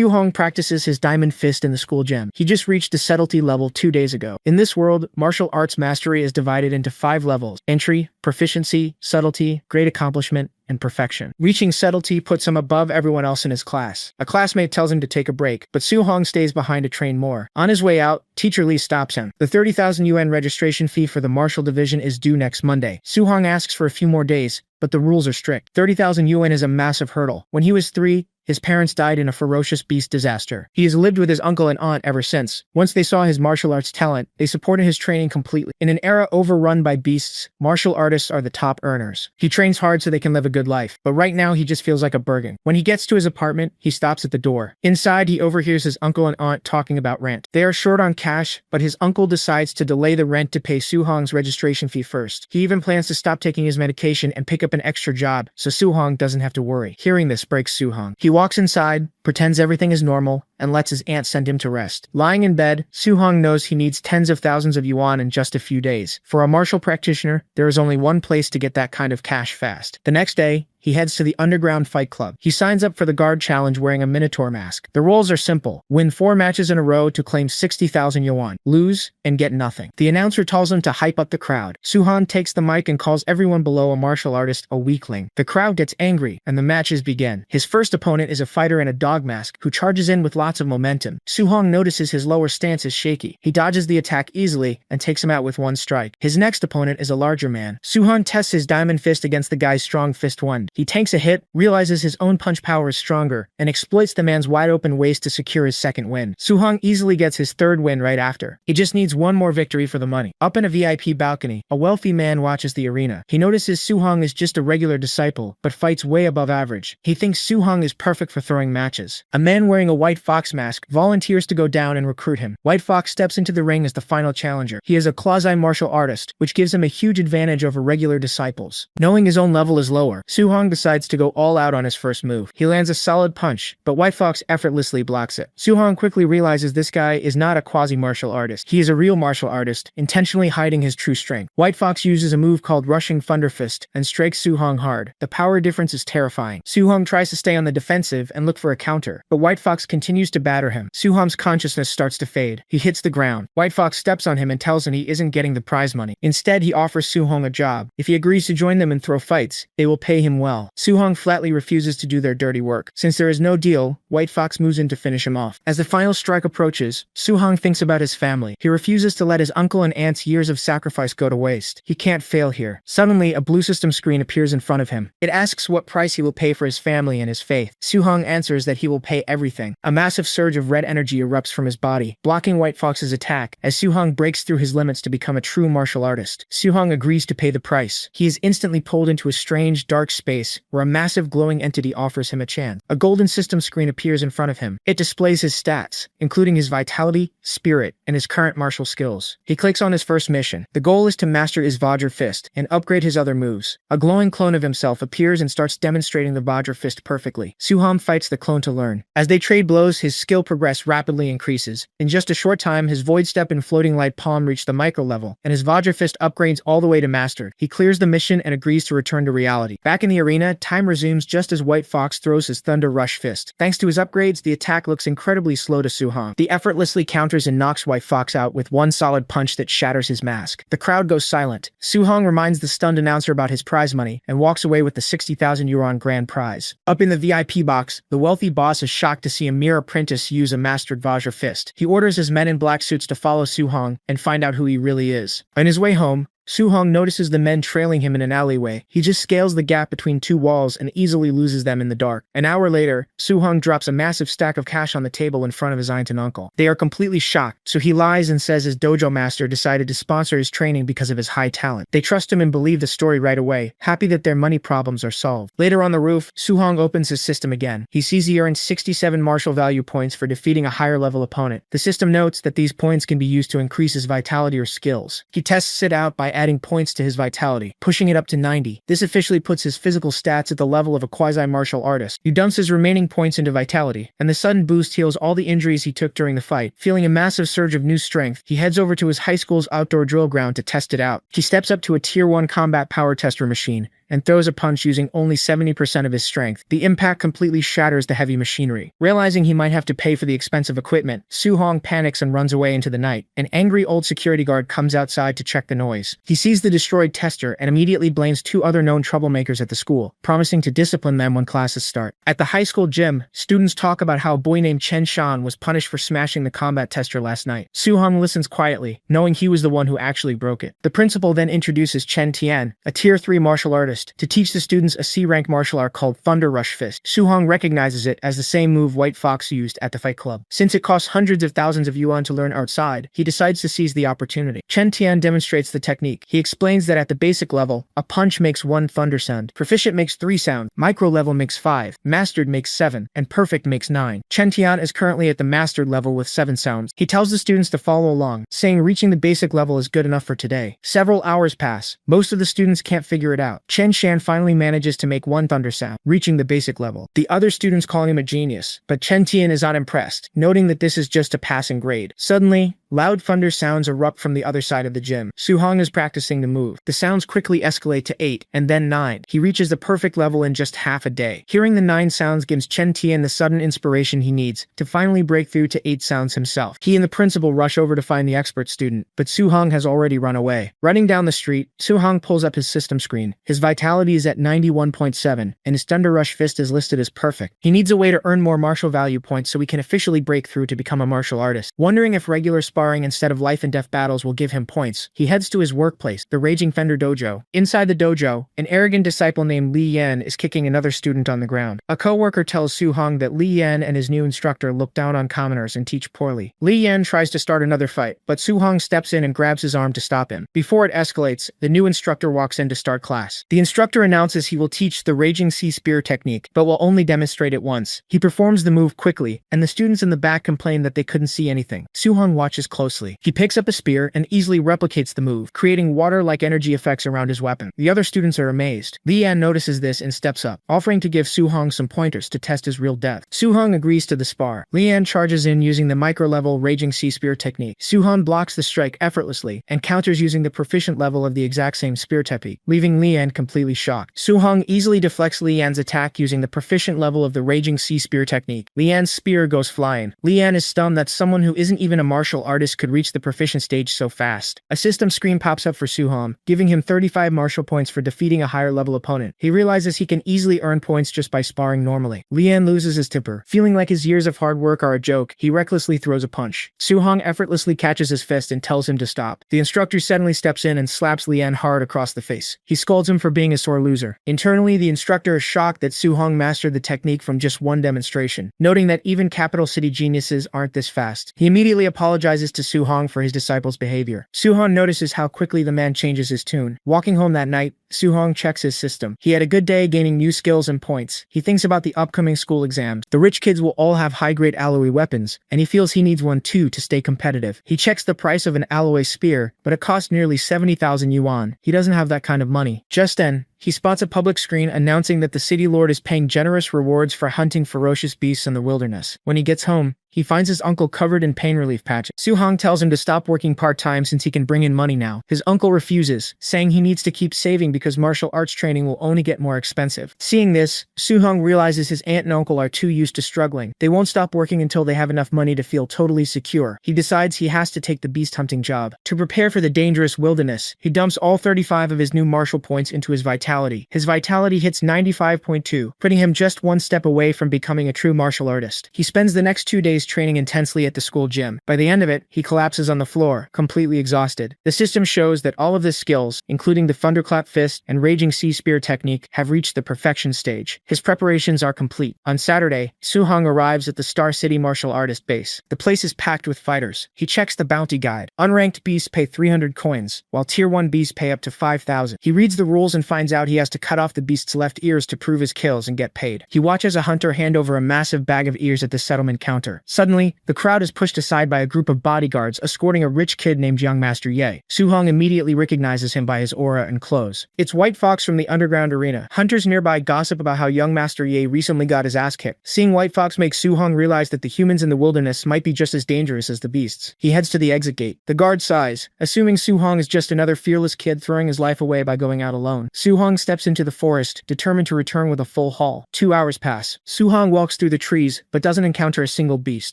Hong practices his diamond fist in the school gym. He just reached the subtlety level 2 days ago. In this world, martial arts mastery is divided into 5 levels: entry, proficiency, subtlety, great accomplishment, and perfection. Reaching subtlety puts him above everyone else in his class. A classmate tells him to take a break, but Hong stays behind to train more. On his way out, Teacher Lee stops him. The 30,000 yuan registration fee for the martial division is due next Monday. Hong asks for a few more days, but the rules are strict. 30,000 yuan is a massive hurdle. When he was 3, his parents died in a ferocious beast disaster. He has lived with his uncle and aunt ever since. Once they saw his martial arts talent, they supported his training completely. In an era overrun by beasts, martial artists are the top earners. He trains hard so they can live a good life, but right now he just feels like a burden. When he gets to his apartment, he stops at the door. Inside, he overhears his uncle and aunt talking about rent. They are short on cash, but his uncle decides to delay the rent to pay Hong's registration fee first. He even plans to stop taking his medication and pick up an extra job, so Hong doesn't have to worry. Hearing this breaks Hong. He walks inside, pretends everything is normal, and lets his aunt send him to rest. Lying in bed, Hong knows he needs tens of thousands of yuan in just a few days. For a martial practitioner, there is only one place to get that kind of cash fast. The next day, he heads to the underground fight club. He signs up for the guard challenge wearing a minotaur mask. The rules are simple: win 4 matches in a row to claim 60,000 yuan, lose, and get nothing. The announcer tells him to hype up the crowd. Hong takes the mic and calls everyone below a martial artist a weakling. The crowd gets angry, and the matches begin. His first opponent is a fighter in a dog mask who charges in with lots of momentum. Hong notices his lower stance is shaky. He dodges the attack easily and takes him out with one strike. His next opponent is a larger man. Hong tests his diamond fist against the guy's strong fist wand. He tanks a hit, realizes his own punch power is stronger, and exploits the man's wide-open waist to secure his second win. Hong easily gets his third win right after. He just needs one more victory for the money. Up in a VIP balcony, a wealthy man watches the arena. He notices Hong is just a regular disciple, but fights way above average. He thinks Hong is perfect for throwing matches. A man wearing a white fox mask volunteers to go down and recruit him. White Fox steps into the ring as the final challenger. He is a quasi-martial artist, which gives him a huge advantage over regular disciples. Knowing his own level is lower, Hong decides to go all out on his first move. He lands a solid punch, but White Fox effortlessly blocks it. Hong quickly realizes this guy is not a quasi-martial artist. He is a real martial artist, intentionally hiding his true strength. White Fox uses a move called Rushing Thunder Fist and strikes Hong hard. The power difference is terrifying. Hong tries to stay on the defensive and look for a counter, but White Fox continues to batter him. Hong's consciousness starts to fade. He hits the ground. White Fox steps on him and tells him he isn't getting the prize money. Instead, he offers Hong a job. If he agrees to join them and throw fights, they will pay him well. Hong flatly refuses to do their dirty work. Since there is no deal, White Fox moves in to finish him off. As the final strike approaches, Hong thinks about his family. He refuses to let his uncle and aunt's years of sacrifice go to waste. He can't fail here. Suddenly, a blue system screen appears in front of him. It asks what price he will pay for his family and his faith. Hong answers that he will pay everything. A massive surge of red energy erupts from his body, blocking White Fox's attack as Hong breaks through his limits to become a true martial artist. Hong agrees to pay the price. He is instantly pulled into a strange, dark space where a massive glowing entity offers him a chance. A golden system screen appears in front of him. It displays his stats, including his vitality, spirit, and his current martial skills. He clicks on his first mission. The goal is to master his Vajra Fist and upgrade his other moves. A glowing clone of himself appears and starts demonstrating the Vajra Fist perfectly. Hong fights the clone to learn. As they trade blows, his skill progress rapidly increases. In just a short time, his Void Step and Floating Light Palm reach the micro level, and his Vajra Fist upgrades all the way to mastered. He clears the mission and agrees to return to reality. Back in the arena, time resumes just as White Fox throws his Thunder Rush Fist. Thanks to his upgrades, the attack looks incredibly slow to Hong. He effortlessly counters and knocks White Fox out with one solid punch that shatters his mask. The crowd goes silent. Hong reminds the stunned announcer about his prize money and walks away with the 60,000 yuan grand prize. Up in the VIP box, the wealthy boss is shocked to see a mere apprentice use a mastered Vajra Fist. He orders his men in black suits to follow Hong and find out who he really is. On his way home, Hong notices the men trailing him in an alleyway. He just scales the gap between two walls and easily loses them in the dark. An hour later, Hong drops a massive stack of cash on the table in front of his aunt and uncle. They are completely shocked, so he lies and says his dojo master decided to sponsor his training because of his high talent. They trust him and believe the story right away, happy that their money problems are solved. Later on the roof, Hong opens his system again. He sees he earned 67 martial value points for defeating a higher level opponent. The system notes that these points can be used to increase his vitality or skills. He tests it out by adding points to his vitality, pushing it up to 90. This officially puts his physical stats at the level of a quasi-martial artist. He dumps his remaining points into vitality, and the sudden boost heals all the injuries he took during the fight. Feeling a massive surge of new strength, he heads over to his high school's outdoor drill ground to test it out. He steps up to a Tier 1 combat power tester machine and throws a punch using only 70% of his strength. The impact completely shatters the heavy machinery. Realizing he might have to pay for the expensive equipment, Su-hong panics and runs away into the night. An angry old security guard comes outside to check the noise. He sees the destroyed tester and immediately blames 2 other known troublemakers at the school, promising to discipline them when classes start. At the high school gym, students talk about how a boy named Chen Shan was punished for smashing the combat tester last night. Su-hong listens quietly, knowing he was the one who actually broke it. The principal then introduces Chen Tian, a Tier 3 martial artist, to teach the students a C-rank martial art called Thunder Rush Fist. Su-hong recognizes it as the same move White Fox used at the fight club. Since it costs hundreds of thousands of yuan to learn outside, he decides to seize the opportunity. Chen Tian demonstrates the technique. He explains that at the basic level, a punch makes 1 thunder sound, proficient makes 3 sound, micro level makes 5, mastered makes 7, and perfect makes 9. Chen Tian is currently at the mastered level with 7 sounds. He tells the students to follow along, saying reaching the basic level is good enough for today. Several hours pass. Most of the students can't figure it out. Chen Shan finally manages to make 1 thunder sound, reaching the basic level. The other students call him a genius, but Chen Tian is not impressed, noting that this is just a passing grade. Suddenly, loud thunder sounds erupt from the other side of the gym. Su-hong is practicing the move. The sounds quickly escalate to 8, and then 9. He reaches the perfect level in just half a day. Hearing the 9 sounds gives Chen Tian the sudden inspiration he needs to finally break through to 8 sounds himself. He and the principal rush over to find the expert student, but Su-hong has already run away. Running down the street, Su-hong pulls up his system screen. His vitality is at 91.7, and his Thunder Rush Fist is listed as perfect. He needs a way to earn more martial value points so he can officially break through to become a martial artist. Wondering if regular sparring instead of life and death battles will give him points, he heads to his workplace, the Raging Fender Dojo. Inside the dojo, an arrogant disciple named Li Yan is kicking another student on the ground. A co-worker tells Su-hong that Li Yan and his new instructor look down on commoners and teach poorly. Li Yan tries to start another fight, but Su-hong steps in and grabs his arm to stop him. Before it escalates, the new instructor walks in to start class. The instructor announces he will teach the Raging Sea Spear technique, but will only demonstrate it once. He performs the move quickly, and the students in the back complain that they couldn't see anything. Su-hong watches closely. He picks up a spear and easily replicates the move, creating water-like energy effects around his weapon. The other students are amazed. Li Yan notices this and steps up, offering to give Su-hong some pointers to test his real depth. Su-hong agrees to the spar. Li Yan charges in using the micro-level Raging Sea Spear technique. Su-hong blocks the strike effortlessly and counters using the proficient level of the exact same spear technique, leaving Li Yan completely shocked. Su-hong easily deflects Li Yan's attack using the proficient level of the Raging Sea Spear technique. Li Yan's spear goes flying. Li Yan is stunned that someone who isn't even a martial artist could reach the proficient stage so fast. A system screen pops up for Su-hong, giving him 35 martial points for defeating a higher level opponent. He realizes he can easily earn points just by sparring normally. Li Yan loses his temper. Feeling like his years of hard work are a joke, he recklessly throws a punch. Su-hong effortlessly catches his fist and tells him to stop. The instructor suddenly steps in and slaps Li Yan hard across the face. He scolds him for being a sore loser. Internally, the instructor is shocked that Su-hong mastered the technique from just 1 demonstration, noting that even capital city geniuses aren't this fast. He immediately apologizes to Su-hong for his disciple's behavior. Su-hong notices how quickly the man changes his tune. Walking home that night, Su-hong checks his system. He had a good day gaining new skills and points. He thinks about the upcoming school exams. The rich kids will all have high-grade alloy weapons, and he feels he needs one too to stay competitive. He checks the price of an alloy spear, but it costs nearly 70,000 yuan. He doesn't have that kind of money. Just then, he spots a public screen announcing that the city lord is paying generous rewards for hunting ferocious beasts in the wilderness. When he gets home, he finds his uncle covered in pain relief patches. Su-hong tells him to stop working part-time since he can bring in money now. His uncle refuses, saying he needs to keep saving because martial arts training will only get more expensive. Seeing this, Su-hong realizes his aunt and uncle are too used to struggling. They won't stop working until they have enough money to feel totally secure. He decides he has to take the beast hunting job. To prepare for the dangerous wilderness, he dumps all 35 of his new martial points into his vitality. His vitality hits 95.2, putting him just 1 step away from becoming a true martial artist. He spends the next 2 days training intensely at the school gym. By the end of it, he collapses on the floor, completely exhausted. The system shows that all of his skills, including the Thunderclap Fist and Raging Sea Spear technique, have reached the perfection stage. His preparations are complete. On Saturday, Su-hong arrives at the Star City Martial Artist base. The place is packed with fighters. He checks the bounty guide. Unranked beasts pay 300 coins, while Tier 1 beasts pay up to 5,000. He reads the rules and finds out he has to cut off the beast's left ears to prove his kills and get paid. He watches a hunter hand over a massive bag of ears at the settlement counter. Suddenly, the crowd is pushed aside by a group of bodyguards escorting a rich kid named Young Master Ye. Su-hong immediately recognizes him by his aura and clothes. It's White Fox from the underground arena. Hunters nearby gossip about how Young Master Ye recently got his ass kicked. Seeing White Fox makes Su-hong realize that the humans in the wilderness might be just as dangerous as the beasts. He heads to the exit gate. The guard sighs, assuming Su-hong is just another fearless kid throwing his life away by going out alone. Su-hong steps into the forest, determined to return with a full haul. 2 hours pass. Su-hong walks through the trees, but doesn't encounter a single beast.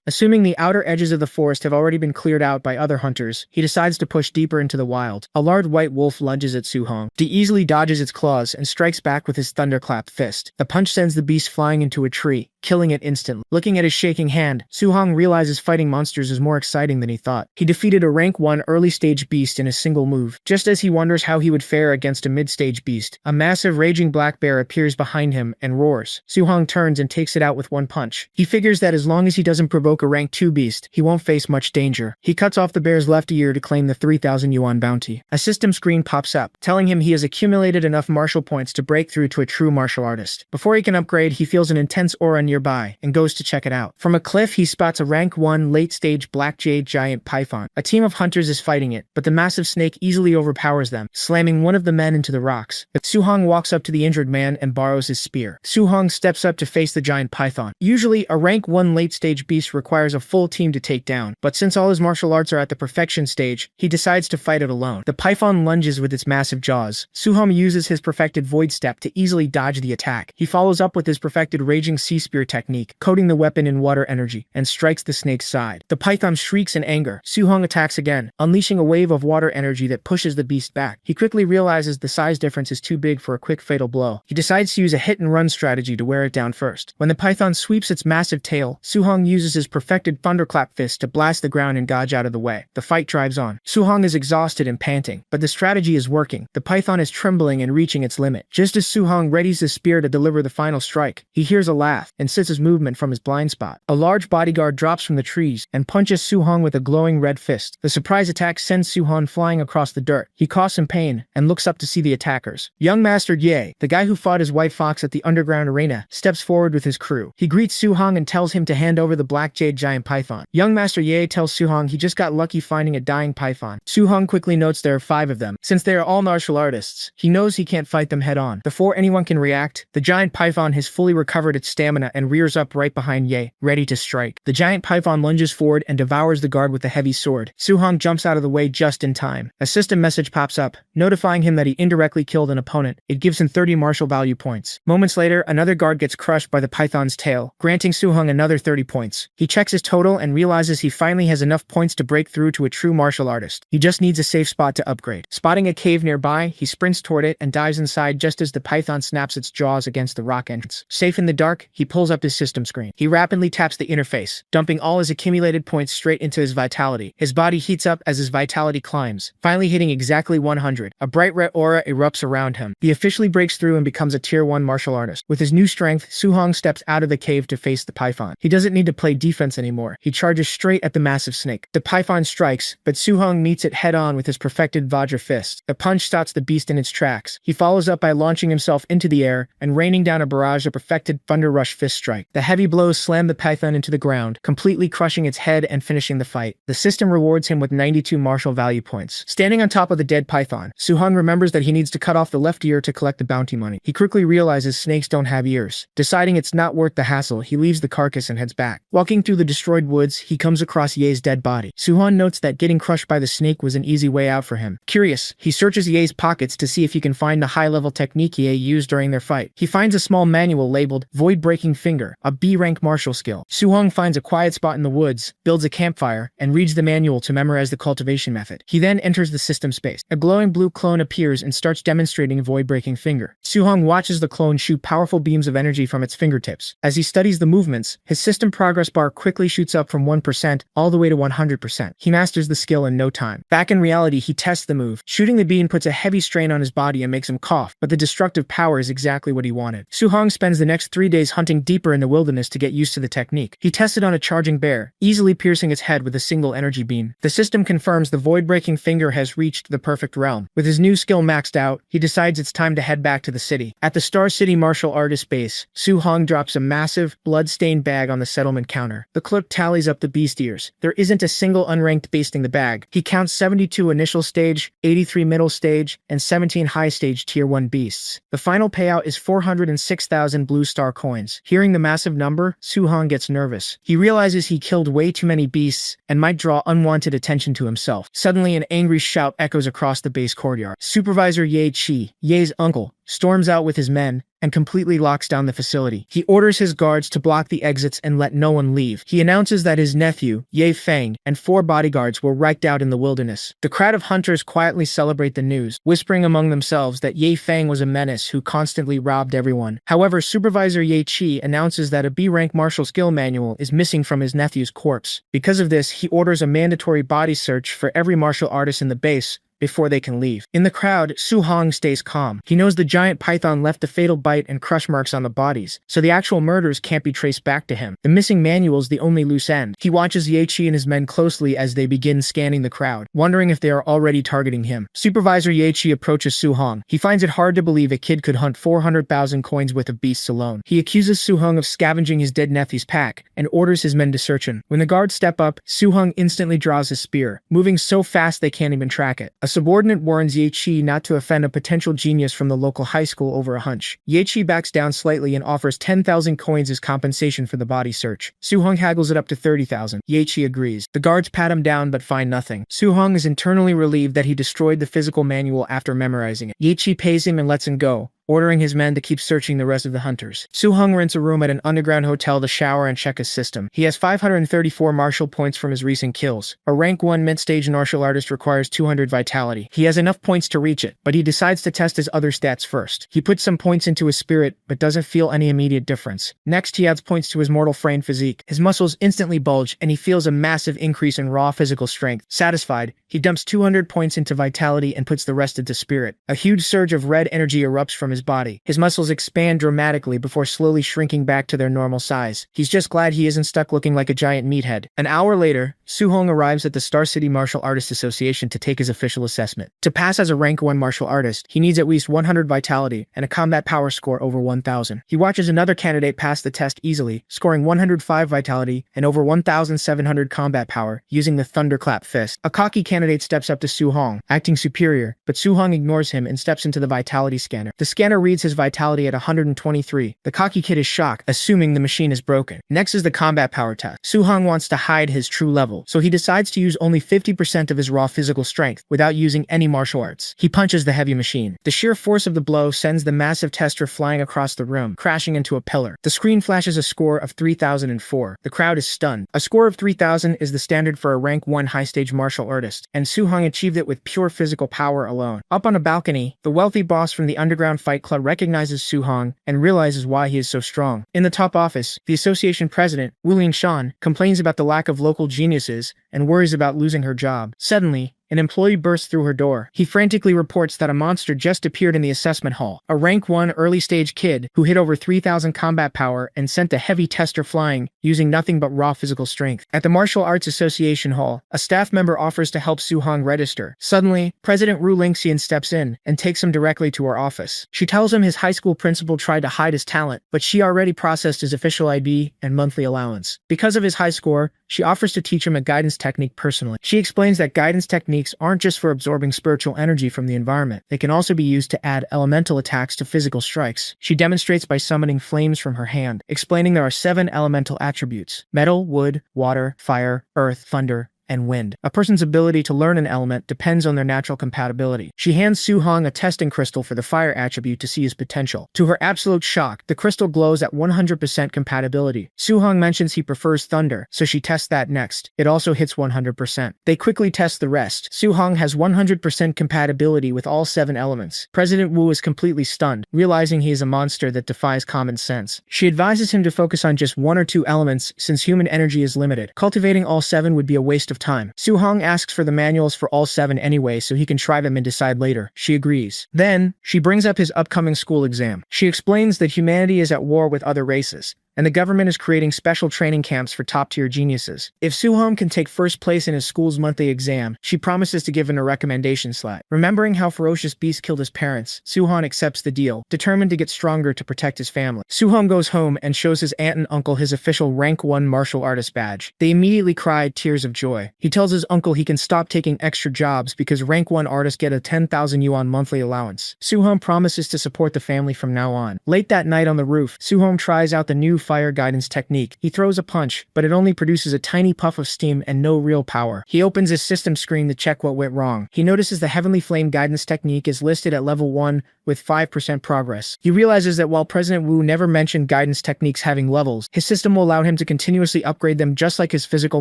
Assuming the outer edges of the forest have already been cleared out by other hunters, he decides to push deeper into the wild. A large white wolf lunges at Su-hong. He easily dodges its claws and strikes back with his thunderclap fist. The punch sends the beast flying into a tree, killing it instantly. Looking at his shaking hand, Su-hong realizes fighting monsters is more exciting than he thought. He defeated a rank 1 early-stage beast in a single move. Just as he wonders how he would fare against a mid-stage beast, a massive raging black bear appears behind him and roars. Su-hong turns and takes it out with one punch. He figures that as long as he doesn't provoke a rank 2 beast, he won't face much danger. He cuts off the bear's left ear to claim the 3,000 yuan bounty. A system screen pops up, telling him he has accumulated enough martial points to break through to a true martial artist. Before he can upgrade, he feels an intense aura nearby and goes to check it out. From a cliff, he spots a rank 1 late-stage black jade giant python. A team of hunters is fighting it, but the massive snake easily overpowers them, slamming one of the men into the rocks. Su-hong walks up to the injured man and borrows his spear. Su-hong steps up to face the giant python. Usually, a rank 1 late-stage beast requires a full team to take down, but since all his martial arts are at the perfection stage, he decides to fight it alone. The python lunges with its massive jaws. Su-hong uses his perfected void step to easily dodge the attack. He follows up with his perfected raging sea spear technique, coating the weapon in water energy, and strikes the snake's side. The python shrieks in anger. Su-hong attacks again, unleashing a wave of water energy that pushes the beast back. He quickly realizes the size difference is too big for a quick fatal blow. He decides to use a hit-and-run strategy to wear it down first. When the python sweeps its massive tail, Su-hong uses his perfected thunderclap fist to blast the ground and dodge out of the way. The fight drives on. Su-hong is exhausted and panting, but the strategy is working. The python is trembling and reaching its limit. Just as Su-hong readies his spear to deliver the final strike, he hears a laugh and sits his movement from his blind spot. A large bodyguard drops from the trees and punches Su-hong with a glowing red fist. The surprise attack sends Su-hong flying across the dirt. He coughs in pain and looks up to see the attackers. Young Master Ye, the guy who fought his White Fox at the underground arena, steps forward with his crew. He greets Su-hong and tells him to hand over the black jade giant python. Young Master Ye tells Su-hong he just got lucky finding a dying python. Su-hong quickly notes there are 5 of them. Since they are all martial artists, he knows he can't fight them head on. Before anyone can react, the giant python has fully recovered its stamina and rears up right behind Ye, ready to strike. The giant python lunges forward and devours the guard with a heavy sword. Su-hong jumps out of the way just in time. A system message pops up, notifying him that he indirectly killed an opponent. It gives him 30 martial value points. Moments later, another guard gets crushed by the python's tail, granting Su-hong another 30 points. He checks his total and realizes he finally has enough points to break through to a true martial artist. He just needs a safe spot to upgrade. Spotting a cave nearby, he sprints toward it and dives inside just as the python snaps its jaws against the rock entrance. Safe in the dark, he pulls up his system screen. He rapidly taps the interface, dumping all his accumulated points straight into his vitality. His body heats up as his vitality climbs, finally hitting exactly 100. A bright red aura erupts around him. He officially breaks through and becomes a tier 1 martial artist. With his new strength, Su-hong steps out of the cave to face the python. He doesn't need to play defense anymore. He charges straight at the massive snake. The python strikes, but Su-hong meets it head-on with his perfected Vajra fist. The punch stops the beast in its tracks. He follows up by launching himself into the air and raining down a barrage of perfected Thunder Rush fist strike. The heavy blows slam the python into the ground, completely crushing its head and finishing the fight. The system rewards him with 92 martial value points. Standing on top of the dead python, Su-hong remembers that he needs to cut off the left ear to collect the bounty money. He quickly realizes snakes don't have ears. Deciding it's not worth the hassle, he leaves the carcass and heads back. Walking through the destroyed woods, he comes across Ye's dead body. Su-hong notes that getting crushed by the snake was an easy way out for him. Curious, he searches Ye's pockets to see if he can find the high-level technique Ye used during their fight. He finds a small manual labeled Void Breaking Finger, a B-rank martial skill. Su-hong finds a quiet spot in the woods, builds a campfire, and reads the manual to memorize the cultivation method. He then enters the system space. A glowing blue clone appears and starts demonstrating Void Breaking Finger. Su-hong watches the clone shoot powerful beams of energy from its fingertips. As he studies the movements, his system progress bar quickly shoots up from 1% all the way to 100%. He masters the skill in no time. Back in reality, he tests the move. Shooting the beam puts a heavy strain on his body and makes him cough, but the destructive power is exactly what he wanted. Su-hong spends the next 3 days hunting deeper in the wilderness to get used to the technique. He tested on a charging bear, easily piercing its head with a single energy beam. The system confirms the void-breaking finger has reached the perfect realm. With his new skill maxed out, he decides it's time to head back to the city. At the Star City martial artist base, Su-hong drops a massive, blood-stained bag on the settlement counter. The clerk tallies up the beast ears. There isn't a single unranked beast in the bag. He counts 72 initial stage, 83 middle stage, and 17 high stage tier 1 beasts. The final payout is 406,000 blue star coins. Hearing the massive number, Su-hong gets nervous. He realizes he killed way too many beasts and might draw unwanted attention to himself. Suddenly, an angry shout echoes across the base courtyard. Supervisor Ye Chi, Ye's uncle, storms out with his men and completely locks down the facility. He orders his guards to block the exits and let no one leave. He announces that his nephew, Ye Feng, and 4 bodyguards were wiped out in the wilderness. The crowd of hunters quietly celebrate the news, whispering among themselves that Ye Feng was a menace who constantly robbed everyone. However, Supervisor Ye Chi announces that a B-rank martial skill manual is missing from his nephew's corpse. Because of this, he orders a mandatory body search for every martial artist in the base before they can leave. In the crowd, Su-hong stays calm. He knows the giant python left the fatal bite and crush marks on the bodies, so the actual murders can't be traced back to him. The missing manual's the only loose end. He watches Ye Chi and his men closely as they begin scanning the crowd, wondering if they are already targeting him. Supervisor Ye Chi approaches Su-hong. He finds it hard to believe a kid could hunt 400,000 coins worth of beasts alone. He accuses Su-hong of scavenging his dead nephew's pack and orders his men to search him. When the guards step up, Su-hong instantly draws his spear, moving so fast they can't even track it. A subordinate warns Ye Chi not to offend a potential genius from the local high school over a hunch. Ye Chi backs down slightly and offers 10,000 coins as compensation for the body search. Su-hong haggles it up to 30,000. Ye Chi agrees. The guards pat him down but find nothing. Su-hong is internally relieved that he destroyed the physical manual after memorizing it. Ye Chi pays him and lets him go, ordering his men to keep searching the rest of the hunters. Su-hong rents a room at an underground hotel to shower and check his system. He has 534 martial points from his recent kills. A rank 1 mid-stage martial artist requires 200 vitality. He has enough points to reach it, but he decides to test his other stats first. He puts some points into his spirit, but doesn't feel any immediate difference. Next, he adds points to his mortal frame physique. His muscles instantly bulge, and he feels a massive increase in raw physical strength. Satisfied, he dumps 200 points into vitality and puts the rest into spirit. A huge surge of red energy erupts from his body. His muscles expand dramatically before slowly shrinking back to their normal size. He's just glad he isn't stuck looking like a giant meathead. An hour later, Su-hong arrives at the Star City Martial Artists Association to take his official assessment. To pass as a rank 1 martial artist, he needs at least 100 vitality and a combat power score over 1,000. He watches another candidate pass the test easily, scoring 105 vitality and over 1,700 combat power using the thunderclap fist. A cocky candidate steps up to Su-hong, acting superior, but Su-hong ignores him and steps into the vitality scanner. The scanner reads his vitality at 123. The cocky kid is shocked, assuming the machine is broken. Next is the combat power test. Su-hong wants to hide his true level, so he decides to use only 50% of his raw physical strength without using any martial arts. He punches the heavy machine. The sheer force of the blow sends the massive tester flying across the room, crashing into a pillar. The screen flashes a score of 3,004. The crowd is stunned. A score of 3,000 is the standard for a rank 1 high-stage martial artist, and Su-hong achieved it with pure physical power alone. Up on a balcony, the wealthy boss from the underground fight club recognizes Su-hong and realizes why he is so strong. In the top office, the association president, Wu Shan, complains about the lack of local geniuses and worries about losing her job. Suddenly, an employee bursts through her door. He frantically reports that a monster just appeared in the assessment hall. A rank 1 early-stage kid who hit over 3,000 combat power and sent a heavy tester flying, using nothing but raw physical strength. At the Martial Arts Association hall, a staff member offers to help Su-hong register. Suddenly, President Ru Lingxian steps in and takes him directly to her office. She tells him his high school principal tried to hide his talent, but she already processed his official ID and monthly allowance. Because of his high score, she offers to teach him a guidance technique personally. She explains that guidance techniques aren't just for absorbing spiritual energy from the environment. They can also be used to add elemental attacks to physical strikes. She demonstrates by summoning flames from her hand, explaining there are 7 elemental attributes: metal, wood, water, fire, earth, thunder, and wind. A person's ability to learn an element depends on their natural compatibility. She hands Su-hong a testing crystal for the fire attribute to see his potential. To her absolute shock, the crystal glows at 100% compatibility. Su-hong mentions he prefers thunder, so she tests that next. It also hits 100%. They quickly test the rest. Su-hong has 100% compatibility with all 7 elements. President Wu is completely stunned, realizing he is a monster that defies common sense. She advises him to focus on just 1 or 2 elements since human energy is limited. Cultivating all 7 would be a waste of time. Su-hong asks for the manuals for all 7 anyway so he can try them and decide later. She agrees. Then, she brings up his upcoming school exam. She explains that humanity is at war with other races, and the government is creating special training camps for top-tier geniuses. If Soo-hong can take first place in his school's monthly exam, she promises to give him a recommendation slot. Remembering how ferocious Beast killed his parents, Soo-hong accepts the deal, determined to get stronger to protect his family. Soo-hong goes home and shows his aunt and uncle his official rank 1 martial artist badge. They immediately cried tears of joy. He tells his uncle he can stop taking extra jobs because rank 1 artists get a 10,000 yuan monthly allowance. Soo-hong promises to support the family from now on. Late that night on the roof, Soo-hong tries out the new fire guidance technique. He throws a punch, but it only produces a tiny puff of steam and no real power. He opens his system screen to check what went wrong. He notices the heavenly flame guidance technique is listed at level 1 with 5% progress. He realizes that while President Wu never mentioned guidance techniques having levels, his system will allow him to continuously upgrade them just like his physical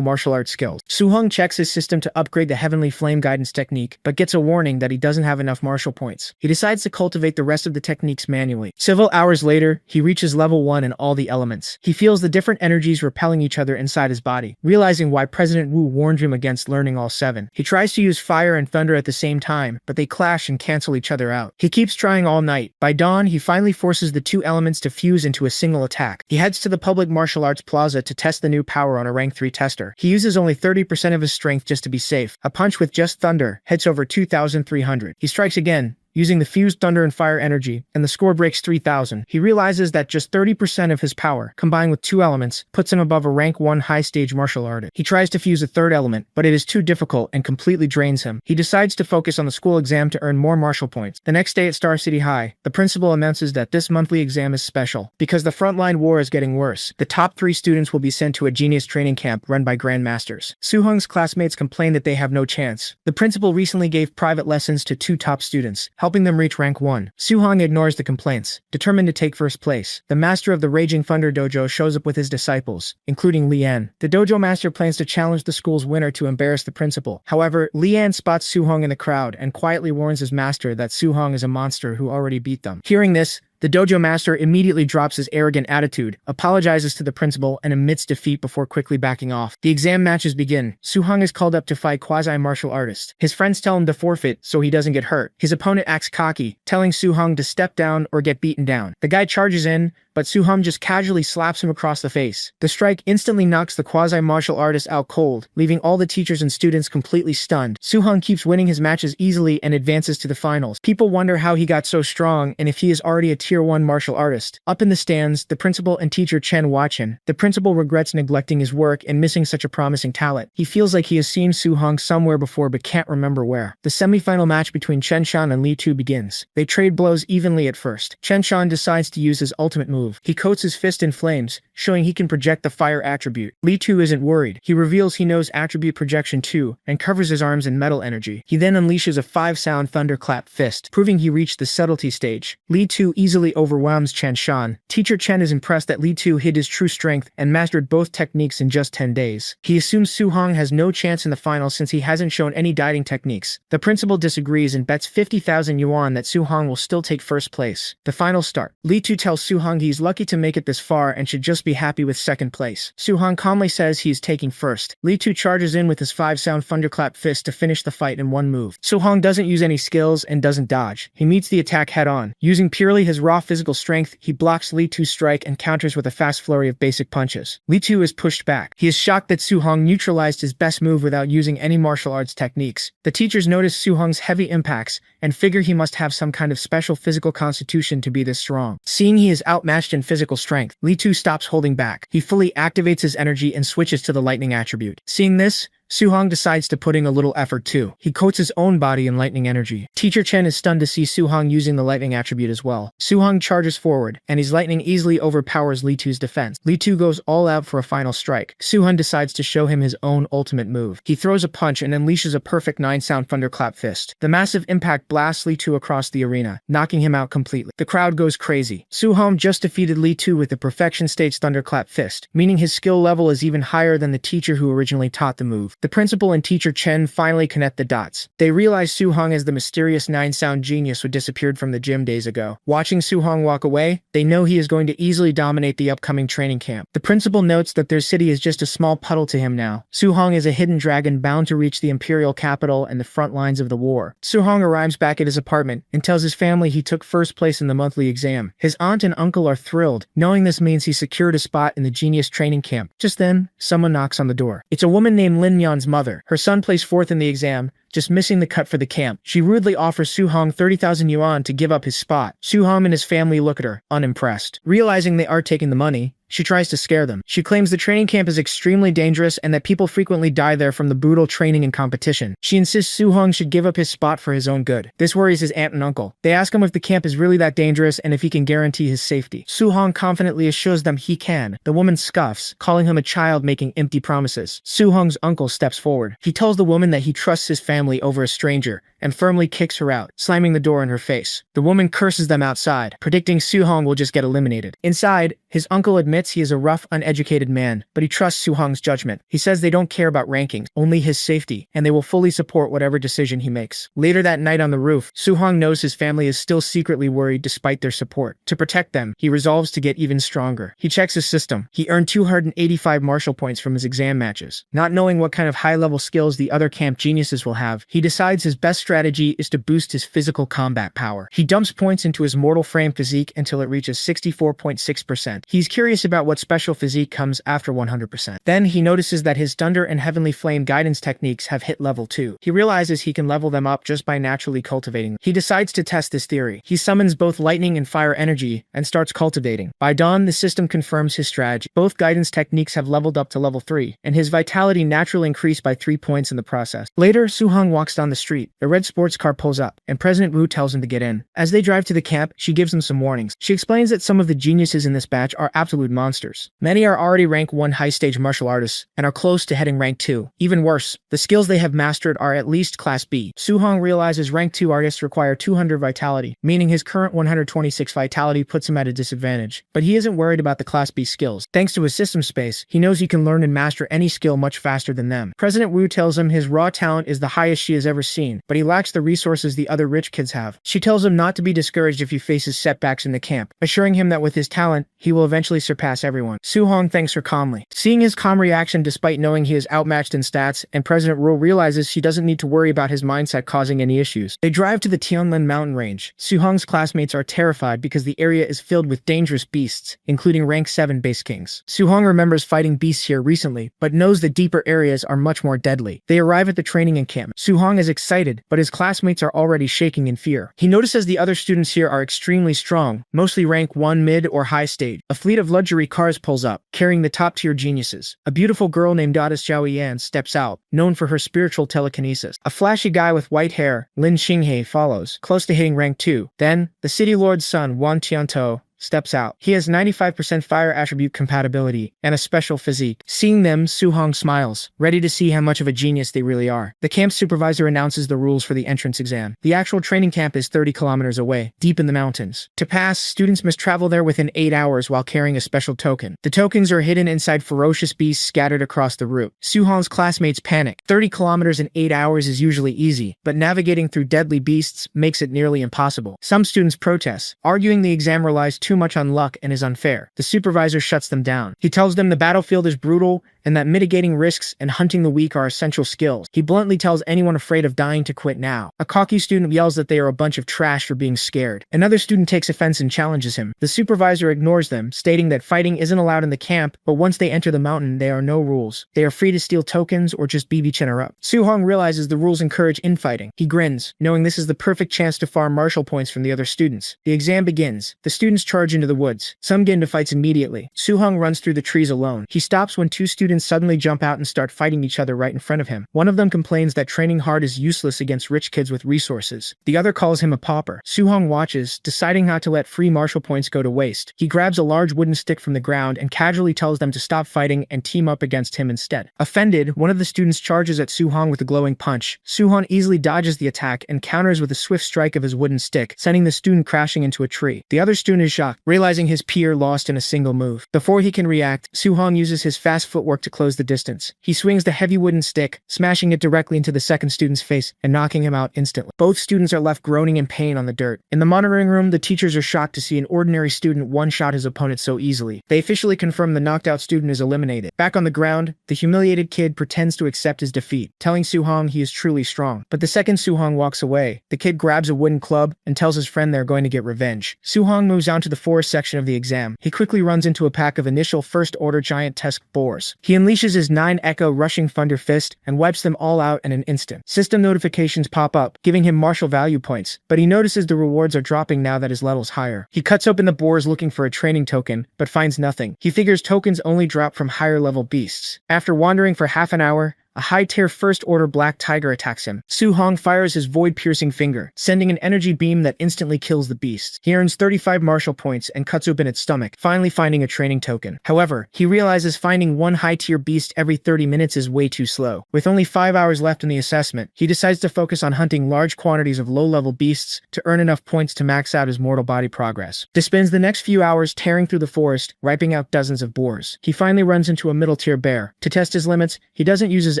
martial arts skills. Soo-hong checks his system to upgrade the heavenly flame guidance technique, but gets a warning that he doesn't have enough martial points. He decides to cultivate the rest of the techniques manually. Several hours later, he reaches level 1 in all the elements. He feels the different energies repelling each other inside his body, realizing why President Wu warned him against learning all 7. He tries to use fire and thunder at the same time, but they clash and cancel each other out. He keeps trying all night. By dawn, he finally forces the 2 elements to fuse into a single attack. He heads to the public martial arts plaza to test the new power on a rank 3 tester. He uses only 30% of his strength just to be safe. A punch with just thunder hits over 2,300. He strikes again, using the fused thunder and fire energy, and the score breaks 3,000. He realizes that just 30% of his power, combined with 2 elements, puts him above a rank 1 high-stage martial artist. He tries to fuse a 3rd element, but it is too difficult and completely drains him. He decides to focus on the school exam to earn more martial points. The next day at Star City High, the principal announces that this monthly exam is special. Because the frontline war is getting worse, the top 3 students will be sent to a genius training camp run by grandmasters. Soo-hong's classmates complain that they have no chance. The principal recently gave private lessons to 2 top students, helping them reach rank 1. Soo-hong ignores the complaints, determined to take first place. The master of the Raging Thunder Dojo shows up with his disciples, including Lian. The dojo master plans to challenge the school's winner to embarrass the principal. However, Lian spots Soo-hong in the crowd and quietly warns his master that Soo-hong is a monster who already beat them. Hearing this, the dojo master immediately drops his arrogant attitude, apologizes to the principal, and admits defeat before quickly backing off. The exam matches begin. Soo-hong is called up to fight quasi-martial artists. His friends tell him to forfeit so he doesn't get hurt. His opponent acts cocky, telling Soo-hong to step down or get beaten down. The guy charges in, but Soo-hong just casually slaps him across the face. The strike instantly knocks the quasi-martial artist out cold, leaving all the teachers and students completely stunned. Soo-hong keeps winning his matches easily and advances to the finals. People wonder how he got so strong and if he is already a Tier 1 martial artist. Up in the stands, the principal and teacher Chen watch him. The principal regrets neglecting his work and missing such a promising talent. He feels like he has seen Soo-hong somewhere before but can't remember where. The semi-final match between Chen Shan and Li Tu begins. They trade blows evenly at first. Chen Shan decides to use his ultimate move. He coats his fist in flames, showing he can project the fire attribute. Li Tu isn't worried. He reveals he knows attribute projection too, and covers his arms in metal energy. He then unleashes a 5-sound thunderclap fist, proving he reached the subtlety stage. Li Tu easily overwhelms Chen Shan. Teacher Chen is impressed that Li Tu hid his true strength and mastered both techniques in just 10 days. He assumes Soo-hong has no chance in the final since he hasn't shown any dieting techniques. The principal disagrees and bets 50,000 yuan that Soo-hong will still take first place. The finals start. Li Tu tells Soo-hong he's lucky to make it this far and should just be happy with second place. Soo-hong calmly says he is taking first. Li Tu charges in with his 5-sound thunderclap fist to finish the fight in one move. Soo-hong doesn't use any skills and doesn't dodge. He meets the attack head-on. Using purely his raw physical strength, he blocks Li Tu's strike and counters with a fast flurry of basic punches. Li Tu is pushed back. He is shocked that Soo-hong neutralized his best move without using any martial arts techniques. The teachers notice Soo-hong's heavy impacts and figure he must have some kind of special physical constitution to be this strong. Seeing he is outmatched in physical strength, Li Tu stops holding back. He fully activates his energy and switches to the lightning attribute. Seeing this, Soo-hong decides to put in a little effort too. He coats his own body in lightning energy. Teacher Chen is stunned to see Soo-hong using the lightning attribute as well. Soo-hong charges forward, and his lightning easily overpowers Li Tu's defense. Li Tu goes all out for a final strike. Soo-hong decides to show him his own ultimate move. He throws a punch and unleashes a perfect 9-sound thunderclap fist. The massive impact blasts Li Tu across the arena, knocking him out completely. The crowd goes crazy. Soo-hong just defeated Li Tu with the perfection stage thunderclap fist, meaning his skill level is even higher than the teacher who originally taught the move. The principal and teacher Chen finally connect the dots. They realize Su-hong as the mysterious nine-sound genius who disappeared from the gym days ago. Watching Su-hong walk away, they know he is going to easily dominate the upcoming training camp. The principal notes that their city is just a small puddle to him now. Su-hong is a hidden dragon bound to reach the imperial capital and the front lines of the war. Su-hong arrives back at his apartment and tells his family he took first place in the monthly exam. His aunt and uncle are thrilled, knowing this means he secured a spot in the genius training camp. Just then, someone knocks on the door. It's a woman named Lin Yan's mother. Her son placed fourth in the exam, just missing the cut for the camp. She rudely offers Su-hong 30,000 yuan to give up his spot. Su-hong and his family look at her, unimpressed. Realizing they are taking the money, she tries to scare them. She claims the training camp is extremely dangerous and that people frequently die there from the brutal training and competition. She insists Su-hong should give up his spot for his own good. This worries his aunt and uncle. They ask him if the camp is really that dangerous and if he can guarantee his safety. Su-hong confidently assures them he can. The woman scoffs, calling him a child making empty promises. Su-hong's uncle steps forward. He tells the woman that he trusts his family over a stranger and firmly kicks her out, slamming the door in her face. The woman curses them outside, predicting Su-hong will just get eliminated. Inside, his uncle admits he is a rough, uneducated man, but he trusts Su-hong's judgment. He says they don't care about rankings, only his safety, and they will fully support whatever decision he makes. Later that night on the roof, Su-hong knows his family is still secretly worried despite their support. To protect them, he resolves to get even stronger. He checks his system. He earned 285 martial points from his exam matches. Not knowing what kind of high-level skills the other camp geniuses will have, he decides his best strategy is to boost his physical combat power. He dumps points into his mortal frame physique until it reaches 64.6%. He's curious about what special physique comes after 100%. Then he notices that his Thunder and Heavenly Flame guidance techniques have hit level 2. He realizes he can level them up just by naturally cultivating them. He decides to test this theory. He summons both lightning and fire energy and starts cultivating. By dawn, the system confirms his strategy. Both guidance techniques have leveled up to level 3, and his vitality naturally increased by 3 points in the process. Later, Su-hong walks down the street. A red sports car pulls up, and President Wu tells him to get in. As they drive to the camp, she gives them some warnings. She explains that some of the geniuses in this batch are absolute monsters. Many are already rank 1 high-stage martial artists, and are close to heading rank 2. Even worse, the skills they have mastered are at least class B. Su-hong realizes rank 2 artists require 200 vitality, meaning his current 126 vitality puts him at a disadvantage. But he isn't worried about the class B skills. Thanks to his system space, he knows he can learn and master any skill much faster than them. President Wu tells him his raw talent is the highest she has ever seen, but he lacks the resources the other rich kids have. She tells him not to be discouraged if he faces setbacks in the camp, assuring him that with his talent, he will eventually surpass everyone. Su-hong thanks her calmly. Seeing his calm reaction despite knowing he is outmatched in stats, and President Wu realizes she doesn't need to worry about his mindset causing any issues. They drive to the Tianlin mountain range. Su-hong's classmates are terrified because the area is filled with dangerous beasts, including rank 7 base kings. Su-hong remembers fighting beasts here recently, but knows the deeper areas are much more deadly. They arrive at the training encampment. Su-hong is excited, but his classmates are already shaking in fear. He notices the other students here are extremely strong, mostly rank 1 mid or high stage. A fleet of luxury cars pulls up, carrying the top-tier geniuses. A beautiful girl named Goddess Zhao Yan steps out, known for her spiritual telekinesis. A flashy guy with white hair, Lin Xinghe, follows, close to hitting rank 2. Then, the city lord's son, Wan Tiantou, steps out. He has 95% fire attribute compatibility and a special physique. Seeing them, Su-hong smiles, ready to see how much of a genius they really are. The camp supervisor announces the rules for the entrance exam. The actual training camp is 30 kilometers away, deep in the mountains. To pass, students must travel there within 8 hours while carrying a special token. The tokens are hidden inside ferocious beasts scattered across the route. Su-hong's classmates panic. 30 kilometers in 8 hours is usually easy, but navigating through deadly beasts makes it nearly impossible. Some students protest, arguing the exam relies too much on luck and is unfair. The supervisor shuts them down. He tells them the battlefield is brutal and that mitigating risks and hunting the weak are essential skills. He bluntly tells anyone afraid of dying to quit now. A cocky student yells that they are a bunch of trash for being scared. Another student takes offense and challenges him. The supervisor ignores them, stating that fighting isn't allowed in the camp, but once they enter the mountain, there are no rules. They are free to steal tokens or just BB Chinner up. Su-hong realizes the rules encourage infighting. He grins, knowing this is the perfect chance to farm martial points from the other students. The exam begins. The students charge into the woods. Some get into fights immediately. Su-hong runs through the trees alone. He stops when 2 students suddenly jump out and start fighting each other right in front of him. One of them complains that training hard is useless against rich kids with resources. The other calls him a pauper. Su-hong watches, deciding not to let free martial points go to waste. He grabs a large wooden stick from the ground and casually tells them to stop fighting and team up against him instead. Offended, one of the students charges at Su-hong with a glowing punch. Su-hong easily dodges the attack and counters with a swift strike of his wooden stick, sending the student crashing into a tree. The other student is shocked, realizing his peer lost in a single move. Before he can react, Su-hong uses his fast footwork to close the distance. He swings the heavy wooden stick, smashing it directly into the second student's face and knocking him out instantly. Both students are left groaning in pain on the dirt. In the monitoring room, the teachers are shocked to see an ordinary student one-shot his opponent so easily. They officially confirm the knocked-out student is eliminated. Back on the ground, the humiliated kid pretends to accept his defeat, telling Soo-hong he is truly strong. But the second Soo-hong walks away, the kid grabs a wooden club and tells his friend they're going to get revenge. Soo-hong moves on to the forest section of the exam. He quickly runs into a pack of initial first-order giant tusk boars. He unleashes his 9 Echo rushing Thunder Fist and wipes them all out in an instant. System notifications pop up, giving him martial value points, but he notices the rewards are dropping now that his level's higher. He cuts open the boars looking for a training token, but finds nothing. He figures tokens only drop from higher-level beasts. After wandering for half an hour, a high-tier first-order black tiger attacks him. Soo-hong fires his void-piercing finger, sending an energy beam that instantly kills the beast. He earns 35 martial points and cuts open its stomach, finally finding a training token. However, he realizes finding one high-tier beast every 30 minutes is way too slow. With only 5 hours left in the assessment, he decides to focus on hunting large quantities of low-level beasts to earn enough points to max out his mortal body progress. He spends the next few hours tearing through the forest, wiping out dozens of boars. He finally runs into a middle-tier bear. To test his limits, he doesn't use his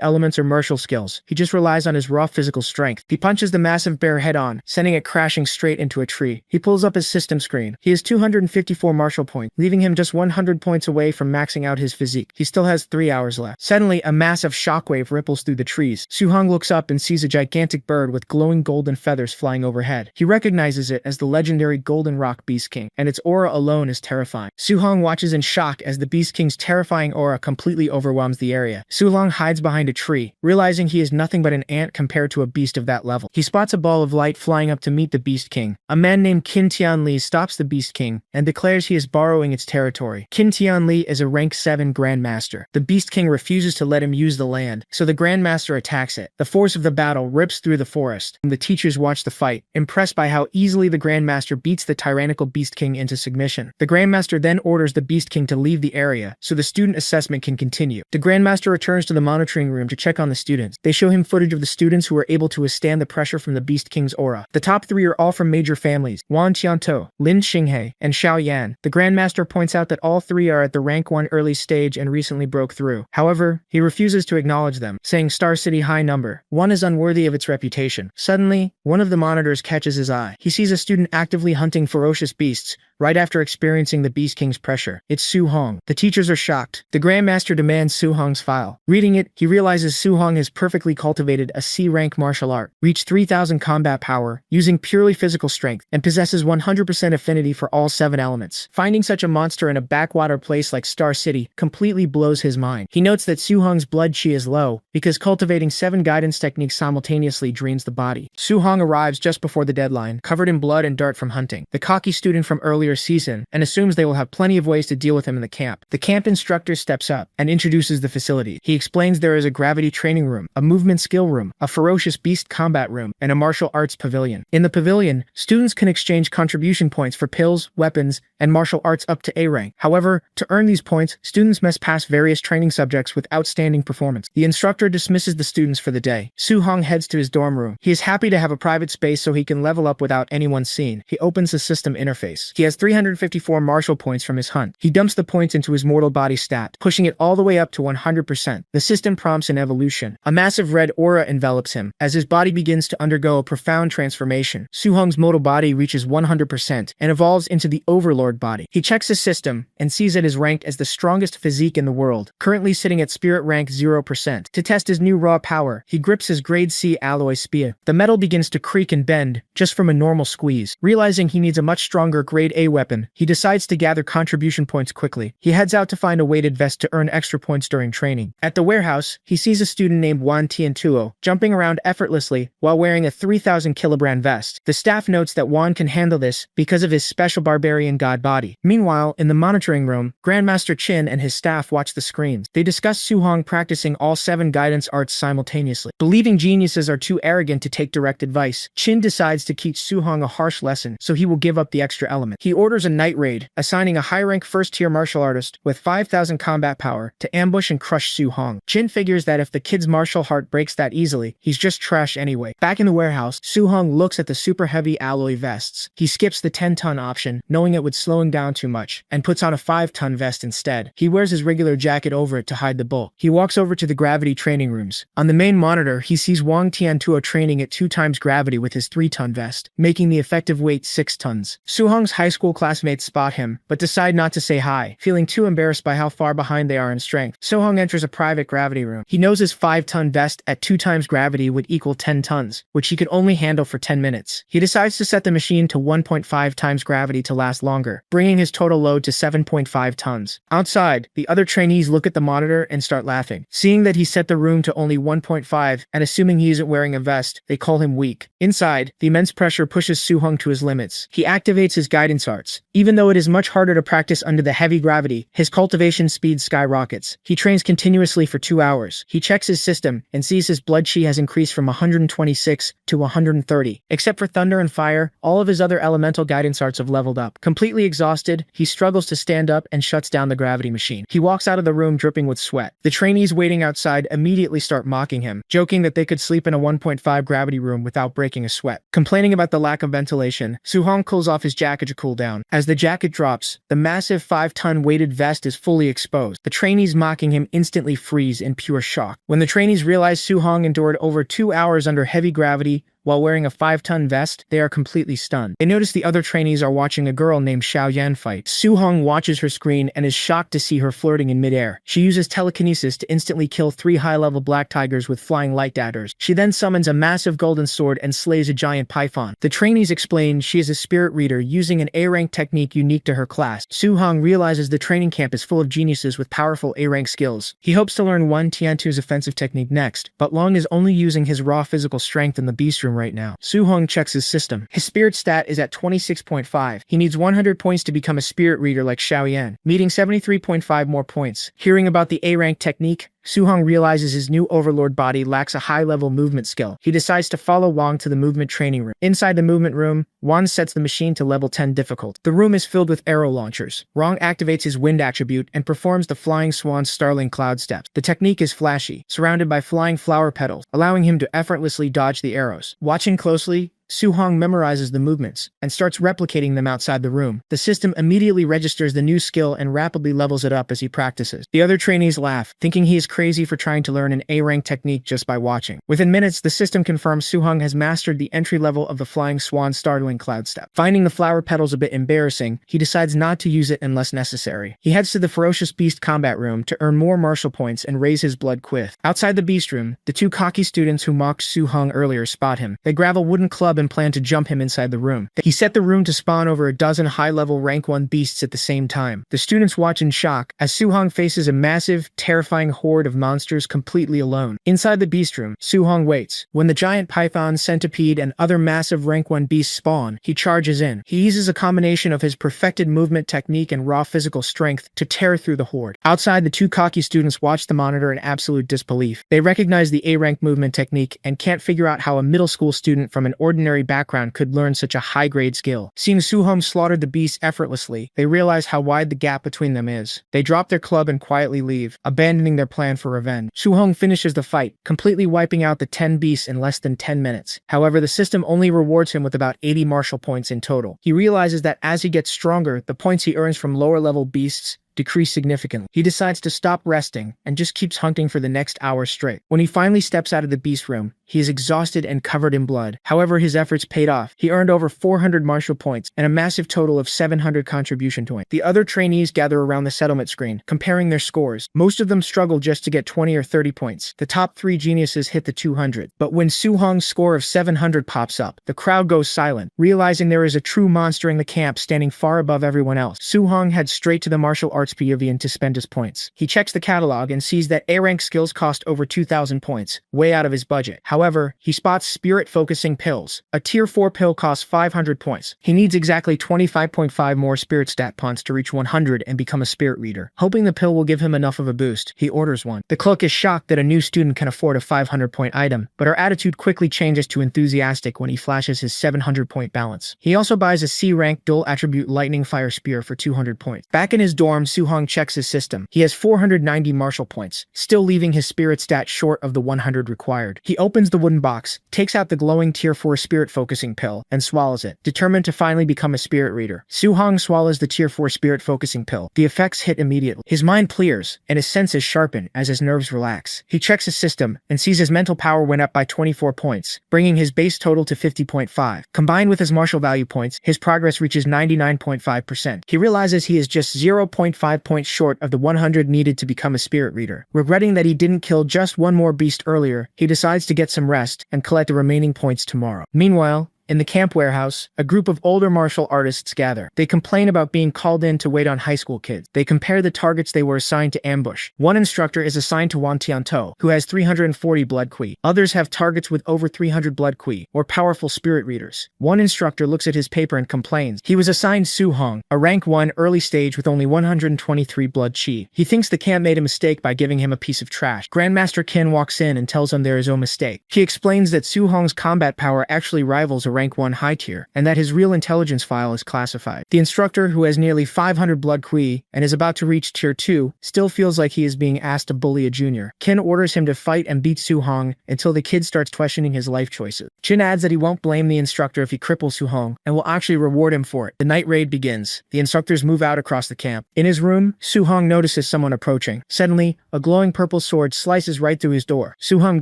elements or martial skills. He just relies on his raw physical strength. He punches the massive bear head-on, sending it crashing straight into a tree. He pulls up his system screen. He has 254 martial points, leaving him just 100 points away from maxing out his physique. He still has 3 hours left. Suddenly, a massive shockwave ripples through the trees. Soo-hong looks up and sees a gigantic bird with glowing golden feathers flying overhead. He recognizes it as the legendary Golden Rock Beast King, and its aura alone is terrifying. Soo-hong watches in shock as the Beast King's terrifying aura completely overwhelms the area. Soo-hong hides behind a tree, realizing he is nothing but an ant compared to a beast of that level. He spots a ball of light flying up to meet the Beast King. A man named Qin Tianli stops the Beast King and declares he is borrowing its territory. Qin Tianli is a rank 7 Grandmaster. The Beast King refuses to let him use the land, so the Grandmaster attacks it. The force of the battle rips through the forest. The teachers watch the fight, impressed by how easily the Grandmaster beats the tyrannical Beast King into submission. The Grandmaster then orders the Beast King to leave the area, so the student assessment can continue. The Grandmaster returns to the monitoring room to check on the students. They show him footage of the students who were able to withstand the pressure from the Beast King's aura. The top 3 are all from major families: Wan Qiantou, Lin Xinghe, and Xiao Yan. The Grandmaster points out that all 3 are at the rank 1 early stage and recently broke through. However, he refuses to acknowledge them, saying Star City high number. 1 is unworthy of its reputation. Suddenly, one of the monitors catches his eye. He sees a student actively hunting ferocious beasts, right after experiencing the Beast King's pressure. It's Soo-hong. The teachers are shocked. The Grandmaster demands Soo-hong's file. Reading it, he realizes Soo-hong has perfectly cultivated a C-rank martial art, reached 3,000 combat power, using purely physical strength, and possesses 100% affinity for all 7 elements. Finding such a monster in a backwater place like Star City completely blows his mind. He notes that Soo-hong's blood chi is low, because cultivating 7 guidance techniques simultaneously drains the body. Soo-hong arrives just before the deadline, covered in blood and dirt from hunting. The cocky student from earlier season, and assumes they will have plenty of ways to deal with him in the camp. The camp instructor steps up and introduces the facility. He explains there is a gravity training room, a movement skill room, a ferocious beast combat room, and a martial arts pavilion. In the pavilion, students can exchange contribution points for pills, weapons, and martial arts up to A rank. However, to earn these points, students must pass various training subjects with outstanding performance. The instructor dismisses the students for the day. Soo-hong heads to his dorm room. He is happy to have a private space so he can level up without anyone seeing. He opens the system interface. He has 354 martial points from his hunt. He dumps the points into his mortal body stat, pushing it all the way up to 100%. The system prompts an evolution. A massive red aura envelops him, as his body begins to undergo a profound transformation. Soo-hong's mortal body reaches 100% and evolves into the Overlord body. He checks his system and sees it is ranked as the strongest physique in the world, currently sitting at spirit rank 0%. To test his new raw power, he grips his grade C alloy spear. The metal begins to creak and bend, just from a normal squeeze. Realizing he needs a much stronger grade A weapon, he decides to gather contribution points quickly. He heads out to find a weighted vest to earn extra points during training. At the warehouse, he sees a student named Wan Tiantuo jumping around effortlessly while wearing a 3,000 kilogram vest. The staff notes that Wan can handle this because of his special barbarian god body. Meanwhile, in the monitoring room, Grandmaster Qin and his staff watch the screens. They discuss Soo-hong practicing all 7 guidance arts simultaneously. Believing geniuses are too arrogant to take direct advice, Qin decides to teach Soo-hong a harsh lesson, so he will give up the extra element. He He orders a night raid, assigning a high-rank first-tier martial artist with 5,000 combat power to ambush and crush Su-hong. Jin figures that if the kid's martial heart breaks that easily, he's just trash anyway. Back in the warehouse, Su-hong looks at the super heavy alloy vests. He skips the 10-ton option, knowing it would slow him down too much, and puts on a 5-ton vest instead. He wears his regular jacket over it to hide the bulk. He walks over to the gravity training rooms. On the main monitor, he sees Wang Tiantuo training at 2 times gravity with his 3-ton vest, making the effective weight 6 tons. Su-hong's high school classmates spot him, but decide not to say hi, feeling too embarrassed by how far behind they are in strength. Su-hong enters a private gravity room. He knows his 5-ton vest at 2 times gravity would equal 10 tons, which he could only handle for 10 minutes. He decides to set the machine to 1.5 times gravity to last longer, bringing his total load to 7.5 tons. Outside, the other trainees look at the monitor and start laughing. Seeing that he set the room to only 1.5 and assuming he isn't wearing a vest, they call him weak. Inside, the immense pressure pushes Su-hong to his limits. He activates his guidance arts. Even though it is much harder to practice under the heavy gravity, his cultivation speed skyrockets. He trains continuously for 2 hours. He checks his system and sees his blood chi has increased from 126 to 130. Except for thunder and fire, all of his other elemental guidance arts have leveled up. Completely exhausted, he struggles to stand up and shuts down the gravity machine. He walks out of the room dripping with sweat. The trainees waiting outside immediately start mocking him, joking that they could sleep in a 1.5 gravity room without breaking a sweat. Complaining about the lack of ventilation, Su-hong pulls off his jacket to cool down. As the jacket drops, the massive 5-ton weighted vest is fully exposed. The trainees mocking him instantly freeze in pure shock. When the trainees realize Su-hong endured over 2 hours under heavy gravity while wearing a 5-ton vest, they are completely stunned. They notice the other trainees are watching a girl named Xiaoyan fight. Su-hong watches her screen and is shocked to see her flirting in midair. She uses telekinesis to instantly kill 3 high-level black tigers with flying light daggers. She then summons a massive golden sword and slays a giant python. The trainees explain she is a spirit reader using an A-rank technique unique to her class. Su-hong realizes the training camp is full of geniuses with powerful A-rank skills. He hopes to learn Wang Tiantuo's offensive technique next, but Long is only using his raw physical strength in the beast room right now. Su-hong checks his system. His spirit stat is at 26.5. He needs 100 points to become a spirit reader like Xiaoyan, needing 73.5 more points. Hearing about the A-rank technique, Su-hong realizes his new overlord body lacks a high-level movement skill. He decides to follow Wang to the movement training room. Inside the movement room, Wang sets the machine to level 10 difficult. The room is filled with arrow launchers. Wang activates his wind attribute and performs the Flying Swan Starling Cloud Steps. The technique is flashy, surrounded by flying flower petals, allowing him to effortlessly dodge the arrows. Watching closely, Su-hong memorizes the movements and starts replicating them outside the room. The system immediately registers the new skill and rapidly levels it up as he practices. The other trainees laugh, thinking he is crazy for trying to learn an A-rank technique just by watching. Within minutes, the system confirms Su-hong has mastered the entry level of the Flying Swan Startling Cloud Step. Finding the flower petals a bit embarrassing, he decides not to use it unless necessary. He heads to the Ferocious Beast combat room to earn more martial points and raise his blood quiff. Outside the beast room, the 2 cocky students who mocked Su-hong earlier spot him. They grab a wooden club and plan to jump him inside the room. He set the room to spawn over a dozen high-level rank 1 beasts at the same time. The students watch in shock as Su-hong faces a massive, terrifying horde of monsters completely alone. Inside the beast room, Su-hong waits. When the giant python, centipede, and other massive rank 1 beasts spawn, he charges in. He uses a combination of his perfected movement technique and raw physical strength to tear through the horde. Outside, the 2 cocky students watch the monitor in absolute disbelief. They recognize the A-rank movement technique and can't figure out how a middle school student from an ordinary background could learn such a high-grade skill. Seeing Su-hong slaughter the beasts effortlessly, they realize how wide the gap between them is. They drop their club and quietly leave, abandoning their plan for revenge. Su-hong finishes the fight, completely wiping out the 10 beasts in less than 10 minutes. However, the system only rewards him with about 80 martial points in total. He realizes that as he gets stronger, the points he earns from lower-level beasts decrease significantly. He decides to stop resting and just keeps hunting for the next hour straight. When he finally steps out of the beast room, he is exhausted and covered in blood. However, his efforts paid off. He earned over 400 martial points and a massive total of 700 contribution points. The other trainees gather around the settlement screen, comparing their scores. Most of them struggle just to get 20 or 30 points. The top 3 geniuses hit the 200. But when Su-hong's score of 700 pops up, the crowd goes silent, realizing there is a true monster in the camp standing far above everyone else. Su-hong heads straight to the martial arts pavilion to spend his points. He checks the catalog and sees that A-rank skills cost over 2,000 points, way out of his budget. However, However, he spots spirit-focusing pills. A tier 4 pill costs 500 points. He needs exactly 25.5 more spirit stat points to reach 100 and become a spirit reader. Hoping the pill will give him enough of a boost, he orders one. The clerk is shocked that a new student can afford a 500-point item, but her attitude quickly changes to enthusiastic when he flashes his 700-point balance. He also buys a C-rank dual attribute lightning fire spear for 200 points. Back in his dorm, Soo-hong checks his system. He has 490 martial points, still leaving his spirit stat short of the 100 required. He opens the wooden box, takes out the glowing tier 4 spirit focusing pill, and swallows it, determined to finally become a spirit reader. Soo-hong swallows the tier 4 spirit focusing pill. The effects hit immediately. His mind clears, and his senses sharpen as his nerves relax. He checks his system and sees his mental power went up by 24 points, bringing his base total to 50.5. Combined with his martial value points, his progress reaches 99.5%. He realizes he is just 0.5 points short of the 100 needed to become a spirit reader. Regretting that he didn't kill just one more beast earlier, he decides to get some rest and collect the remaining points tomorrow. Meanwhile, in the camp warehouse, a group of older martial artists gather. They complain about being called in to wait on high school kids. They compare the targets they were assigned to ambush. One instructor is assigned to Wan Tiantou, who has 340 blood qui. Others have targets with over 300 blood qui, or powerful spirit readers. One instructor looks at his paper and complains. He was assigned Soo-hong, a rank 1 early stage with only 123 blood chi. He thinks the camp made a mistake by giving him a piece of trash. Grandmaster Qin walks in and tells him there is no mistake. He explains that Soo-hong's combat power actually rivals a rank 1 high tier, and that his real intelligence file is classified. The instructor, who has nearly 500 blood qui and is about to reach tier 2, still feels like he is being asked to bully a junior. Qin orders him to fight and beat Soo-hong until the kid starts questioning his life choices. Qin adds that he won't blame the instructor if he cripples Soo-hong and will actually reward him for it. The night raid begins. The instructors move out across the camp. In his room, Soo-hong notices someone approaching. Suddenly, a glowing purple sword slices right through his door. Soo-hong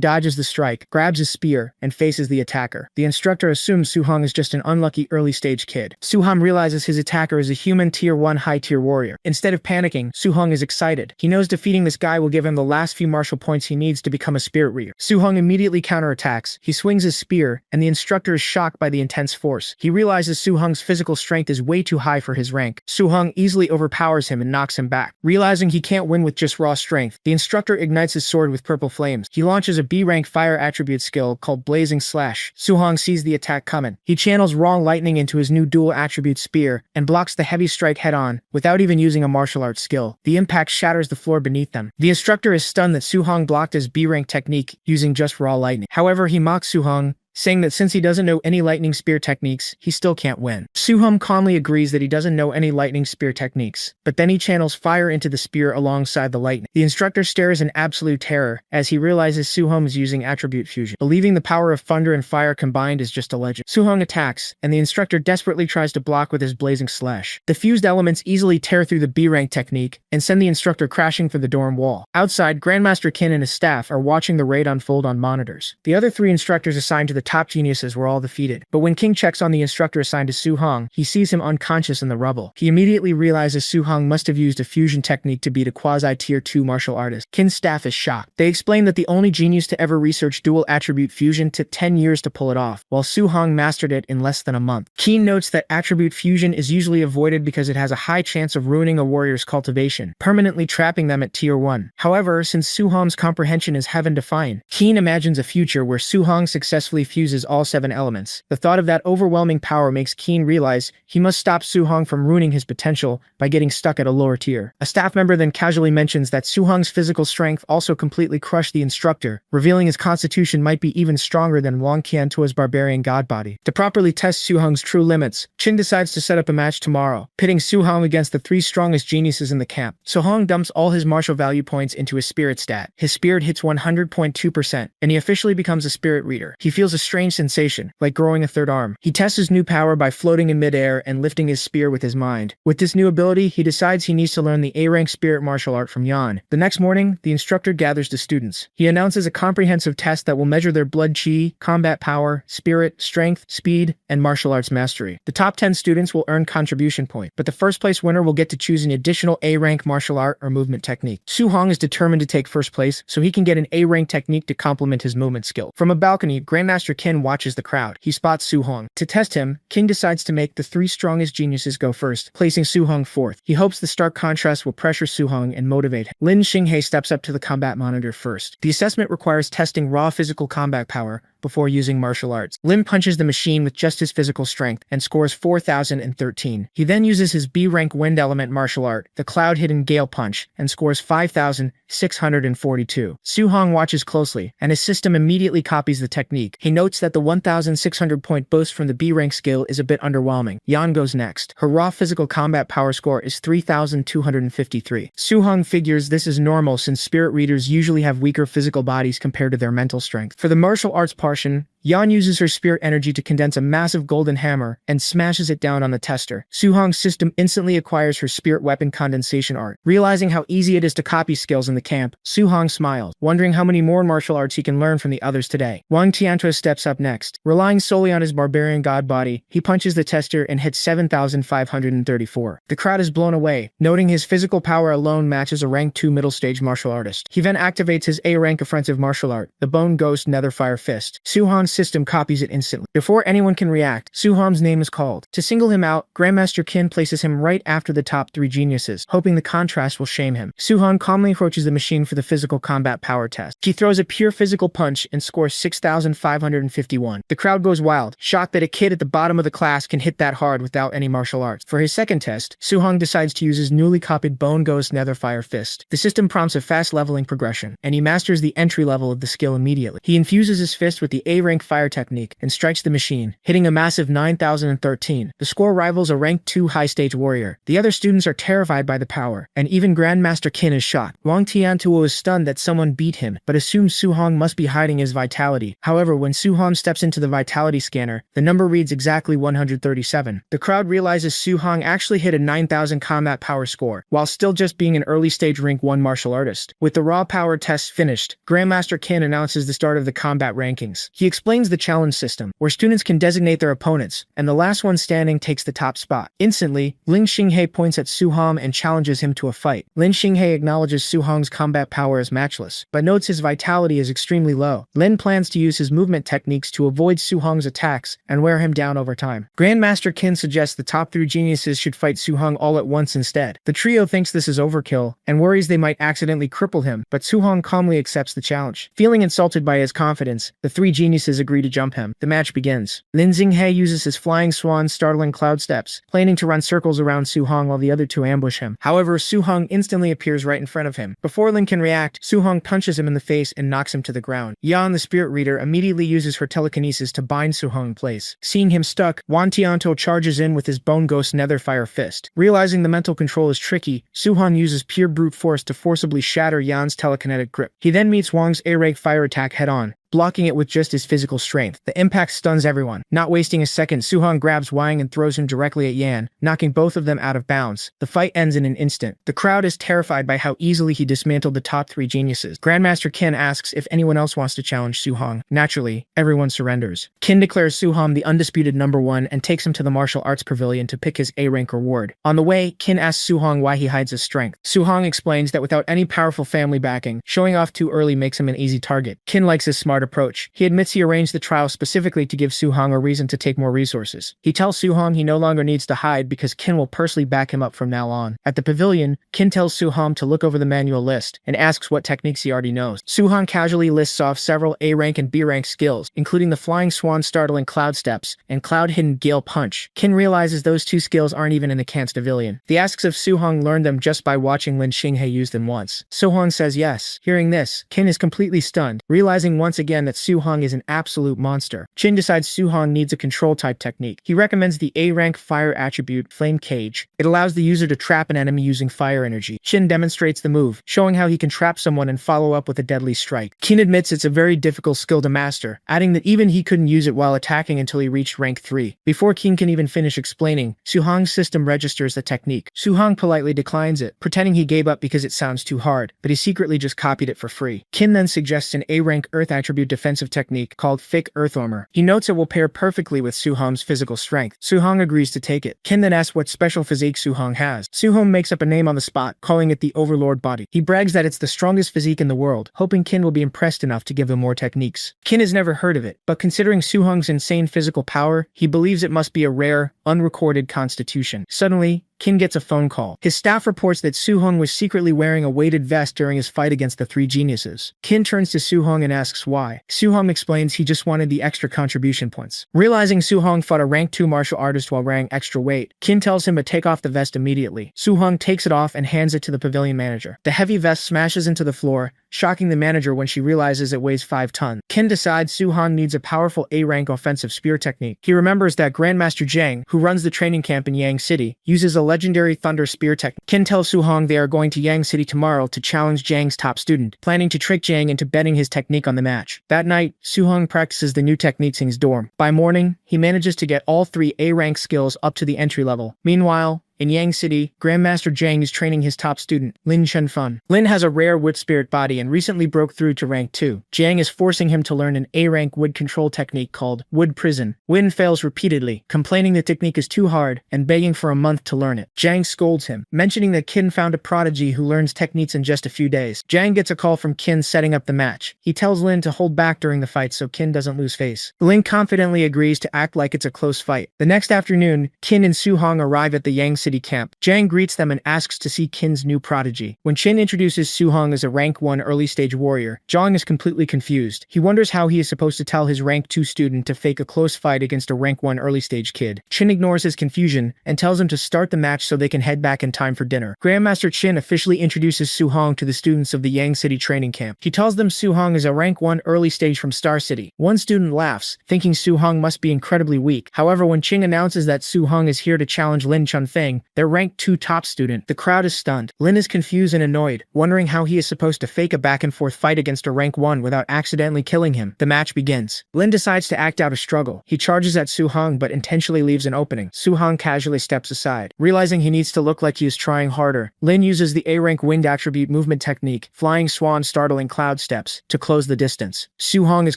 dodges the strike, grabs his spear, and faces the attacker. The instructor assumes Soo-hong is just an unlucky early-stage kid. Soo-hong realizes his attacker is a human tier 1 high-tier warrior. Instead of panicking, Soo-hong is excited. He knows defeating this guy will give him the last few martial points he needs to become a spirit reader. Soo-hong immediately counterattacks. He swings his spear, and the instructor is shocked by the intense force. He realizes Soo-hong's physical strength is way too high for his rank. Soo-hong easily overpowers him and knocks him back. Realizing he can't win with just raw strength, the instructor ignites his sword with purple flames. He launches a B-rank fire attribute skill called Blazing Slash. Soo-hong sees the attack coming. He channels raw lightning into his new dual attribute spear and blocks the heavy strike head-on without even using a martial arts skill. The impact shatters the floor beneath them. The instructor is stunned that Soo-hong blocked his B-rank technique using just raw lightning. However, he mocks Soo-hong, saying that since he doesn't know any lightning spear techniques, he still can't win. Soo-hong calmly agrees that he doesn't know any lightning spear techniques, but then he channels fire into the spear alongside the lightning. The instructor stares in absolute terror as he realizes Soo-hong is using attribute fusion, believing the power of thunder and fire combined is just a legend. Soo-hong attacks, and the instructor desperately tries to block with his blazing slash. The fused elements easily tear through the B-rank technique and send the instructor crashing through the dorm wall. Outside, Grandmaster Qin and his staff are watching the raid unfold on monitors. The other 3 instructors assigned to the top geniuses were all defeated, but when King checks on the instructor assigned to Soo-hong, he sees him unconscious in the rubble. He immediately realizes Soo-hong must have used a fusion technique to beat a quasi-tier 2 martial artist. Kin's staff is shocked. They explain that the only genius to ever research dual attribute fusion took 10 years to pull it off, while Soo-hong mastered it in less than a month. Keen notes that attribute fusion is usually avoided because it has a high chance of ruining a warrior's cultivation, permanently trapping them at tier 1. However, since Soo-hong's comprehension is heaven-defying, Keen imagines a future where Soo-hong successfully fuses all 7 elements. The thought of that overwhelming power makes Keen realize he must stop Soo-hong from ruining his potential by getting stuck at a lower tier. A staff member then casually mentions that Soo-hong's physical strength also completely crushed the instructor, revealing his constitution might be even stronger than Wang Qiantuo's barbarian god body. To properly test Soo-hong's true limits, Qin decides to set up a match tomorrow, pitting Soo-hong against the 3 strongest geniuses in the camp. Soo-hong dumps all his martial value points into his spirit stat. His spirit hits 100.2%, and he officially becomes a spirit reader. He feels a strange sensation, like growing a 3rd arm. He tests his new power by floating in midair and lifting his spear with his mind. With this new ability, he decides he needs to learn the A-rank spirit martial art from Yan. The next morning, the instructor gathers the students. He announces a comprehensive test that will measure their blood chi, combat power, spirit, strength, speed, and martial arts mastery. The top 10 students will earn contribution point, but the first place winner will get to choose an additional A-rank martial art or movement technique. Soo-hong is determined to take first place so he can get an A-rank technique to complement his movement skill. From a balcony, Grandmaster Qin watches the crowd. He spots Soo-hong. To test him, King decides to make the 3 strongest geniuses go first, placing Soo-hong 4th. He hopes the stark contrast will pressure Soo-hong and motivate him. Lin Xinghe steps up to the combat monitor first. The assessment requires testing raw physical combat power, before using martial arts. Lin punches the machine with just his physical strength and scores 4,013. He then uses his B-rank wind element martial art, the cloud-hidden gale punch, and scores 5,642. Su-hong watches closely, and his system immediately copies the technique. He notes that the 1,600-point boost from the B-rank skill is a bit underwhelming. Yan goes next. Her raw physical combat power score is 3,253. Su-hong figures this is normal since spirit readers usually have weaker physical bodies compared to their mental strength. For the martial arts portion, Yan uses her spirit energy to condense a massive golden hammer and smashes it down on the tester. Su-hong's system instantly acquires her spirit weapon condensation art. Realizing how easy it is to copy skills in the camp, Su-hong smiles, wondering how many more martial arts he can learn from the others today. Wang Tiantuo steps up next. Relying solely on his barbarian god body, he punches the tester and hits 7,534. The crowd is blown away, noting his physical power alone matches a rank 2 middle stage martial artist. He then activates his A-rank offensive martial art, the Bone Ghost Netherfire Fist. Su-hong's system copies it instantly. Before anyone can react, Su-hong's name is called. To single him out, Grandmaster Qin places him right after the top 3 geniuses, hoping the contrast will shame him. Su-hong calmly approaches the machine for the physical combat power test. She throws a pure physical punch and scores 6,551. The crowd goes wild, shocked that a kid at the bottom of the class can hit that hard without any martial arts. For his second test, Su-hong decides to use his newly copied Bone Ghost Netherfire Fist. The system prompts a fast leveling progression, and he masters the entry level of the skill immediately. He infuses his fist with the A-rank fire technique and strikes the machine, hitting a massive 9,013. The score rivals a rank 2 high-stage warrior. The other students are terrified by the power, and even Grandmaster Qin is shocked. Wang Tiantuo is stunned that someone beat him, but assumes Su-hong must be hiding his vitality. However, when Su-hong steps into the vitality scanner, the number reads exactly 137. The crowd realizes Su-hong actually hit a 9,000 combat power score, while still just being an early-stage rank 1 martial artist. With the raw power test finished, Grandmaster Qin announces the start of the combat rankings. He explains the challenge system, where students can designate their opponents, and the last one standing takes the top spot. Instantly, Lin Xinghe points at Su-hong and challenges him to a fight. Lin Xinghe acknowledges Su-hong's combat power as matchless, but notes his vitality is extremely low. Lin plans to use his movement techniques to avoid Su-hong's attacks and wear him down over time. Grandmaster Qin suggests the top 3 geniuses should fight Su-hong all at once instead. The trio thinks this is overkill and worries they might accidentally cripple him, but Su-hong calmly accepts the challenge. Feeling insulted by his confidence, the 3 geniuses agree to jump him. The match begins. Lin Xinghe uses his flying swan startling cloud steps, planning to run circles around Su-hong while the other 2 ambush him. However, Su-hong instantly appears right in front of him. Before Lin can react, Su-hong punches him in the face and knocks him to the ground. Yan, the spirit reader, immediately uses her telekinesis to bind Su-hong in place. Seeing him stuck, Wang Tiantuo charges in with his Bone Ghost Netherfire Fist. Realizing the mental control is tricky, Su-hong uses pure brute force to forcibly shatter Yan's telekinetic grip. He then meets Wang's A-rank fire attack head-on, blocking it with just his physical strength. The impact stuns everyone. Not wasting a second, Su-hong grabs Wang and throws him directly at Yan, knocking both of them out of bounds. The fight ends in an instant. The crowd is terrified by how easily he dismantled the top 3 geniuses. Grandmaster Qin asks if anyone else wants to challenge Su-hong. Naturally, everyone surrenders. Qin declares Su-hong the undisputed number 1 and takes him to the martial arts pavilion to pick his A-rank reward. On the way, Qin asks Su-hong why he hides his strength. Su-hong explains that without any powerful family backing, showing off too early makes him an easy target. Qin likes his smart approach. He admits he arranged the trial specifically to give Su-hong a reason to take more resources. He tells Su-hong he no longer needs to hide because Qin will personally back him up from now on. At the pavilion, Qin tells Su-hong to look over the manual list and asks what techniques he already knows. Su-hong casually lists off several A-rank and B-rank skills, including the Flying Swan Startling Cloud Steps and Cloud Hidden Gale Punch. Qin realizes those 2 skills aren't even in the Khan's pavilion. He asks if Su-hong learned them just by watching Lin Xinghe use them once. Su-hong says yes. Hearing this, Qin is completely stunned, realizing once again that Su-hong is an absolute monster. Qin decides Su-hong needs a control-type technique. He recommends the A-rank fire attribute, Flame Cage. It allows the user to trap an enemy using fire energy. Qin demonstrates the move, showing how he can trap someone and follow up with a deadly strike. Qin admits it's a very difficult skill to master, adding that even he couldn't use it while attacking until he reached rank 3. Before Qin can even finish explaining, Su-hong's system registers the technique. Su-hong politely declines it, pretending he gave up because it sounds too hard, but he secretly just copied it for free. Qin then suggests an A-rank earth attribute defensive technique called Thick Earth Armor. He notes it will pair perfectly with Su-hong's physical strength. Su-hong agrees to take it. Qin then asks what special physique Su-hong has. Su-hong makes up a name on the spot, calling it the Overlord Body. He brags that it's the strongest physique in the world, hoping Qin will be impressed enough to give him more techniques. Qin has never heard of it, but considering Su-hong's insane physical power, he believes it must be a rare, unrecorded constitution. Suddenly, Kin gets a phone call. His staff reports that Soo-hong was secretly wearing a weighted vest during his fight against the three geniuses. Kin turns to Soo-hong and asks why. Soo-hong explains he just wanted the extra contribution points. Realizing Soo-hong fought a rank 2 martial artist while wearing extra weight, Kin tells him to take off the vest immediately. Soo-hong takes it off and hands it to the pavilion manager. The heavy vest smashes into the floor, shocking the manager when she realizes it weighs 5 tons. Kin decides Soo-hong needs a powerful A-rank offensive spear technique. He remembers that Grandmaster Jang, who runs the training camp in Yang City, uses a legendary thunder spear technique. Kin tells Soo-hong they are going to Yang City tomorrow to challenge Jang's top student, planning to trick Jang into betting his technique on the match. That night, Soo-hong practices the new techniques in his dorm. By morning, he manages to get all 3 A-rank skills up to the entry level. Meanwhile, in Yang City, Grandmaster Jang is training his top student, Lin Chunfun. Lin has a rare wood spirit body and recently broke through to rank 2. Jang is forcing him to learn an A-rank wood control technique called wood prison. Lin fails repeatedly, complaining the technique is too hard and begging for a month to learn it. Jang scolds him, mentioning that Kin found a prodigy who learns techniques in just a few days. Jang gets a call from Kin setting up the match. He tells Lin to hold back during the fight so Kin doesn't lose face. Lin confidently agrees to act like it's a close fight. The next afternoon, Kin and Soo-hong arrive at the Yang City camp. Jang greets them and asks to see Kin's new prodigy. When Chin introduces Soo-hong as a rank 1 early stage warrior, Jang is completely confused. He wonders how he is supposed to tell his rank 2 student to fake a close fight against a rank 1 early stage kid. Chin ignores his confusion and tells him to start the match so they can head back in time for dinner. Grandmaster Chin officially introduces Soo-hong to the students of the Yang City training camp. He tells them Soo-hong is a rank 1 early stage from Star City. One student laughs, thinking Soo-hong must be incredibly weak. However, when Ching announces that Soo-hong is here to challenge Lin Chunfeng, their rank 2 top student, the crowd is stunned. Lin is confused and annoyed, wondering how he is supposed to fake a back-and-forth fight against a rank 1 without accidentally killing him. The match begins. Lin decides to act out a struggle. He charges at Soo-hong but intentionally leaves an opening. Soo-hong casually steps aside. Realizing he needs to look like he is trying harder, Lin uses the A-rank wind attribute movement technique, flying swan startling cloud steps, to close the distance. Soo-hong is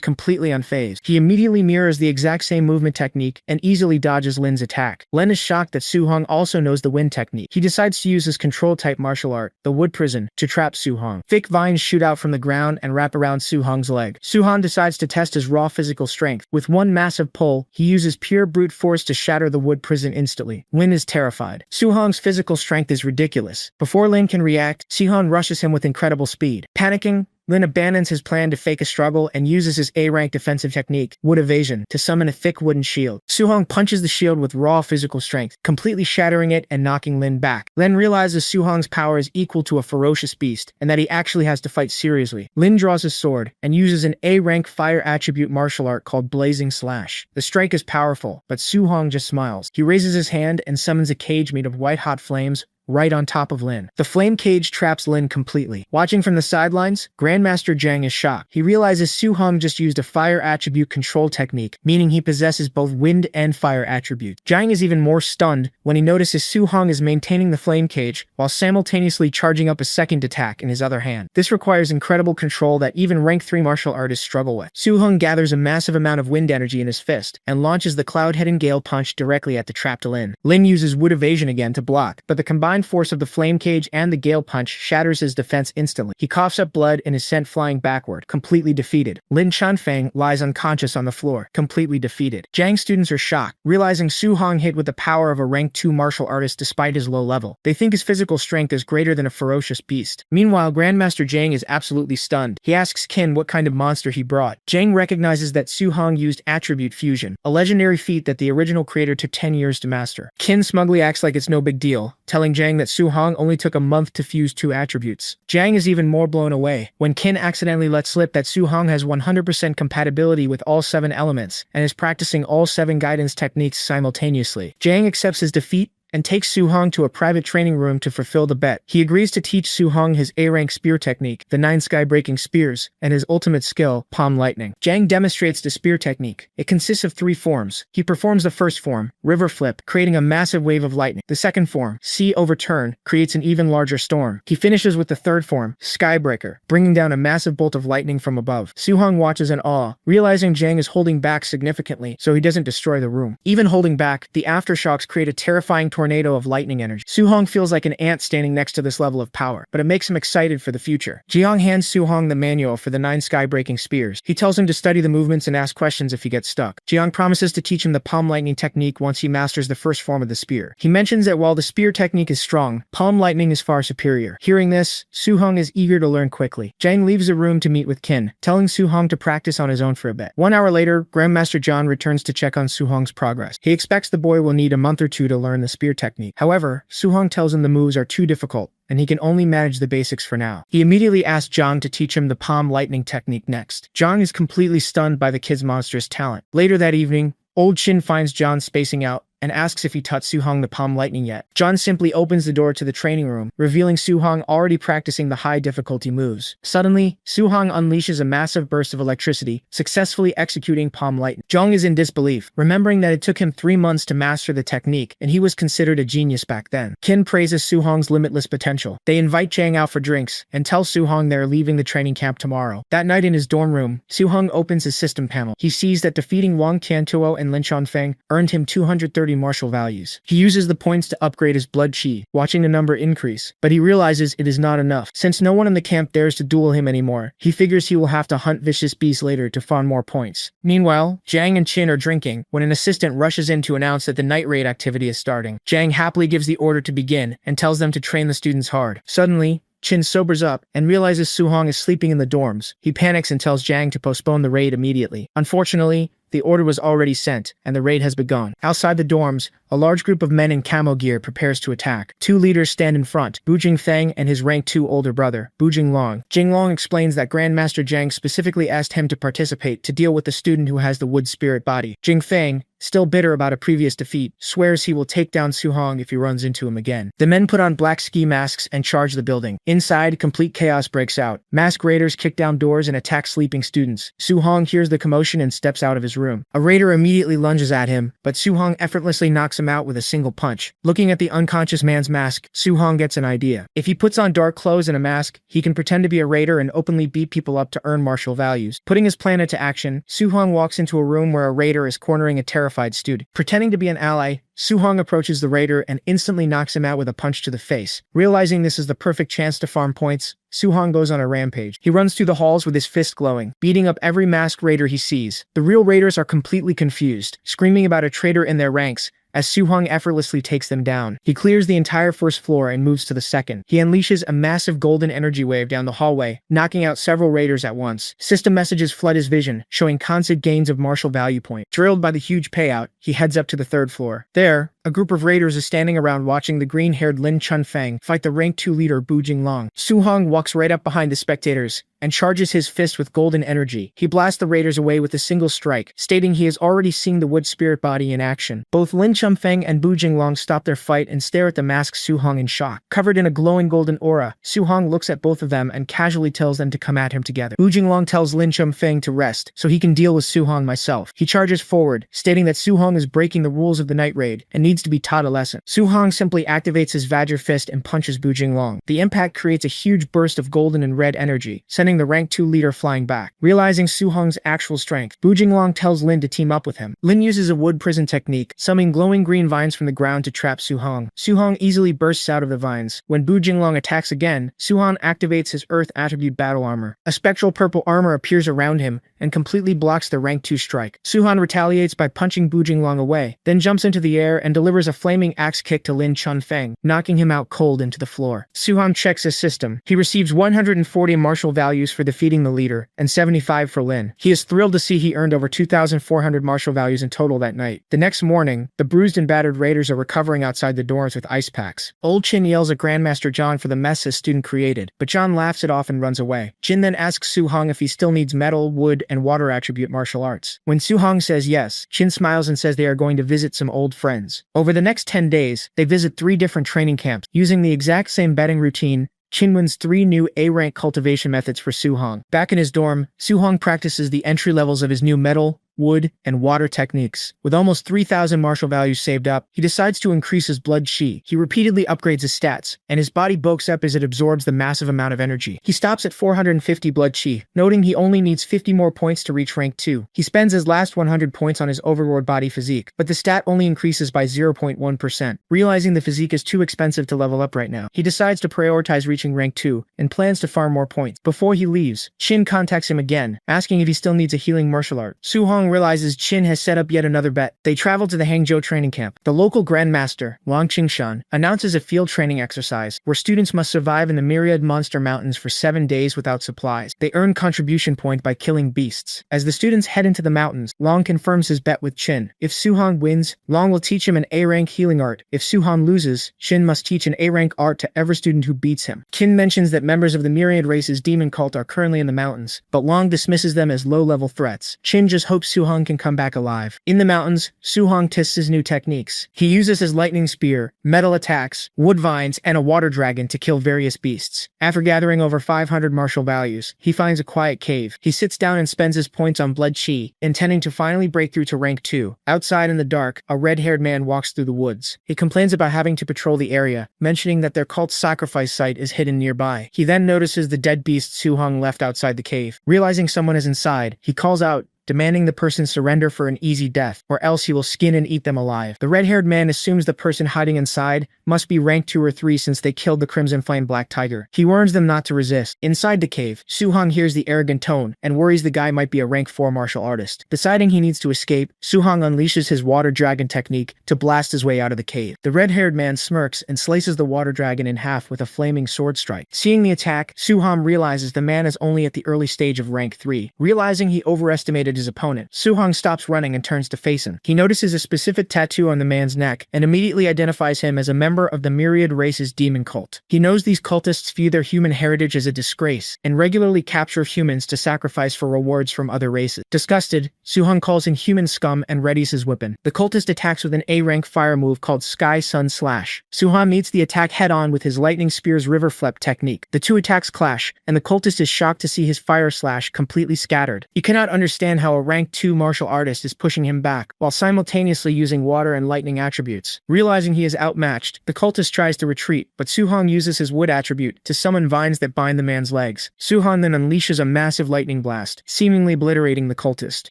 completely unfazed. He immediately mirrors the exact same movement technique and easily dodges Lin's attack. Lin is shocked that Soo-hong also knows the wind technique. He decides to use his control-type martial art, the wood prison, to trap Soo-hong. Thick vines shoot out from the ground and wrap around Soo-hong's leg. Soo-hong decides to test his raw physical strength. With one massive pull, he uses pure brute force to shatter the wood prison instantly. Lin is terrified. Soo-hong's physical strength is ridiculous. Before Lin can react, Soo-hong rushes him with incredible speed. Panicking, Lin abandons his plan to fake a struggle and uses his A-rank defensive technique, wood evasion, to summon a thick wooden shield. Soo-hong punches the shield with raw physical strength, completely shattering it and knocking Lin back. Lin realizes Soo-hong's power is equal to a ferocious beast, and that he actually has to fight seriously. Lin draws his sword, and uses an A-rank fire attribute martial art called Blazing Slash. The strike is powerful, but Soo-hong just smiles. He raises his hand and summons a cage made of white-hot flames, right on top of Lin. The flame cage traps Lin completely. Watching from the sidelines, Grandmaster Jang is shocked. He realizes Soo-hong just used a fire attribute control technique, meaning he possesses both wind and fire attributes. Jang is even more stunned when he notices Soo-hong is maintaining the flame cage while simultaneously charging up a second attack in his other hand. This requires incredible control that even rank 3 martial artists struggle with. Soo-hong gathers a massive amount of wind energy in his fist and launches the cloud-headed gale punch directly at the trapped Lin. Lin uses wood evasion again to block, but the combined force of the flame cage and the gale punch shatters his defense instantly. He coughs up blood and is sent flying backward, completely defeated. Lin Chunfeng lies unconscious on the floor, completely defeated. Jang's students are shocked, realizing Soo-hong hit with the power of a rank 2 martial artist despite his low level. They think his physical strength is greater than a ferocious beast. Meanwhile, Grandmaster Jang is absolutely stunned. He asks Kin what kind of monster he brought. Jang recognizes that Soo-hong used attribute fusion, a legendary feat that the original creator took 10 years to master. Kin smugly acts like it's no big deal, telling Jang that Soo-hong only took a month to fuse 2 attributes. Jang is even more blown away when Kin accidentally lets slip that Soo-hong has 100% compatibility with all 7 elements and is practicing all 7 guidance techniques simultaneously. Jang accepts his defeat and takes Soo-hong to a private training room to fulfill the bet. He agrees to teach Soo-hong his A-rank spear technique, the 9 sky-breaking spears, and his ultimate skill, palm lightning. Jang demonstrates the spear technique. It consists of 3 forms. He performs the first form, river flip, creating a massive wave of lightning. The second form, sea overturn, creates an even larger storm. He finishes with the third form, skybreaker, bringing down a massive bolt of lightning from above. Soo-hong watches in awe, realizing Jang is holding back significantly so he doesn't destroy the room. Even holding back, the aftershocks create a terrifying tornado tornado of lightning energy. Su-hong feels like an ant standing next to this level of power, but it makes him excited for the future. Jiang hands Su-hong the manual for the 9 sky-breaking spears. He tells him to study the movements and ask questions if he gets stuck. Jiang promises to teach him the palm lightning technique once he masters the first form of the spear. He mentions that while the spear technique is strong, palm lightning is far superior. Hearing this, Su-hong is eager to learn quickly. Jiang leaves the room to meet with Qin, telling Su-hong to practice on his own for a bit. 1 hour later, Grandmaster John returns to check on Su-hong's progress. He expects the boy will need a month or two to learn the spear technique. However, Su-hong tells him the moves are too difficult, and he can only manage the basics for now. He immediately asks Zhang to teach him the palm lightning technique next. Zhang is completely stunned by the kid's monstrous talent. Later that evening, old Qin finds John spacing out and asks if he taught Su-hong the palm lightning yet. John simply opens the door to the training room, revealing Su-hong already practicing the high difficulty moves. Suddenly, Su-hong unleashes a massive burst of electricity, successfully executing palm lightning. Zhang is in disbelief, remembering that it took him 3 months to master the technique, and he was considered a genius back then. Qin praises Su-hong's limitless potential. They invite Zhang out for drinks, and tell Su-hong they are leaving the training camp tomorrow. That night in his dorm room, Su-hong opens his system panel. He sees that defeating Wang Tiantuo and Lin Chonfeng earned him 230 martial values. He uses the points to upgrade his blood chi, watching the number increase, but he realizes it is not enough. Since no one in the camp dares to duel him anymore, he figures he will have to hunt vicious beasts later to farm more points. Meanwhile, Zhang and Qin are drinking when an assistant rushes in to announce that the night raid activity is starting. Zhang happily gives the order to begin and tells them to train the students hard. Suddenly, Qin sobers up and realizes Su-hong is sleeping in the dorms. He panics and tells Zhang to postpone the raid immediately. Unfortunately, the order was already sent, and the raid has begun. Outside the dorms, a large group of men in camo gear prepares to attack. 2 leaders stand in front, Bu Jingfeng and his rank 2 older brother, Bu Jinglong. Jinglong explains that Grandmaster Zhang specifically asked him to participate to deal with the student who has the wood spirit body. Jingfeng, still bitter about a previous defeat, swears he will take down Su-hong if he runs into him again. The men put on black ski masks and charge the building. Inside, complete chaos breaks out. Masked raiders kick down doors and attack sleeping students. Su-hong hears the commotion and steps out of his room. A raider immediately lunges at him, but Su-hong effortlessly knocks him out with a single punch. Looking at the unconscious man's mask, Su-hong gets an idea. If he puts on dark clothes and a mask, he can pretend to be a raider and openly beat people up to earn martial values. Putting his plan into action, Su-hong walks into a room where a raider is cornering a terrified student. Pretending to be an ally, Su-hong approaches the raider and instantly knocks him out with a punch to the face. Realizing this is the perfect chance to farm points, Su-hong goes on a rampage. He runs through the halls with his fist glowing, beating up every masked raider he sees. The real raiders are completely confused, screaming about a traitor in their ranks, as Su-hong effortlessly takes them down. He clears the entire first floor and moves to the second. He unleashes a massive golden energy wave down the hallway, knocking out several raiders at once. System messages flood his vision, showing constant gains of martial value point. Thrilled by the huge payout, he heads up to the 3rd floor. There, a group of raiders is standing around watching the green-haired Lin Chunfeng fight the rank 2 leader Bu Jinglong. Su-hong walks right up behind the spectators and charges his fist with golden energy. He blasts the raiders away with a single strike, stating he has already seen the wood spirit body in action. Both Lin Chunfeng and Bu Jinglong stop their fight and stare at the masked Su-hong in shock. Covered in a glowing golden aura, Su-hong looks at both of them and casually tells them to come at him together. Bu Jinglong tells Lin Chunfeng to rest, so he can deal with Su-hong myself. He charges forward, stating that Su-hong is breaking the rules of the night raid and needs to be taught a lesson. Su-hong simply activates his Vajra fist and punches Bu Jinglong. The impact creates a huge burst of golden and red energy, sending the rank 2 leader flying back. Realizing Su-hong's actual strength, Bu Jinglong tells Lin to team up with him. Lin uses a wood prison technique, summoning glowing green vines from the ground to trap Su-hong. Su-hong easily bursts out of the vines. When Bu Jinglong attacks again, Su-hong activates his earth attribute battle armor. A spectral purple armor appears around him and completely blocks the rank 2 strike. Su-hong retaliates by punching Bu Jinglong away, then jumps into the air and delivers a flaming axe kick to Lin Chunfeng, knocking him out cold into the floor. Su-hong checks his system. He receives 140 martial values for defeating the leader, and 75 for Lin. He is thrilled to see he earned over 2,400 martial values in total that night. The next morning, the bruised and battered raiders are recovering outside the dorms with ice packs. Old Qin yells at Grandmaster John for the mess his student created, but John laughs it off and runs away. Jin then asks Su-hong if he still needs metal, wood, and water attribute martial arts. When Su-hong says yes, Qin smiles and says they are going to visit some old friends. Over the next 10 days, they visit 3 different training camps. Using the exact same betting routine, Qin wins 3 new A-rank cultivation methods for Su-hong. Back in his dorm, Su-hong practices the entry levels of his new metal, wood, and water techniques. With almost 3,000 martial values saved up, he decides to increase his blood chi. He repeatedly upgrades his stats, and his body bulks up as it absorbs the massive amount of energy. He stops at 450 blood chi, noting he only needs 50 more points to reach rank 2. He spends his last 100 points on his overlord body physique, but the stat only increases by 0.1%. Realizing the physique is too expensive to level up right now, he decides to prioritize reaching rank 2 and plans to farm more points. Before he leaves, Chin contacts him again, asking if he still needs a healing martial art. Su-hong realizes Chin has set up yet another bet. They travel to the Hangzhou training camp. The local grandmaster, Wang Qingshan, announces a field training exercise where students must survive in the myriad monster mountains for 7 days without supplies. They earn contribution point by killing beasts. As the students head into the mountains, Long confirms his bet with Chin. If Su-hong wins, Long will teach him an A-rank healing art. If Su-hong loses, Chin must teach an A-rank art to every student who beats him. Qin mentions that members of the myriad race's demon cult are currently in the mountains, but Long dismisses them as low-level threats. Qin just hopes Su-hong can come back alive. In the mountains, Su-hong tests his new techniques. He uses his lightning spear, metal attacks, wood vines, and a water dragon to kill various beasts. After gathering over 500 martial values, he finds a quiet cave. He sits down and spends his points on blood chi, intending to finally break through to rank 2. Outside in the dark, a red-haired man walks through the woods. He complains about having to patrol the area, mentioning that their cult's sacrifice site is hidden nearby. He then notices the dead beast Su-hong left outside the cave. Realizing someone is inside, he calls out, demanding the person surrender for an easy death, or else he will skin and eat them alive. The red-haired man assumes the person hiding inside must be rank 2 or 3 since they killed the Crimson Flame Black Tiger. He warns them not to resist. Inside the cave, Su-hong hears the arrogant tone and worries the guy might be a rank 4 martial artist. Deciding he needs to escape, Su-hong unleashes his water dragon technique to blast his way out of the cave. The red-haired man smirks and slices the water dragon in half with a flaming sword strike. Seeing the attack, Su-hong realizes the man is only at the early stage of rank 3. Realizing he overestimated his opponent, Su-hong stops running and turns to face him. He notices a specific tattoo on the man's neck and immediately identifies him as a member of the myriad race's demon cult. He knows these cultists view their human heritage as a disgrace and regularly capture humans to sacrifice for rewards from other races. Disgusted, Su-hong calls in human scum and readies his weapon. The cultist attacks with an A-rank fire move called Sky Sun Slash. Su-hong meets the attack head-on with his lightning spear's river flip technique. The two attacks clash, and the cultist is shocked to see his fire slash completely scattered. He cannot understand how a rank 2 martial artist is pushing him back, while simultaneously using water and lightning attributes. Realizing he is outmatched, the cultist tries to retreat, but Su-hong uses his wood attribute to summon vines that bind the man's legs. Su-hong then unleashes a massive lightning blast, seemingly obliterating the cultist.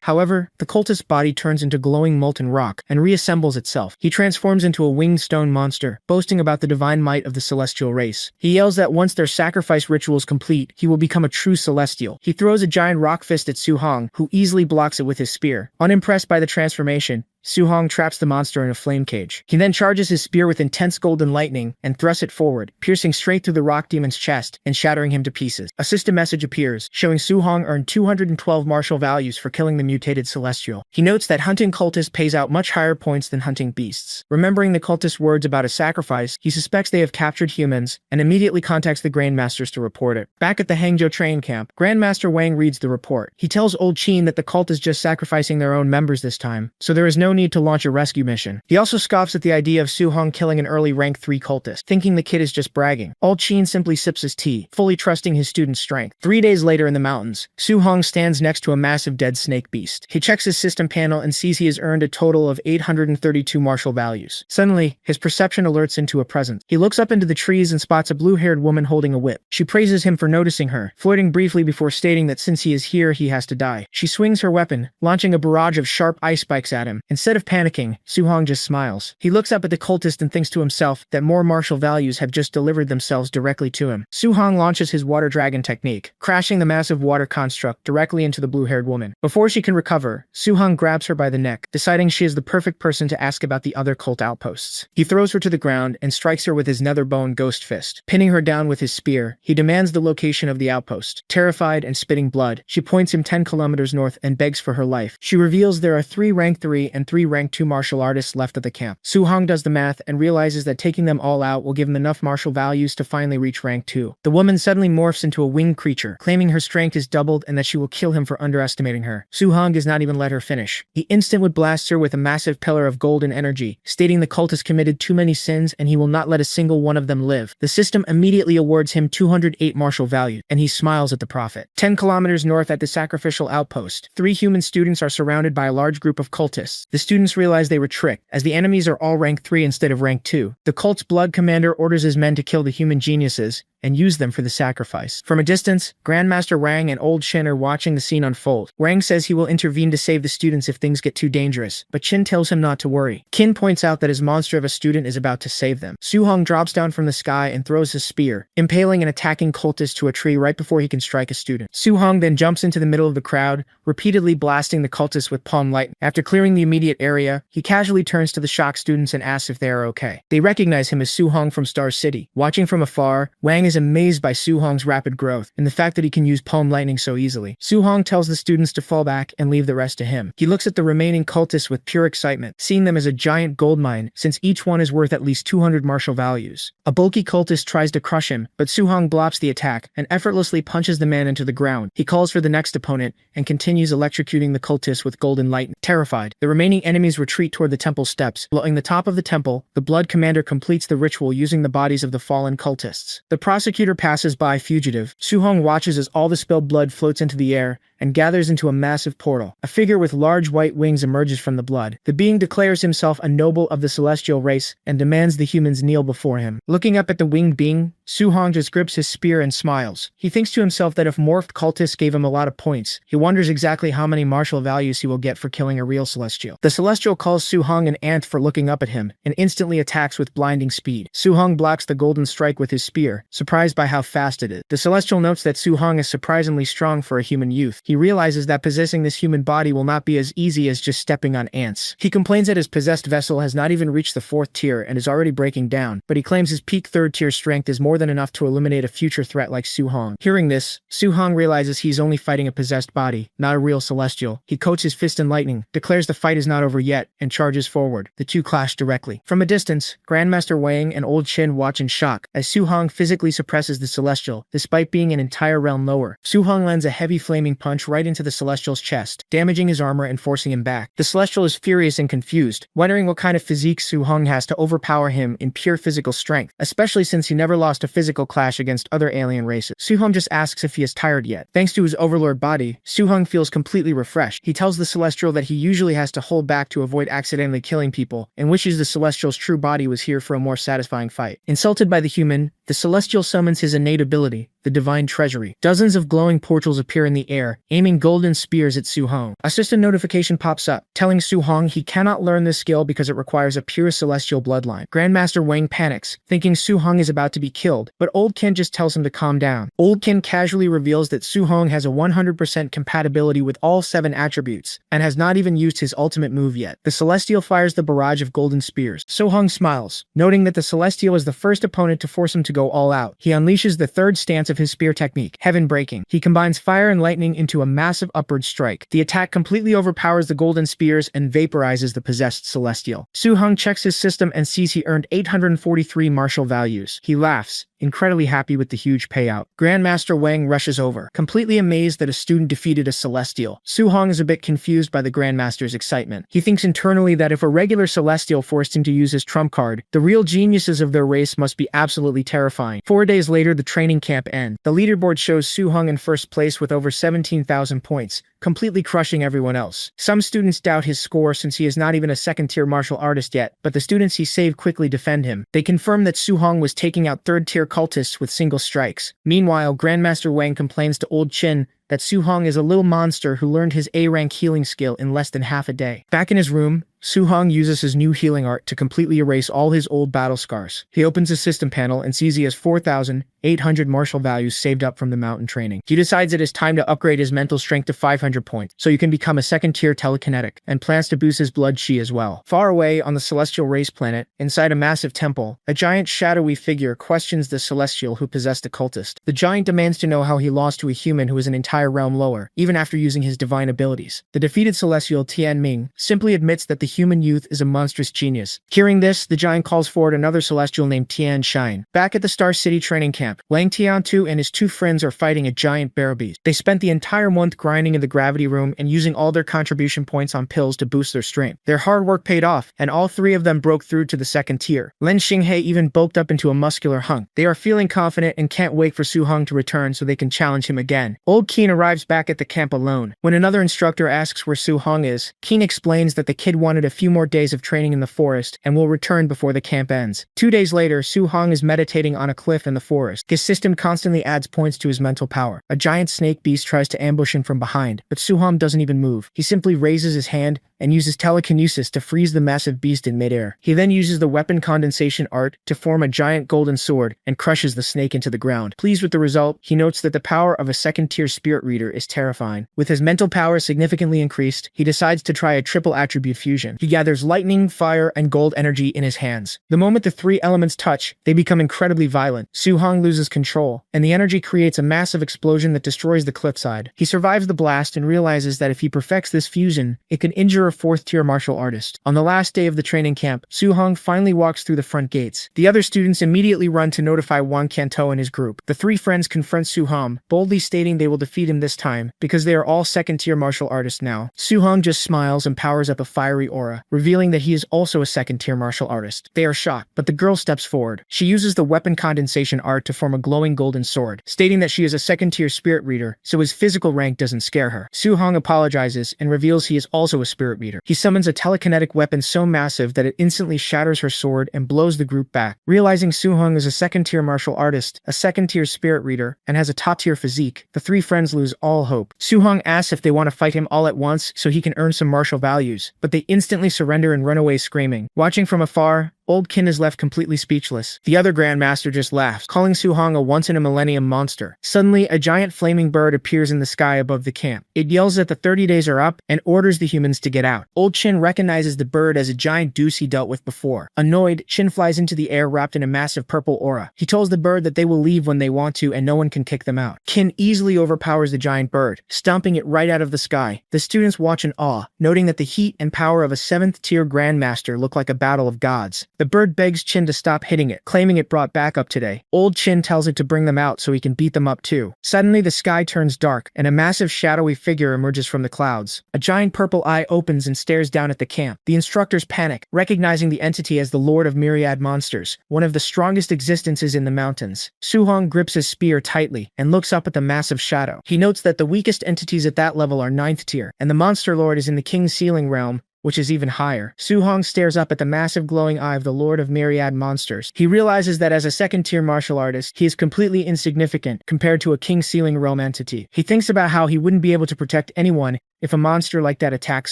However, the cultist's body turns into glowing molten rock and reassembles itself. He transforms into a winged stone monster, boasting about the divine might of the celestial race. He yells that once their sacrifice ritual is complete, he will become a true celestial. He throws a giant rock fist at Su-hong, who easily blocks it with his spear. Unimpressed by the transformation, Su-hong traps the monster in a flame cage. He then charges his spear with intense golden lightning and thrusts it forward, piercing straight through the rock demon's chest and shattering him to pieces. A system message appears, showing Su-hong earned 212 martial values for killing the mutated celestial. He notes that hunting cultists pays out much higher points than hunting beasts. Remembering the cultist's words about a sacrifice, he suspects they have captured humans and immediately contacts the Grandmasters to report it. Back at the Hangzhou train camp, Grandmaster Wang reads the report. He tells Old Qin that the cult is just sacrificing their own members this time, so there is no need to launch a rescue mission. He also scoffs at the idea of Su-hong killing an early rank 3 cultist, thinking the kid is just bragging. Old Qin simply sips his tea, fully trusting his student's strength. 3 days later in the mountains, Su-hong stands next to a massive dead snake beast. He checks his system panel and sees he has earned a total of 832 martial values. Suddenly, his perception alerts him to a presence. He looks up into the trees and spots a blue-haired woman holding a whip. She praises him for noticing her, flirting briefly before stating that since he is here, he has to die. She swings her weapon, launching a barrage of sharp ice spikes at him. Instead of panicking, Su-hong just smiles. He looks up at the cultist and thinks to himself that more martial values have just delivered themselves directly to him. Su-hong launches his water dragon technique, crashing the massive water construct directly into the blue-haired woman. Before she can recover, Su-hong grabs her by the neck, deciding she is the perfect person to ask about the other cult outposts. He throws her to the ground and strikes her with his netherbone ghost fist. Pinning her down with his spear, he demands the location of the outpost. Terrified and spitting blood, she points him 10 kilometers north and begs for her life. She reveals there are 3 rank 3 and 3 3 rank 2 martial artists left at the camp. Su-hong does the math and realizes that taking them all out will give him enough martial values to finally reach rank 2. The woman suddenly morphs into a winged creature, claiming her strength is doubled and that she will kill him for underestimating her. Su-hong does not even let her finish. He instantly blasts her with a massive pillar of golden energy, stating the cultist committed too many sins and he will not let a single one of them live. The system immediately awards him 208 martial value, and he smiles at the prophet. 10 kilometers north at the sacrificial outpost, 3 human students are surrounded by a large group of cultists. The students realize they were tricked, as the enemies are all rank 3 instead of rank 2. The cult's blood commander orders his men to kill the human geniuses and use them for the sacrifice. From a distance, Grandmaster Wang and Old Chin are watching the scene unfold. Wang says he will intervene to save the students if things get too dangerous, but Chin tells him not to worry. Qin points out that his monster of a student is about to save them. Su-hong drops down from the sky and throws his spear, impaling an attacking cultist to a tree right before he can strike a student. Su-hong then jumps into the middle of the crowd, repeatedly blasting the cultist with palm lightning. After clearing the immediate area, he casually turns to the shocked students and asks if they are okay. They recognize him as Su-hong from Star City. Watching from afar, Wang is amazed by Su-hong's rapid growth and the fact that he can use palm lightning so easily. Su-hong tells the students to fall back and leave the rest to him. He looks at the remaining cultists with pure excitement, seeing them as a giant gold mine since each one is worth at least 200 martial values. A bulky cultist tries to crush him, but Su-hong blocks the attack and effortlessly punches the man into the ground. He calls for the next opponent and continues electrocuting the cultist with golden lightning. Terrified, the remaining enemies retreat toward the temple steps. Blowing the top of the temple, the blood commander completes the ritual using the bodies of the fallen cultists. The prosecutor passes by fugitive. Su-hong watches as all the spilled blood floats into the air and gathers into a massive portal. A figure with large white wings emerges from the blood. The being declares himself a noble of the celestial race and demands the humans kneel before him. Looking up at the winged being, Su-hong just grips his spear and smiles. He thinks to himself that if morphed cultists gave him a lot of points, he wonders exactly how many martial values he will get for killing a real celestial. The celestial calls Su-hong an ant for looking up at him and instantly attacks with blinding speed. Su-hong blocks the golden strike with his spear, surprised by how fast it is. The celestial notes that Su-hong is surprisingly strong for a human youth. He realizes that possessing this human body will not be as easy as just stepping on ants. He complains that his possessed vessel has not even reached the 4th tier and is already breaking down, but he claims his peak 3rd tier strength is more than enough to eliminate a future threat like Su-hong. Hearing this, Su-hong realizes he's only fighting a possessed body, not a real celestial. He coats his fist in lightning, declares the fight is not over yet, and charges forward. The two clash directly. From a distance, Grandmaster Wang and Old Chin watch in shock as Su-hong physically suppresses the celestial, despite being an entire realm lower. Su-hong lands a heavy flaming punch right into the celestial's chest, damaging his armor and forcing him back. The celestial is furious and confused, wondering what kind of physique Su-hong has to overpower him in pure physical strength, especially since he never lost a physical clash against other alien races. Su-hong just asks if he is tired yet. Thanks to his overlord body, Su-hong feels completely refreshed. He tells the celestial that he usually has to hold back to avoid accidentally killing people, and wishes the celestial's true body was here for a more satisfying fight. Insulted by the human, the celestial summons his innate ability, the divine treasury. Dozens of glowing portals appear in the air, aiming golden spears at Su-hong. A system notification pops up, telling Su-hong he cannot learn this skill because it requires a pure celestial bloodline. Grandmaster Wang panics, thinking Su-hong is about to be killed, but Old Kin just tells him to calm down. Old Kin casually reveals that Su-hong has a 100% compatibility with all 7 attributes, and has not even used his ultimate move yet. The celestial fires the barrage of golden spears. Su-hong smiles, noting that the celestial is the first opponent to force him to go all out. He unleashes the 3rd stance of his spear technique, heaven breaking. He combines fire and lightning into a massive upward strike. The attack completely overpowers the golden spears and vaporizes the possessed celestial. Su-hong checks his system and sees he earned 843 martial values. He laughs, incredibly happy with the huge payout. Grandmaster Wang rushes over, completely amazed that a student defeated a celestial. Su-hong is a bit confused by the Grandmaster's excitement. He thinks internally that if a regular celestial forced him to use his trump card, the real geniuses of their race must be absolutely terrifying. 4 days later, the training camp ends. The leaderboard shows Su-hong in first place with over 17,000 points, completely crushing everyone else. Some students doubt his score since he is not even a 2nd-tier martial artist yet, but the students he saved quickly defend him. They confirm that Su-hong was taking out 3rd-tier cultists with single strikes. Meanwhile, Grandmaster Wang complains to Old Chin that Su-hong is a little monster who learned his A-rank healing skill in less than half a day. Back in his room, Su-hong uses his new healing art to completely erase all his old battle scars. He opens his system panel and sees he has 4,800 martial values saved up from the mountain training. He decides it is time to upgrade his mental strength to 500 points, so he can become a 2nd-tier telekinetic, and plans to boost his blood chi as well. Far away on the celestial race planet, inside a massive temple, a giant shadowy figure questions the celestial who possessed the cultist. The giant demands to know how he lost to a human who is an entire realm lower, even after using his divine abilities. The defeated celestial Tian Ming simply admits that the human youth is a monstrous genius. Hearing this, the giant calls forward another celestial named Tian Shine. Back at the Star City training camp, Wang Tiantu and his two friends are fighting a giant bear beast. They spent the entire month grinding in the gravity room and using all their contribution points on pills to boost their strength. Their hard work paid off, and all three of them broke through to the second tier. Lin Xinghe even bulked up into a muscular hunk. They are feeling confident and can't wait for Su Hong to return so they can challenge him again. Old Keen arrives back at the camp alone. When another instructor asks where Su Hong is, Keen explains that the kid wanted a few more days of training in the forest and will return before the camp ends. 2 days later, Su Hong is meditating on a cliff in the forest. His system constantly adds points to his mental power. A giant snake beast tries to ambush him from behind, but Su Hong doesn't even move. He simply raises his hand and uses telekinesis to freeze the massive beast in midair. He then uses the weapon condensation art to form a giant golden sword and crushes the snake into the ground. Pleased with the result, he notes that the power of a second-tier spirit reader is terrifying. With his mental power significantly increased, he decides to try a triple attribute fusion. He gathers lightning, fire, and gold energy in his hands. The moment the three elements touch, they become incredibly violent. Su Hong loses control, and the energy creates a massive explosion that destroys the cliffside. He survives the blast and realizes that if he perfects this fusion, it can injure a fourth-tier martial artist. On the last day of the training camp, Su Hong finally walks through the front gates. The other students immediately run to notify Wang Qiantou and his group. The three friends confront Su Hong, boldly stating they will defeat him this time, because they are all second-tier martial artists now. Su Hong just smiles and powers up a fiery aura, revealing that he is also a second-tier martial artist. They are shocked, but the girl steps forward. She uses the weapon condensation art to form a glowing golden sword, stating that she is a second-tier spirit reader, so his physical rank doesn't scare her. Su Hong apologizes and reveals he is also a spirit reader. He summons a telekinetic weapon so massive that it instantly shatters her sword and blows the group back. Realizing Su Hong is a second-tier martial artist, a second-tier spirit reader, and has a top-tier physique, the three friends lose all hope. Su Hong asks if they want to fight him all at once so he can earn some martial values, but they instantly surrender and run away screaming. Watching from afar, Old Kin is left completely speechless. The other Grandmaster just laughs, calling Su Hong a once-in-a-millennium monster. Suddenly, a giant flaming bird appears in the sky above the camp. It yells that the 30 days are up and orders the humans to get out. Old Chin recognizes the bird as a giant deuce he dealt with before. Annoyed, Chin flies into the air wrapped in a massive purple aura. He tells the bird that they will leave when they want to and no one can kick them out. Kin easily overpowers the giant bird, stomping it right out of the sky. The students watch in awe, noting that the heat and power of a 7th-tier Grandmaster look like a battle of gods. The bird begs Chin to stop hitting it, claiming it brought backup today. Old Chin tells it to bring them out so he can beat them up too. Suddenly, the sky turns dark, and a massive shadowy figure emerges from the clouds. A giant purple eye opens and stares down at the camp. The instructors panic, recognizing the entity as the Lord of Myriad Monsters, one of the strongest existences in the mountains. Su Hong grips his spear tightly and looks up at the massive shadow. He notes that the weakest entities at that level are 9th tier, and the Monster Lord is in the King's Ceiling realm, which is even higher. Su Hong stares up at the massive glowing eye of the Lord of Myriad Monsters. He realizes that as a second-tier martial artist, he is completely insignificant compared to a King's Ceiling realm entity. He thinks about how he wouldn't be able to protect anyone if a monster like that attacks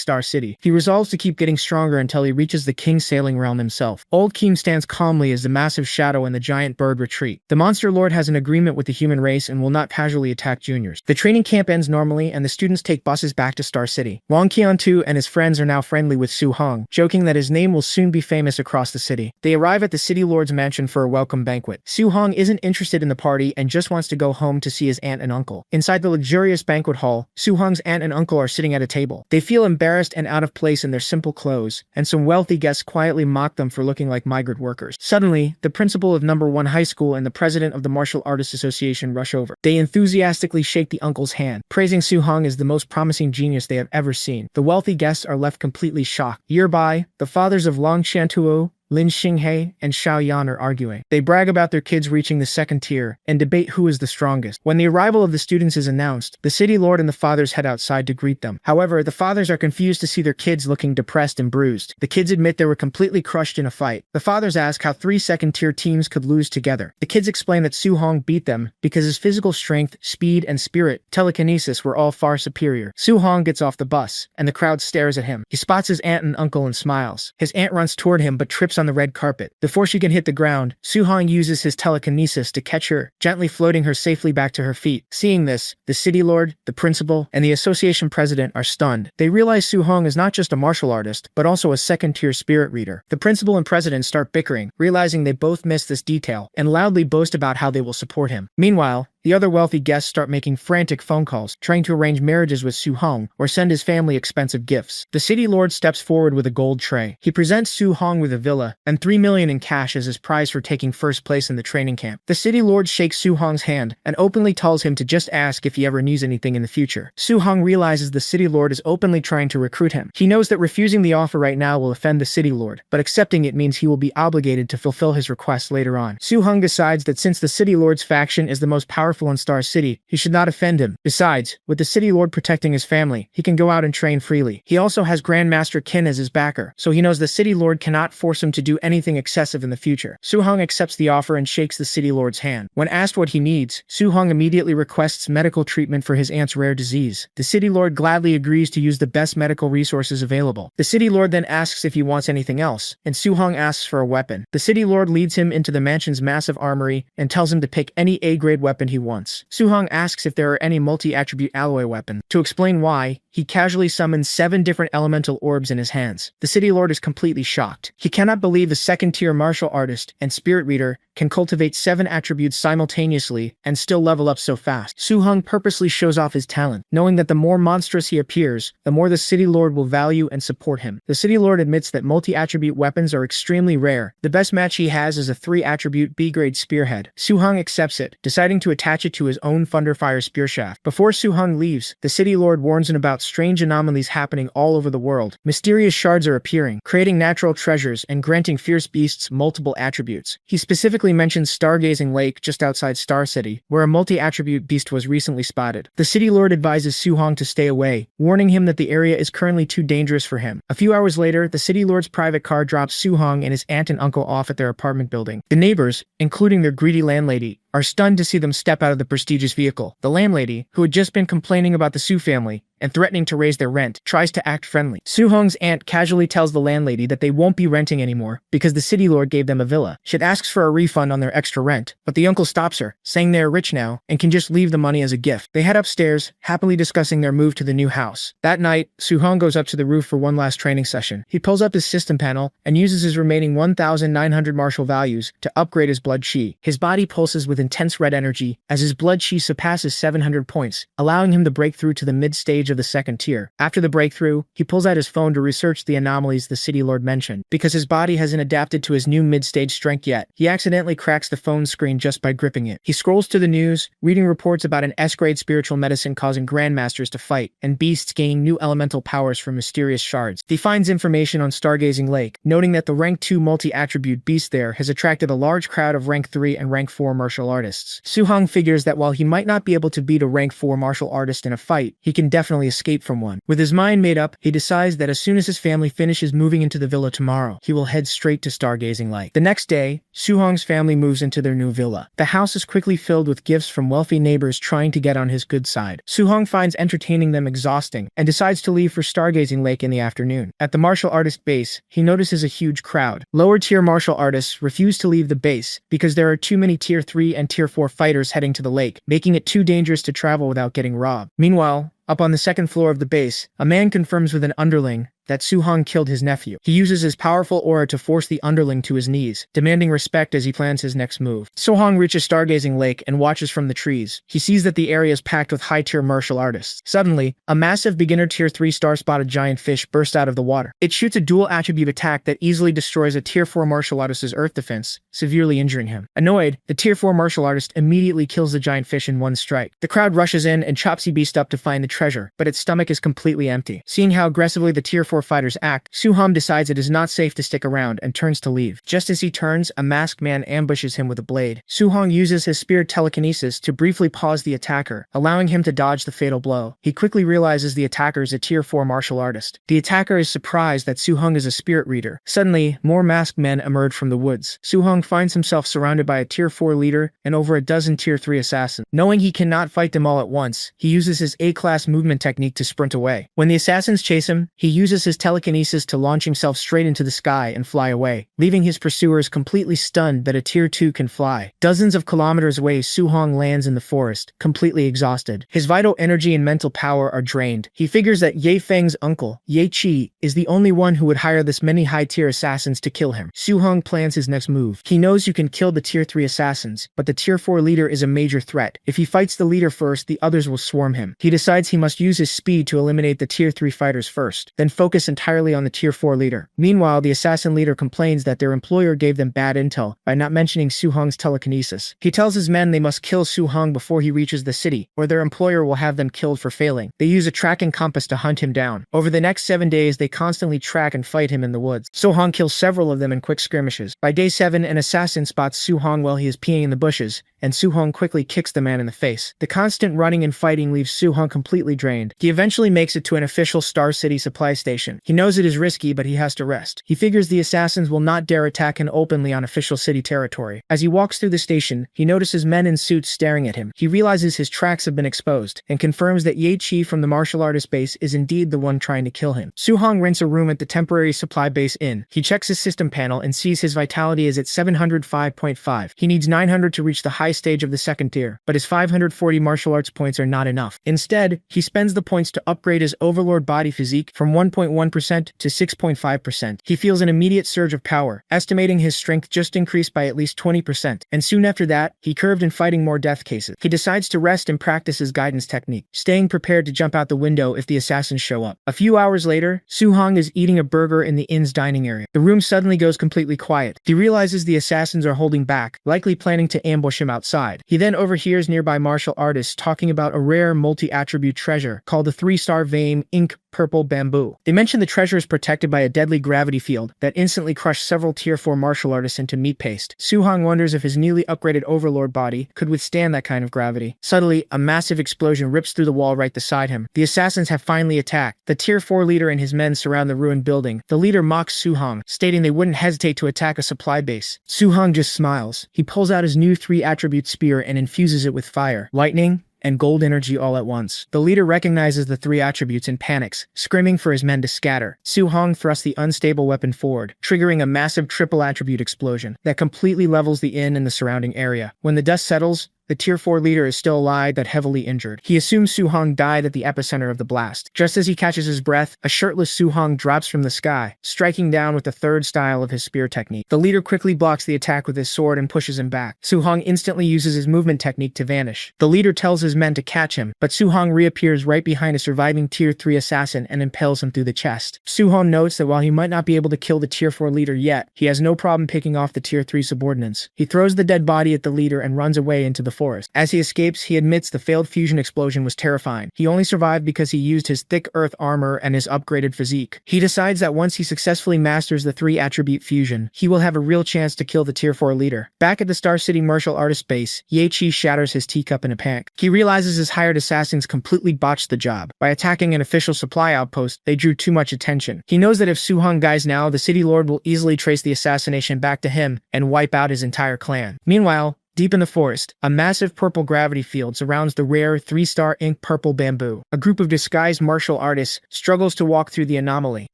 Star City. He resolves to keep getting stronger until he reaches the King's Sailing Realm himself. Old Keem stands calmly as the massive shadow and the giant bird retreat. The Monster Lord has an agreement with the human race and will not casually attack juniors. The training camp ends normally and the students take buses back to Star City. Wang Qiantu and his friends are now friendly with Su Hong, joking that his name will soon be famous across the city. They arrive at the City Lord's mansion for a welcome banquet. Su Hong isn't interested in the party and just wants to go home to see his aunt and uncle. Inside the luxurious banquet hall, Su Hong's aunt and uncle are sitting at a table. They feel embarrassed and out of place in their simple clothes, and some wealthy guests quietly mock them for looking like migrant workers. Suddenly, the principal of number 1 high school and the president of the Martial Artists Association rush over. They enthusiastically shake the uncle's hand, praising Su Hong as the most promising genius they have ever seen. The wealthy guests are left completely shocked. Nearby, the fathers of Long Qiantuo, Lin Xinghe, and Xiao Yan are arguing. They brag about their kids reaching the 2nd tier and debate who is the strongest. When the arrival of the students is announced, the city lord and the fathers head outside to greet them. However, the fathers are confused to see their kids looking depressed and bruised. The kids admit they were completely crushed in a fight. The fathers ask how 3 2nd-tier teams could lose together. The kids explain that Su Hong beat them because his physical strength, speed, and spirit, telekinesis were all far superior. Su Hong gets off the bus, and the crowd stares at him. He spots his aunt and uncle and smiles. His aunt runs toward him but trips on the red carpet. Before she can hit the ground, Su Hong uses his telekinesis to catch her, gently floating her safely back to her feet. Seeing this, the city lord, the principal, and the association president are stunned. They realize Su Hong is not just a martial artist, but also a 2nd-tier spirit reader. The principal and president start bickering, realizing they both missed this detail, and loudly boast about how they will support him. Meanwhile, The other wealthy guests start making frantic phone calls, trying to arrange marriages with Su Hong or send his family expensive gifts. The city lord steps forward with a gold tray. He presents Su Hong with a villa and 3 million in cash as his prize for taking first place in the training camp. The city lord shakes Su Hong's hand and openly tells him to just ask if he ever needs anything in the future. Su Hong realizes the city lord is openly trying to recruit him. He knows that refusing the offer right now will offend the city lord, but accepting it means he will be obligated to fulfill his request later on. Su Hong decides that since the city lord's faction is the most powerful in Star City, he should not offend him. Besides, with the city lord protecting his family, he can go out and train freely. He also has Grandmaster Qin as his backer, so he knows the city lord cannot force him to do anything excessive in the future. Su Hong accepts the offer and shakes the city lord's hand. When asked what he needs, Su Hong immediately requests medical treatment for his aunt's rare disease. The city lord gladly agrees to use the best medical resources available. The city lord then asks if he wants anything else, and Su Hong asks for a weapon. The city lord leads him into the mansion's massive armory and tells him to pick any A-grade weapon he wants. Su Hong asks if there are any multi-attribute alloy weapons. To explain why, he casually summons 7 different elemental orbs in his hands. The city lord is completely shocked. He cannot believe the second-tier martial artist and spirit reader can cultivate 7 attributes simultaneously and still level up so fast. Su Hong purposely shows off his talent, knowing that the more monstrous he appears, the more the city lord will value and support him. The city lord admits that multi-attribute weapons are extremely rare. The best match he has is a 3-attribute B-grade spearhead. Su Hong accepts it, deciding to attach it to his own Thunderfire spear shaft. Before Su Hong leaves, the city lord warns him about strange anomalies happening all over the world. Mysterious shards are appearing, creating natural treasures and granting fierce beasts multiple attributes. He specifically mentions Stargazing Lake just outside Star City, where a multi-attribute beast was recently spotted. The city lord advises Su Hong to stay away, warning him that the area is currently too dangerous for him. A few hours later, the city lord's private car drops Su Hong and his aunt and uncle off at their apartment building. The neighbors, including their greedy landlady, are stunned to see them step out of the prestigious vehicle. The landlady, who had just been complaining about the Su family and threatening to raise their rent, tries to act friendly. Su Hong's aunt casually tells the landlady that they won't be renting anymore because the city lord gave them a villa. She asks for a refund on their extra rent, but the uncle stops her, saying they are rich now and can just leave the money as a gift. They head upstairs, happily discussing their move to the new house. That night, Su Hong goes up to the roof for one last training session. He pulls up his system panel and uses his remaining 1,900 martial values to upgrade his blood chi. His body pulses with intense red energy as his blood chi surpasses 700 points, allowing him to break through to the mid-stage of the second tier. After the breakthrough, he pulls out his phone to research the anomalies the city lord mentioned. Because his body hasn't adapted to his new mid-stage strength yet, he accidentally cracks the phone screen just by gripping it. He scrolls to the news, reading reports about an S-grade spiritual medicine causing grandmasters to fight, and beasts gaining new elemental powers from mysterious shards. He finds information on Stargazing Lake, noting that the rank 2 multi-attribute beast there has attracted a large crowd of rank 3 and rank 4 martial artists. Su Hong figures that while he might not be able to beat a rank 4 martial artist in a fight, he can definitely escape from one. With his mind made up, he decides that as soon as his family finishes moving into the villa tomorrow, he will head straight to Stargazing Lake. The next day, Su Hong's family moves into their new villa. The house is quickly filled with gifts from wealthy neighbors trying to get on his good side. Su Hong finds entertaining them exhausting and decides to leave for Stargazing Lake in the afternoon. At the martial artist base, he notices a huge crowd. Lower tier martial artists refuse to leave the base because there are too many tier 3 and tier 4 fighters heading to the lake, making it too dangerous to travel without getting robbed. Meanwhile, up on the second floor of the base, a man confirms with an underling that Su Hong killed his nephew. He uses his powerful aura to force the underling to his knees, demanding respect as he plans his next move. Su Hong reaches Stargazing Lake and watches from the trees. He sees that the area is packed with high-tier martial artists. Suddenly, a massive beginner tier 3 star-spotted giant fish bursts out of the water. It shoots a dual attribute attack that easily destroys a tier 4 martial artist's earth defense, severely injuring him. Annoyed, the tier 4 martial artist immediately kills the giant fish in one strike. The crowd rushes in and chops the beast up to find the treasure, but its stomach is completely empty. Seeing how aggressively the tier 4 fighters act, Su Hong decides it is not safe to stick around and turns to leave. Just as he turns, a masked man ambushes him with a blade. Su Hong uses his spirit telekinesis to briefly pause the attacker, allowing him to dodge the fatal blow. He quickly realizes the attacker is a tier 4 martial artist. The attacker is surprised that Su Hong is a spirit reader. Suddenly, more masked men emerge from the woods. Su Hong finds himself surrounded by a tier 4 leader and over a dozen tier 3 assassins. Knowing he cannot fight them all at once, he uses his A-class movement technique to sprint away. When the assassins chase him, he uses uses his telekinesis to launch himself straight into the sky and fly away, leaving his pursuers completely stunned that a Tier 2 can fly. Dozens of kilometers away, Su-hong lands in the forest, completely exhausted. His vital energy and mental power are drained. He figures that Ye Feng's uncle, Ye Qi, is the only one who would hire this many high-tier assassins to kill him. Su-hong plans his next move. He knows you can kill the Tier 3 assassins, but the Tier 4 leader is a major threat. If he fights the leader first, the others will swarm him. He decides he must use his speed to eliminate the Tier 3 fighters first, then focus entirely on the Tier 4 leader. Meanwhile, the assassin leader complains that their employer gave them bad intel by not mentioning Su-hong's telekinesis. He tells his men they must kill Su-hong before he reaches the city, or their employer will have them killed for failing. They use a tracking compass to hunt him down. Over the next 7 days, they constantly track and fight him in the woods. Su-hong kills several of them in quick skirmishes. By day 7, an assassin spots Su-hong while he is peeing in the bushes, and Su-hong quickly kicks the man in the face. The constant running and fighting leaves Su-hong completely drained. He eventually makes it to an official Star City supply station. He knows it is risky, but he has to rest. He figures the assassins will not dare attack him openly on official city territory. As he walks through the station, he notices men in suits staring at him. He realizes his tracks have been exposed, and confirms that Ye Qi from the martial artist base is indeed the one trying to kill him. Su-hong rents a room at the temporary supply base inn. He checks his system panel and sees his vitality is at 705.5. He needs 900 to reach the high stage of the second tier, but his 540 martial arts points are not enough. Instead, he spends the points to upgrade his overlord body physique from 1.1% to 6.5%. He feels an immediate surge of power, estimating his strength just increased by at least 20%, and soon after that, he curved in fighting more death cases. He decides to rest and practice his guidance technique, staying prepared to jump out the window if the assassins show up. A few hours later, Su-hong is eating a burger in the inn's dining area. The room suddenly goes completely quiet. He realizes the assassins are holding back, likely planning to ambush him outside. He then overhears nearby martial artists talking about a rare multi-attribute treasure called the 3-star vein ink purple bamboo. They mention the treasure is protected by a deadly gravity field that instantly crushed several Tier 4 martial artists into meat paste. Su-hong wonders if his newly upgraded overlord body could withstand that kind of gravity. Suddenly, a massive explosion rips through the wall right beside him. The assassins have finally attacked. The Tier 4 leader and his men surround the ruined building. The leader mocks Su-hong, stating they wouldn't hesitate to attack a supply base. Su-hong just smiles. He pulls out his new 3-attribute spear and infuses it with fire, lightning, and gold energy all at once. The leader recognizes the 3 attributes and panics, screaming for his men to scatter. Su-hong thrusts the unstable weapon forward, triggering a massive triple attribute explosion that completely levels the inn and the surrounding area. When the dust settles, the Tier 4 leader is still alive but heavily injured. He assumes Su-hong died at the epicenter of the blast. Just as he catches his breath, a shirtless Su-hong drops from the sky, striking down with the 3rd style of his spear technique. The leader quickly blocks the attack with his sword and pushes him back. Su-hong instantly uses his movement technique to vanish. The leader tells his men to catch him, but Su-hong reappears right behind a surviving Tier 3 assassin and impales him through the chest. Su-hong notes that while he might not be able to kill the Tier 4 leader yet, he has no problem picking off the Tier 3 subordinates. He throws the dead body at the leader and runs away into the forest. As he escapes, he admits the failed fusion explosion was terrifying. He only survived because he used his thick earth armor and his upgraded physique. He decides that once he successfully masters the 3-attribute fusion, he will have a real chance to kill the Tier 4 leader. Back at the Star City martial artist base, Ye Qi shatters his teacup in a panic. He realizes his hired assassins completely botched the job. By attacking an official supply outpost, they drew too much attention. He knows that if Su-hong dies now, the city lord will easily trace the assassination back to him and wipe out his entire clan. Meanwhile, deep in the forest, a massive purple gravity field surrounds the rare 3-star ink purple bamboo. A group of disguised martial artists struggles to walk through the anomaly.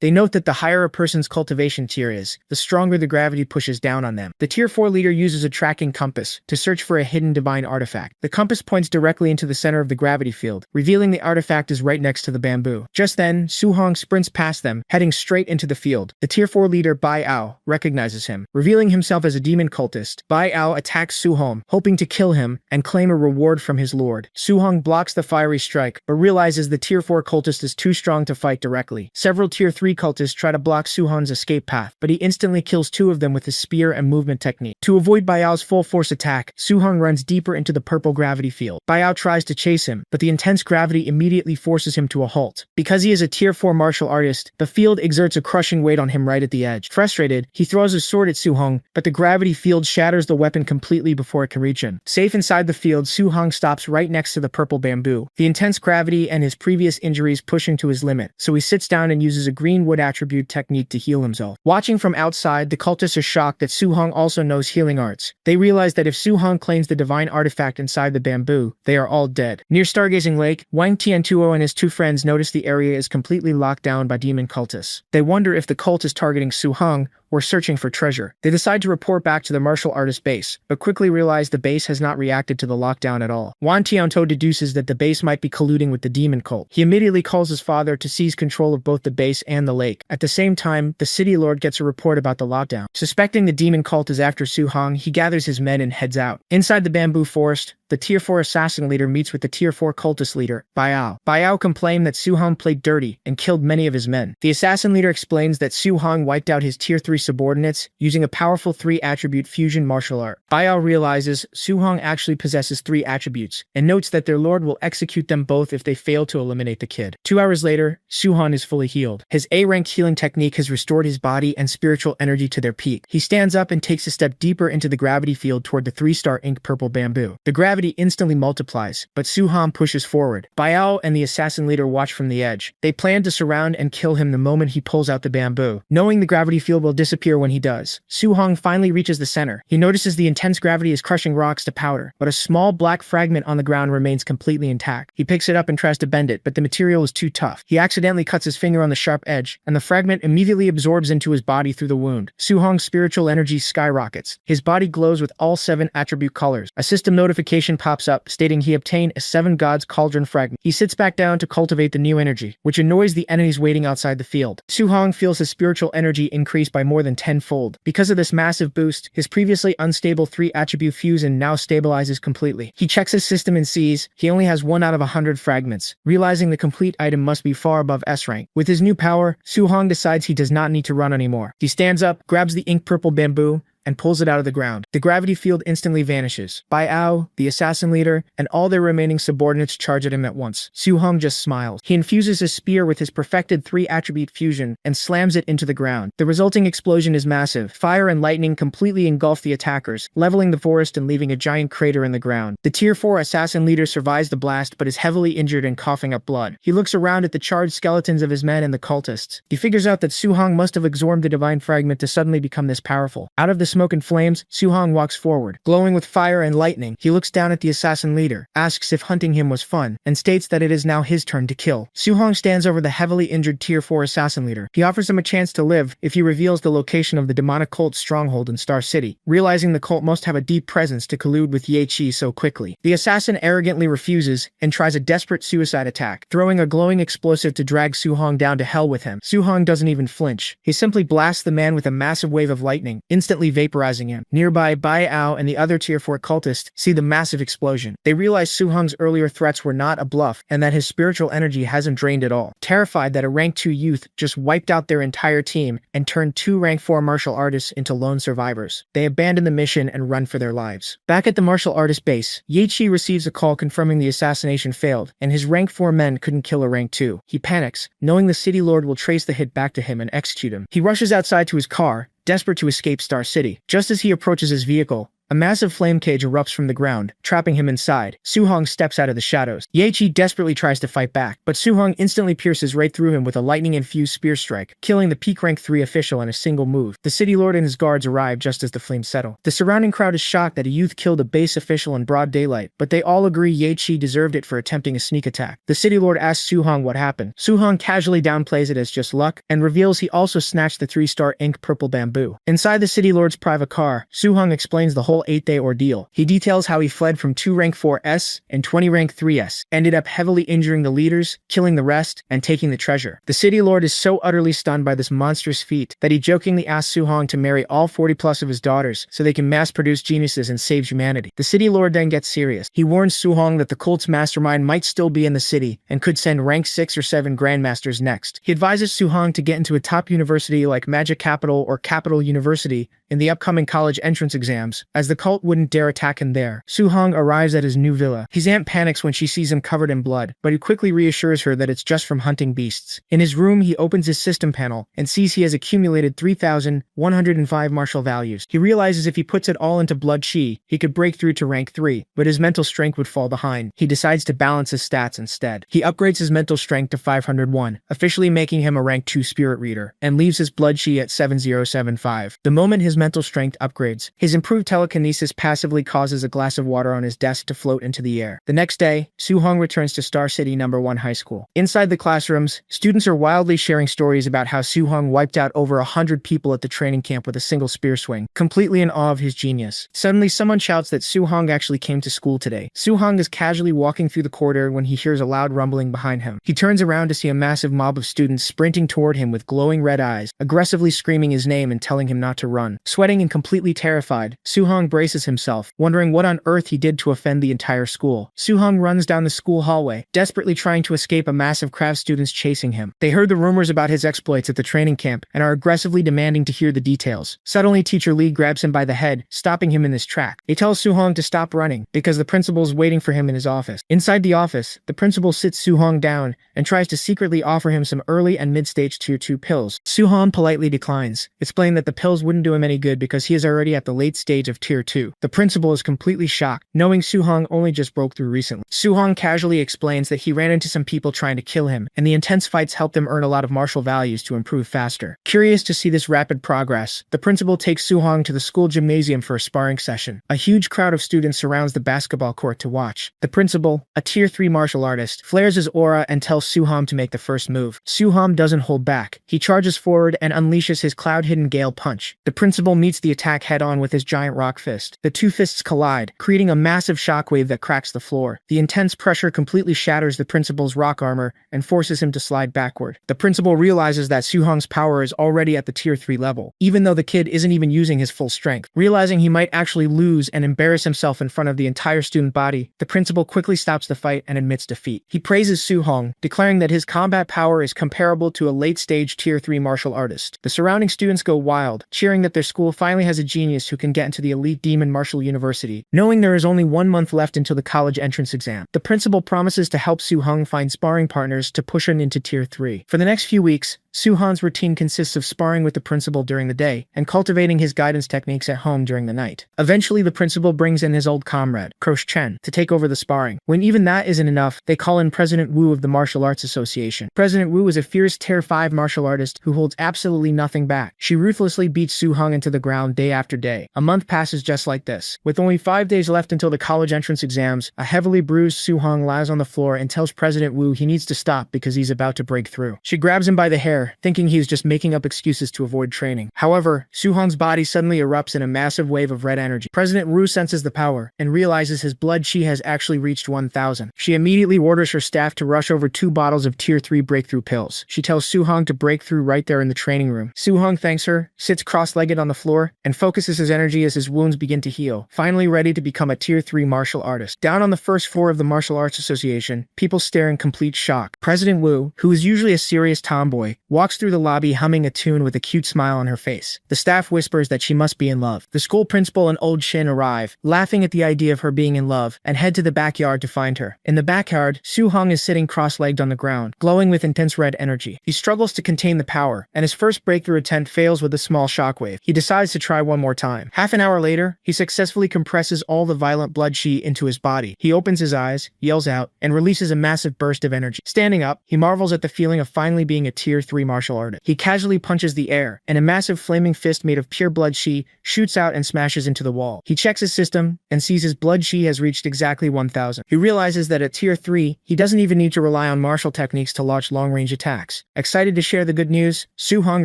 They note that the higher a person's cultivation tier is, the stronger the gravity pushes down on them. The Tier 4 leader uses a tracking compass to search for a hidden divine artifact. The compass points directly into the center of the gravity field, revealing the artifact is right next to the bamboo. Just then, Su-hong sprints past them, heading straight into the field. The Tier 4 leader Bai Ao recognizes him. Revealing himself as a demon cultist, Bai Ao attacks Su-hong, hoping to kill him and claim a reward from his lord. Su-hong blocks the fiery strike, but realizes the Tier 4 cultist is too strong to fight directly. Several Tier 3 cultists try to block Su-hong's escape path, but he instantly kills 2 of them with his spear and movement technique. To avoid Baiao's full force attack, Su-hong runs deeper into the purple gravity field. Baiao tries to chase him, but the intense gravity immediately forces him to a halt. Because he is a Tier 4 martial artist, the field exerts a crushing weight on him right at the edge. Frustrated, he throws his sword at Su-hong, but the gravity field shatters the weapon completely before before it can reach him. Safe inside the field, Su-hong stops right next to the purple bamboo. The intense gravity and his previous injuries push him to his limit, so he sits down and uses a green wood attribute technique to heal himself. Watching from outside, the cultists are shocked that Su-hong also knows healing arts. They realize that if Su-hong claims the divine artifact inside the bamboo, they are all dead. Near Stargazing Lake, Wang Tiantuo and his two friends notice the area is completely locked down by demon cultists. They wonder if the cult is targeting Su-hong or searching for treasure. They decide to report back to the martial artist base, but quickly realize the base has not reacted to the lockdown at all. Wang Tiantuo deduces that the base might be colluding with the demon cult. He immediately calls his father to seize control of both the base and the lake. At the same time, the city lord gets a report about the lockdown. Suspecting the demon cult is after Su-hong, he gathers his men and heads out. Inside the bamboo forest, the Tier 4 assassin leader meets with the Tier 4 cultist leader, Biao. Biao complained that Su-hong played dirty and killed many of his men. The assassin leader explains that Su-hong wiped out his Tier 3 subordinates using a powerful 3-attribute fusion martial art. Biao realizes Su-hong actually possesses 3 attributes, and notes that their lord will execute them both if they fail to eliminate the kid. 2 hours later, Su-hong is fully healed. His A-rank healing technique has restored his body and spiritual energy to their peak. He stands up and takes a step deeper into the gravity field toward the 3-star ink purple bamboo. The gravity instantly multiplies, but Su-hong pushes forward. Biao and the assassin leader watch from the edge. They plan to surround and kill him the moment he pulls out the bamboo. Knowing the gravity field will disappear when he does, Su-hong finally reaches the center. He notices the intense gravity is crushing rocks to powder, but a small black fragment on the ground remains completely intact. He picks it up and tries to bend it, but the material is too tough. He accidentally cuts his finger on the sharp edge, and the fragment immediately absorbs into his body through the wound. Su-hong's spiritual energy skyrockets. His body glows with all 7 attribute colors. A system notification pops up, stating he obtained a 7 Gods Cauldron fragment. He sits back down to cultivate the new energy, which annoys the enemies waiting outside the field. Su-hong feels his spiritual energy increase by more than 10-fold. Because of this massive boost, his previously unstable 3-attribute fusion now stabilizes completely. He checks his system and sees he only has 1 out of 100 fragments, realizing the complete item must be far above S rank. With his new power, Su-hong decides he does not need to run anymore. He stands up, grabs the ink purple bamboo, and pulls it out of the ground. The gravity field instantly vanishes. Biao, the assassin leader, and all their remaining subordinates charge at him at once. Su-hong just smiles. He infuses his spear with his perfected 3-attribute fusion and slams it into the ground. The resulting explosion is massive. Fire and lightning completely engulf the attackers, leveling the forest and leaving a giant crater in the ground. The Tier 4 assassin leader survives the blast but is heavily injured and coughing up blood. He looks around at the charred skeletons of his men and the cultists. He figures out that Su-hong must have absorbed the divine fragment to suddenly become this powerful. Out of the smoke and flames, Su-hong walks forward. Glowing with fire and lightning, he looks down at the assassin leader, asks if hunting him was fun, and states that it is now his turn to kill. Su-hong stands over the heavily injured Tier 4 assassin leader. He offers him a chance to live if he reveals the location of the demonic cult's stronghold in Star City, realizing the cult must have a deep presence to collude with Ye Qi so quickly. The assassin arrogantly refuses and tries a desperate suicide attack, throwing a glowing explosive to drag Su-hong down to hell with him. Su-hong doesn't even flinch. He simply blasts the man with a massive wave of lightning, instantly vaporizing him. Nearby, Biao and the other Tier 4 cultists see the massive explosion. They realize Su-hong's earlier threats were not a bluff and that his spiritual energy hasn't drained at all. Terrified that a rank 2 youth just wiped out their entire team and turned 2 rank 4 martial artists into lone survivors, they abandon the mission and run for their lives. Back at the martial artist base, Ye Qi receives a call confirming the assassination failed and his rank 4 men couldn't kill a rank 2. He panics, knowing the city lord will trace the hit back to him and execute him. He rushes outside to his car, desperate to escape Star City. Just as he approaches his vehicle, a massive flame cage erupts from the ground, trapping him inside. Su-hong steps out of the shadows. Ye Qi desperately tries to fight back, but Su-hong instantly pierces right through him with a lightning-infused spear strike, killing the peak rank 3 official in a single move. The city lord and his guards arrive just as the flames settle. The surrounding crowd is shocked that a youth killed a base official in broad daylight, but they all agree Ye Qi deserved it for attempting a sneak attack. The city lord asks Su-hong what happened. Su-hong casually downplays it as just luck, and reveals he also snatched the 3-star ink purple bamboo. Inside the city lord's private car, Su-hong explains the whole 8-day ordeal. He details how he fled from 2 rank 4S and 20 rank 3S, ended up heavily injuring the leaders, killing the rest, and taking the treasure. The city lord is so utterly stunned by this monstrous feat that he jokingly asks Su-hong to marry all 40 plus of his daughters so they can mass produce geniuses and save humanity. The city lord then gets serious. He warns Su-hong that the cult's mastermind might still be in the city and could send rank 6 or 7 grandmasters next. He advises Su-hong to get into a top university like Magic Capital or Capital University in the upcoming college entrance exams, as the cult wouldn't dare attack him there. Soo-hong arrives at his new villa. His aunt panics when she sees him covered in blood, but he quickly reassures her that it's just from hunting beasts. In his room, he opens his system panel and sees he has accumulated 3,105 martial values. He realizes if he puts it all into blood chi, he could break through to rank 3, but his mental strength would fall behind. He decides to balance his stats instead. He upgrades his mental strength to 501, officially making him a rank 2 spirit reader, and leaves his blood chi at 7075. The moment his mental strength upgrades, his improved telekinesis passively causes a glass of water on his desk to float into the air. The next day, Soo-hong returns to Star City No. 1 High School. Inside the classrooms, students are wildly sharing stories about how Soo-hong wiped out over 100 people at the training camp with a single spear swing, completely in awe of his genius. Suddenly, someone shouts that Soo-hong actually came to school today. Soo-hong is casually walking through the corridor when he hears a loud rumbling behind him. He turns around to see a massive mob of students sprinting toward him with glowing red eyes, aggressively screaming his name and telling him not to run. Sweating and completely terrified, Soo-hong braces himself, wondering what on earth he did to offend the entire school. Soo-hong runs down the school hallway, desperately trying to escape a massive crowd of students chasing him. They heard the rumors about his exploits at the training camp and are aggressively demanding to hear the details. Suddenly, Teacher Lee grabs him by the head, stopping him in his track. They tell Soo-hong to stop running because the principal is waiting for him in his office. Inside the office, the principal sits Soo-hong down and tries to secretly offer him some early and mid-stage tier 2 pills. Soo-hong politely declines, explaining that the pills wouldn't do him any good because he is already at the late stage of tier 2. The principal is completely shocked, knowing Soo-hong only just broke through recently. Soo-hong casually explains that he ran into some people trying to kill him, and the intense fights helped him earn a lot of martial values to improve faster. Curious to see this rapid progress, the principal takes Soo-hong to the school gymnasium for a sparring session. A huge crowd of students surrounds the basketball court to watch. The principal, a tier 3 martial artist, flares his aura and tells Soo-hong to make the first move. Soo-hong doesn't hold back. He charges forward and unleashes his cloud-hidden gale punch. The principal meets the attack head-on with his giant rock fist. The two fists collide, creating a massive shockwave that cracks the floor. The intense pressure completely shatters the principal's rock armor and forces him to slide backward. The principal realizes that Soo-hong's power is already at the tier 3 level, even though the kid isn't even using his full strength. Realizing he might actually lose and embarrass himself in front of the entire student body, the principal quickly stops the fight and admits defeat. He praises Soo-hong, declaring that his combat power is comparable to a late-stage tier 3 martial artist. The surrounding students go wild, cheering that their school finally has a genius who can get into the elite demon martial university. Knowing there is only 1 month left until the college entrance exam, the principal promises to help Soo-hong find sparring partners to push him into tier 3. For the next few weeks, Soo-hong's routine consists of sparring with the principal during the day and cultivating his guidance techniques at home during the night. Eventually, the principal brings in his old comrade, Croce Chen, to take over the sparring. When even that isn't enough, they call in President Wu of the Martial Arts Association. President Wu is a fierce tier 5 martial artist who holds absolutely nothing back. She ruthlessly beats Soo-hong into the ground day after day. A month passes just like this. With only 5 days left until the college entrance exams, a heavily bruised Soo-hong lies on the floor and tells President Wu he needs to stop because he's about to break through. She grabs him by the hair, thinking he's just making up excuses to avoid training. However, Soo-hong's body suddenly erupts in a massive wave of red energy. President Wu senses the power and realizes his blood chi has actually reached 1,000. She immediately orders her staff to rush over 2 bottles of tier 3 breakthrough pills. She tells Soo-hong to break through right there in the training room. Soo-hong thanks her, sits cross-legged on the floor, and focuses his energy as his wounds begin to heal, finally ready to become a tier 3 martial artist. Down on the first floor of the Martial Arts Association, people stare in complete shock. President Wu, who is usually a serious tomboy, walks through the lobby humming a tune with a cute smile on her face. The staff whispers that she must be in love. The school principal and old Shin arrive, laughing at the idea of her being in love, and head to the backyard to find her. In the backyard, Soo-hong is sitting cross-legged on the ground, glowing with intense red energy. He struggles to contain the power, and his first breakthrough attempt fails with a small shockwave. He decides to try one more time. Half an hour later, he successfully compresses all the violent blood chi into his body. He opens his eyes, yells out, and releases a massive burst of energy. Standing up, he marvels at the feeling of finally being a tier 3 martial artist. He casually punches the air, and a massive flaming fist made of pure blood chi shoots out and smashes into the wall. He checks his system and sees his blood chi has reached exactly 1,000. He realizes that at tier 3, he doesn't even need to rely on martial techniques to launch long-range attacks. Excited to share the good news, Soo-hong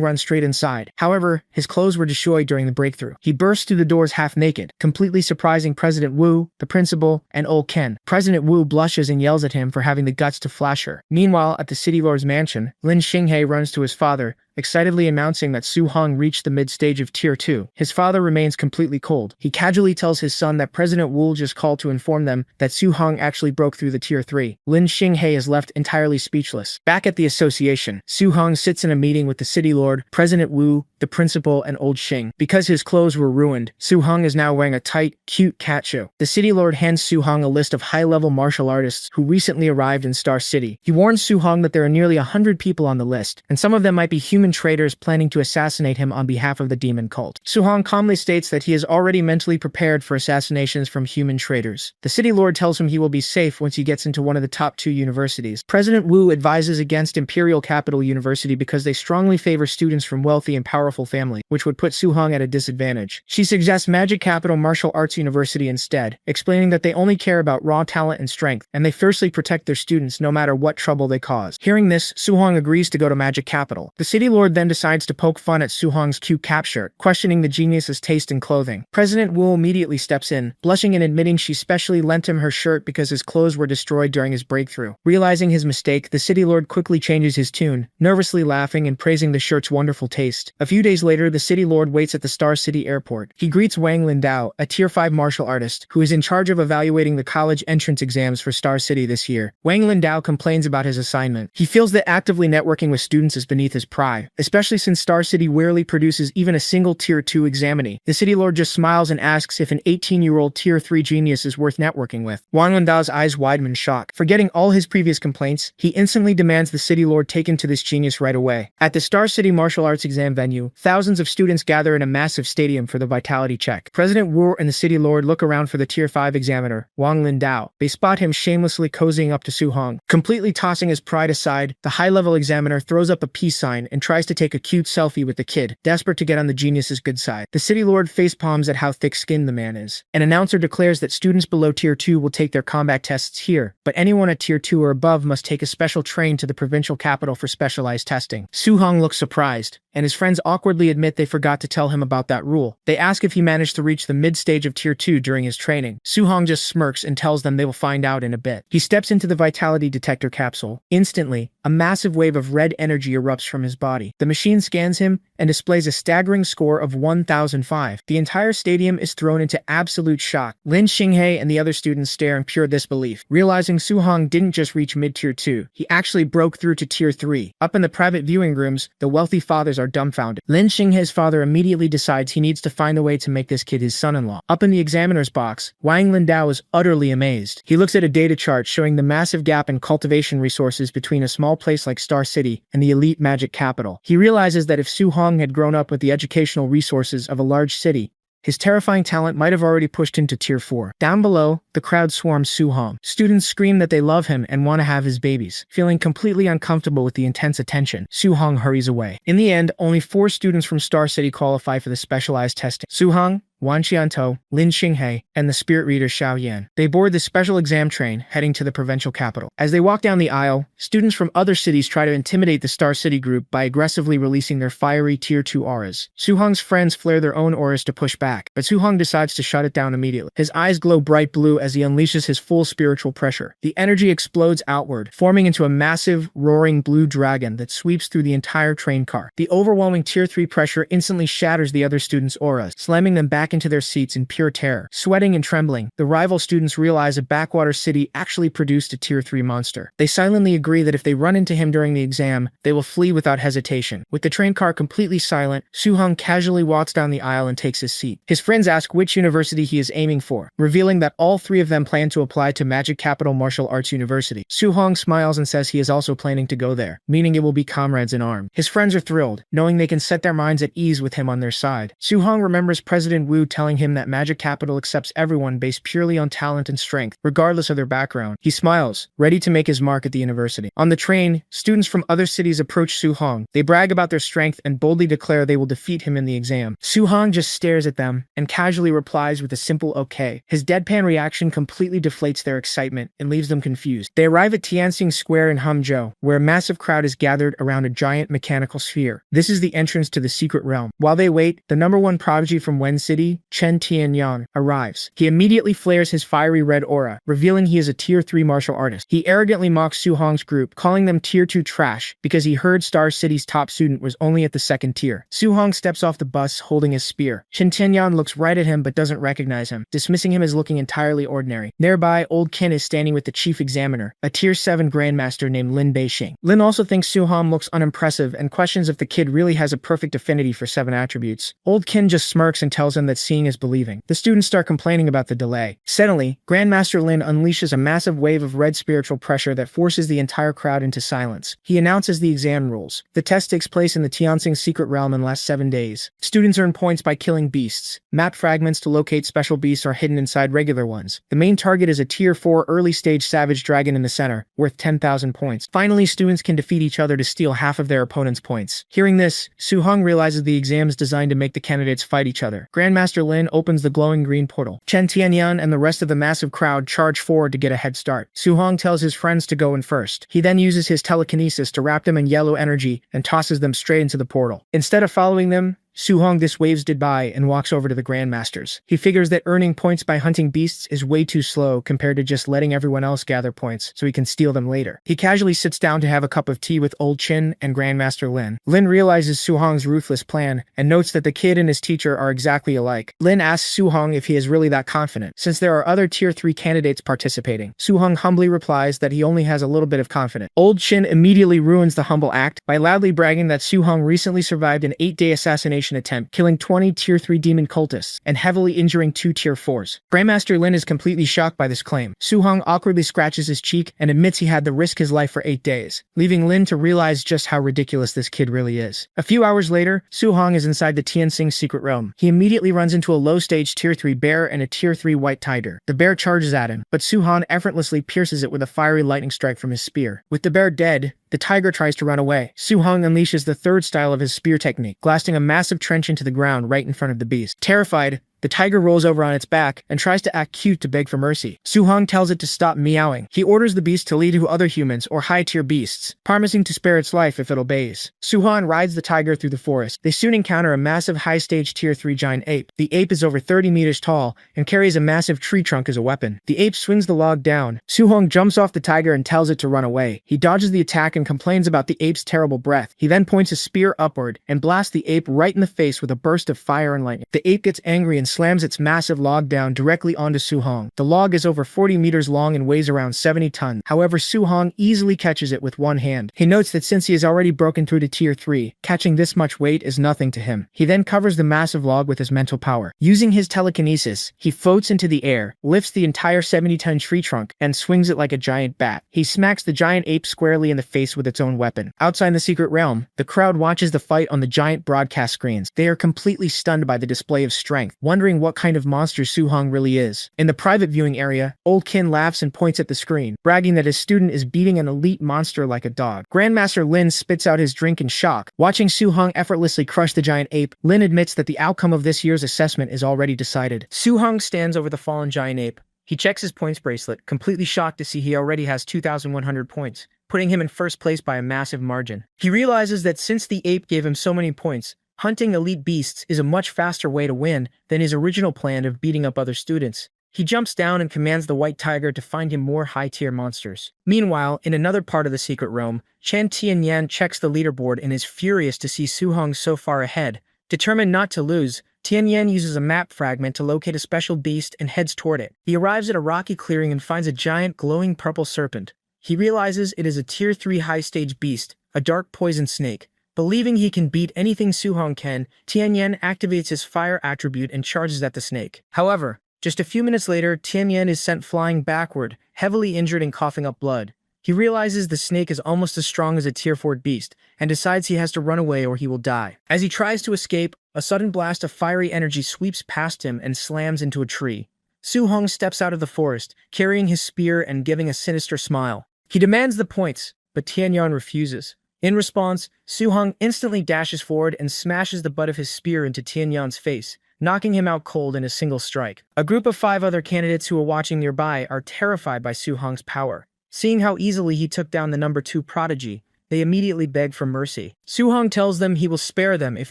runs straight inside. However, his clothes were destroyed during the breakthrough. He bursts through the doors half naked, completely surprising President Wu, the principal, and old Ken. President Wu blushes and yells at him for having the guts to flash her. Meanwhile, at the city lord's mansion, Lin Xinghe runs to his father, excitedly announcing that Su-hong reached the mid-stage of Tier 2. His father remains completely cold. He casually tells his son that President Wu just called to inform them that Su-hong actually broke through the Tier 3. Lin Xinghe is left entirely speechless. Back at the association, Su-hong sits in a meeting with the city lord, President Wu, the principal, and old Xing. Because his clothes were ruined, Su-hong is now wearing a tight, cute cat shoe. The city lord hands Su-hong a list of high-level martial artists who recently arrived in Star City. He warns Su-hong that there are nearly 100 people on the list, and some of them might be human traitors planning to assassinate him on behalf of the demon cult. Su-hong calmly states that he is already mentally prepared for assassinations from human traitors. The city lord tells him he will be safe once he gets into one of the top 2 universities. President Wu advises against Imperial Capital University because they strongly favor students from wealthy and powerful families, which would put Su-hong at a disadvantage. She suggests Magic Capital Martial Arts University instead, explaining that they only care about raw talent and strength, and they fiercely protect their students no matter what trouble they cause. Hearing this, Su-hong agrees to go to Magic Capital. The city lord then decides to poke fun at Su-hong's cute cap shirt, questioning the genius's taste in clothing. President Wu immediately steps in, blushing and admitting she specially lent him her shirt because his clothes were destroyed during his breakthrough. Realizing his mistake, the city lord quickly changes his tune, nervously laughing and praising the shirt's wonderful taste. A few days later, the city lord waits at the Star City airport. He greets Wang Lindao, a Tier 5 martial artist, who is in charge of evaluating the college entrance exams for Star City this year. Wang Lindao complains about his assignment. He feels that actively networking with students is beneath his pride, especially since Star City rarely produces even a single Tier 2 examinee. The city lord just smiles and asks if an 18-year-old Tier 3 genius is worth networking with. Wang Lindao's eyes widen in shock. Forgetting all his previous complaints, he instantly demands the city lord take him to this genius right away. At the Star City martial arts exam venue, thousands of students gather in a massive stadium for the vitality check. President Wu and the city lord look around for the Tier 5 examiner, Wang Lindao. They spot him shamelessly cozying up to Su-hong. Completely tossing his pride aside, the high-level examiner throws up a peace sign and tries to take a cute selfie with the kid, desperate to get on the genius's good side. The city lord facepalms at how thick-skinned the man is. An announcer declares that students below Tier 2 will take their combat tests here, but anyone at Tier 2 or above must take a special train to the provincial capital for specialized testing. Su-hong looks surprised, and his friends awkwardly admit they forgot to tell him about that rule. They ask if he managed to reach the mid-stage of Tier 2 during his training. Su-hong just smirks and tells them they will find out in a bit. He steps into the vitality detector capsule. Instantly, a massive wave of red energy erupts from his body. The machine scans him and displays a staggering score of 1005. The entire stadium is thrown into absolute shock. Lin Xinghe and the other students stare in pure disbelief, realizing Su-hong didn't just reach mid-Tier 2, he actually broke through to Tier 3. Up in the private viewing rooms, the wealthy fathers are dumbfounded. Lin Xinghe's father immediately decides he needs to find a way to make this kid his son-in-law. Up in the examiner's box, Wang Lindao is utterly amazed. He looks at a data chart showing the massive gap in cultivation resources between a small place like Star City and the elite magic capital. He realizes that if Su-hong had grown up with the educational resources of a large city, his terrifying talent might have already pushed him to Tier 4. Down below, the crowd swarms Su-hong. Students scream that they love him and want to have his babies. Feeling completely uncomfortable with the intense attention, Su-hong hurries away. In the end, only 4 students from Star City qualify for the specialized testing: Su-hong, Wan Qiantou, Lin Xinghe, and the spirit reader Xiao Yan. They board the special exam train, heading to the provincial capital. As they walk down the aisle, students from other cities try to intimidate the Star City group by aggressively releasing their fiery Tier 2 auras. Su-hong's friends flare their own auras to push back, but Su-hong decides to shut it down immediately. His eyes glow bright blue as he unleashes his full spiritual pressure. The energy explodes outward, forming into a massive, roaring blue dragon that sweeps through the entire train car. The overwhelming Tier 3 pressure instantly shatters the other students' auras, slamming them back into their seats in pure terror. Sweating and trembling, the rival students realize a backwater city actually produced a Tier 3 monster. They silently agree that if they run into him during the exam, they will flee without hesitation. With the train car completely silent, Su-hong casually walks down the aisle and takes his seat. His friends ask which university he is aiming for, revealing that all 3 of them plan to apply to Magic Capital Martial Arts University. Su-hong smiles and says he is also planning to go there, meaning it will be comrades in arms. His friends are thrilled, knowing they can set their minds at ease with him on their side. Su-hong remembers President Wu telling him that Magic Capital accepts everyone based purely on talent and strength, regardless of their background. He smiles, ready to make his mark at the university. On the train, students from other cities approach Su-hong. They brag about their strength and boldly declare they will defeat him in the exam. Su-hong just stares at them and casually replies with a simple okay. His deadpan reaction completely deflates their excitement and leaves them confused. They arrive at Tianxing Square in Hangzhou, where a massive crowd is gathered around a giant mechanical sphere. This is the entrance to the secret realm. While they wait, the #1 prodigy from Wen City city, Chen Tianyan, arrives. He immediately flares his fiery red aura, revealing he is a Tier 3 martial artist. He arrogantly mocks Su Hong's group, calling them Tier 2 trash because he heard Star City's top student was only at the 2nd tier. Su Hong steps off the bus holding his spear. Chen Tianyan looks right at him but doesn't recognize him, dismissing him as looking entirely ordinary. Nearby, Old Qin is standing with the chief examiner, a Tier 7 grandmaster named Lin Beixing. Lin also thinks Su Hong looks unimpressive and questions if the kid really has a perfect affinity for 7 attributes. Old Qin just smirks and tells him that seeing is believing. The students start complaining about the delay. Suddenly, Grandmaster Lin unleashes a massive wave of red spiritual pressure that forces the entire crowd into silence. He announces the exam rules. The test takes place in the Tianxing secret realm and lasts 7 days. Students earn points by killing beasts. Map fragments to locate special beasts are hidden inside regular ones. The main target is a Tier 4 early-stage savage dragon in the center, worth 10,000 points. Finally, students can defeat each other to steal half of their opponent's points. Hearing this, Su Hong realizes the exam is designed to make the candidates fight each other. Grandmaster Lin opens the glowing green portal. Chen Tianyan and the rest of the massive crowd charge forward to get a head start. Su Hong tells his friends to go in first. He then uses his telekinesis to wrap them in yellow energy and tosses them straight into the portal. Instead of following them, Su Hong waves goodbye and walks over to the Grandmasters. He figures that earning points by hunting beasts is way too slow compared to just letting everyone else gather points so he can steal them later. He casually sits down to have a cup of tea with Old Qin and Grandmaster Lin. Lin realizes Su Hong's ruthless plan and notes that the kid and his teacher are exactly alike. Lin asks Su Hong if he is really that confident, since there are other Tier 3 candidates participating. Su Hong humbly replies that he only has a little bit of confidence. Old Qin immediately ruins the humble act by loudly bragging that Su Hong recently survived an 8-day assassination attempt, killing 20 Tier 3 demon cultists and heavily injuring 2 Tier 4s. Grandmaster Lin is completely shocked by this claim. Su Hong awkwardly scratches his cheek and admits he had to risk his life for 8 days, leaving Lin to realize just how ridiculous this kid really is. A few hours later, Su Hong is inside the Tianxing secret realm. He immediately runs into a low-stage Tier 3 bear and a Tier 3 white tiger. The bear charges at him, but Su Hong effortlessly pierces it with a fiery lightning strike from his spear. With the bear dead, the tiger tries to run away. Su Hong unleashes the third style of his spear technique, blasting a massive trench into the ground right in front of the beast. Terrified, the tiger rolls over on its back and tries to act cute to beg for mercy. Su Hong tells it to stop meowing. He orders the beast to lead to other humans or high-tier beasts, promising to spare its life if it obeys. Su Hong rides the tiger through the forest. They soon encounter a massive high-stage Tier 3 giant ape. The ape is over 30 meters tall and carries a massive tree trunk as a weapon. The ape swings the log down. Su Hong jumps off the tiger and tells it to run away. He dodges the attack and complains about the ape's terrible breath. He then points his spear upward and blasts the ape right in the face with a burst of fire and lightning. The ape gets angry and slams its massive log down directly onto Su Hong. The log is over 40 meters long and weighs around 70 tons. However, Su Hong easily catches it with one hand. He notes that since he has already broken through to Tier 3, catching this much weight is nothing to him. He then covers the massive log with his mental power. Using his telekinesis, he floats into the air, lifts the entire 70-ton tree trunk, and swings it like a giant bat. He smacks the giant ape squarely in the face with its own weapon. Outside the secret realm, the crowd watches the fight on the giant broadcast screens. They are completely stunned by the display of strength, wondering what kind of monster Su Hong really is. In the private viewing area, Old Qin laughs and points at the screen, bragging that his student is beating an elite monster like a dog. Grandmaster Lin spits out his drink in shock. Watching Su Hong effortlessly crush the giant ape, Lin admits that the outcome of this year's assessment is already decided. Su Hong stands over the fallen giant ape. He checks his points bracelet, completely shocked to see he already has 2,100 points, putting him in first place by a massive margin. He realizes that since the ape gave him so many points, hunting elite beasts is a much faster way to win than his original plan of beating up other students. He jumps down and commands the white tiger to find him more high-tier monsters. Meanwhile, in another part of the secret realm, Chen Tianyan checks the leaderboard and is furious to see Su Hong so far ahead. Determined not to lose, Tianyan uses a map fragment to locate a special beast and heads toward it. He arrives at a rocky clearing and finds a giant glowing purple serpent. He realizes it is a Tier 3 high-stage beast, a dark poison snake. Believing he can beat anything Su Hong can, Tianyan activates his fire attribute and charges at the snake. However, just a few minutes later, Tianyan is sent flying backward, heavily injured and coughing up blood. He realizes the snake is almost as strong as a Tier 4 beast, and decides he has to run away or he will die. As he tries to escape, a sudden blast of fiery energy sweeps past him and slams into a tree. Su Hong steps out of the forest, carrying his spear and giving a sinister smile. He demands the points, but Tianyan refuses. In response, Su Hong instantly dashes forward and smashes the butt of his spear into Tianyan's face, knocking him out cold in a single strike. A group of 5 other candidates who are watching nearby are terrified by Su Hong's power. Seeing how easily he took down the number 2 prodigy, they immediately beg for mercy. Su Hong tells them he will spare them if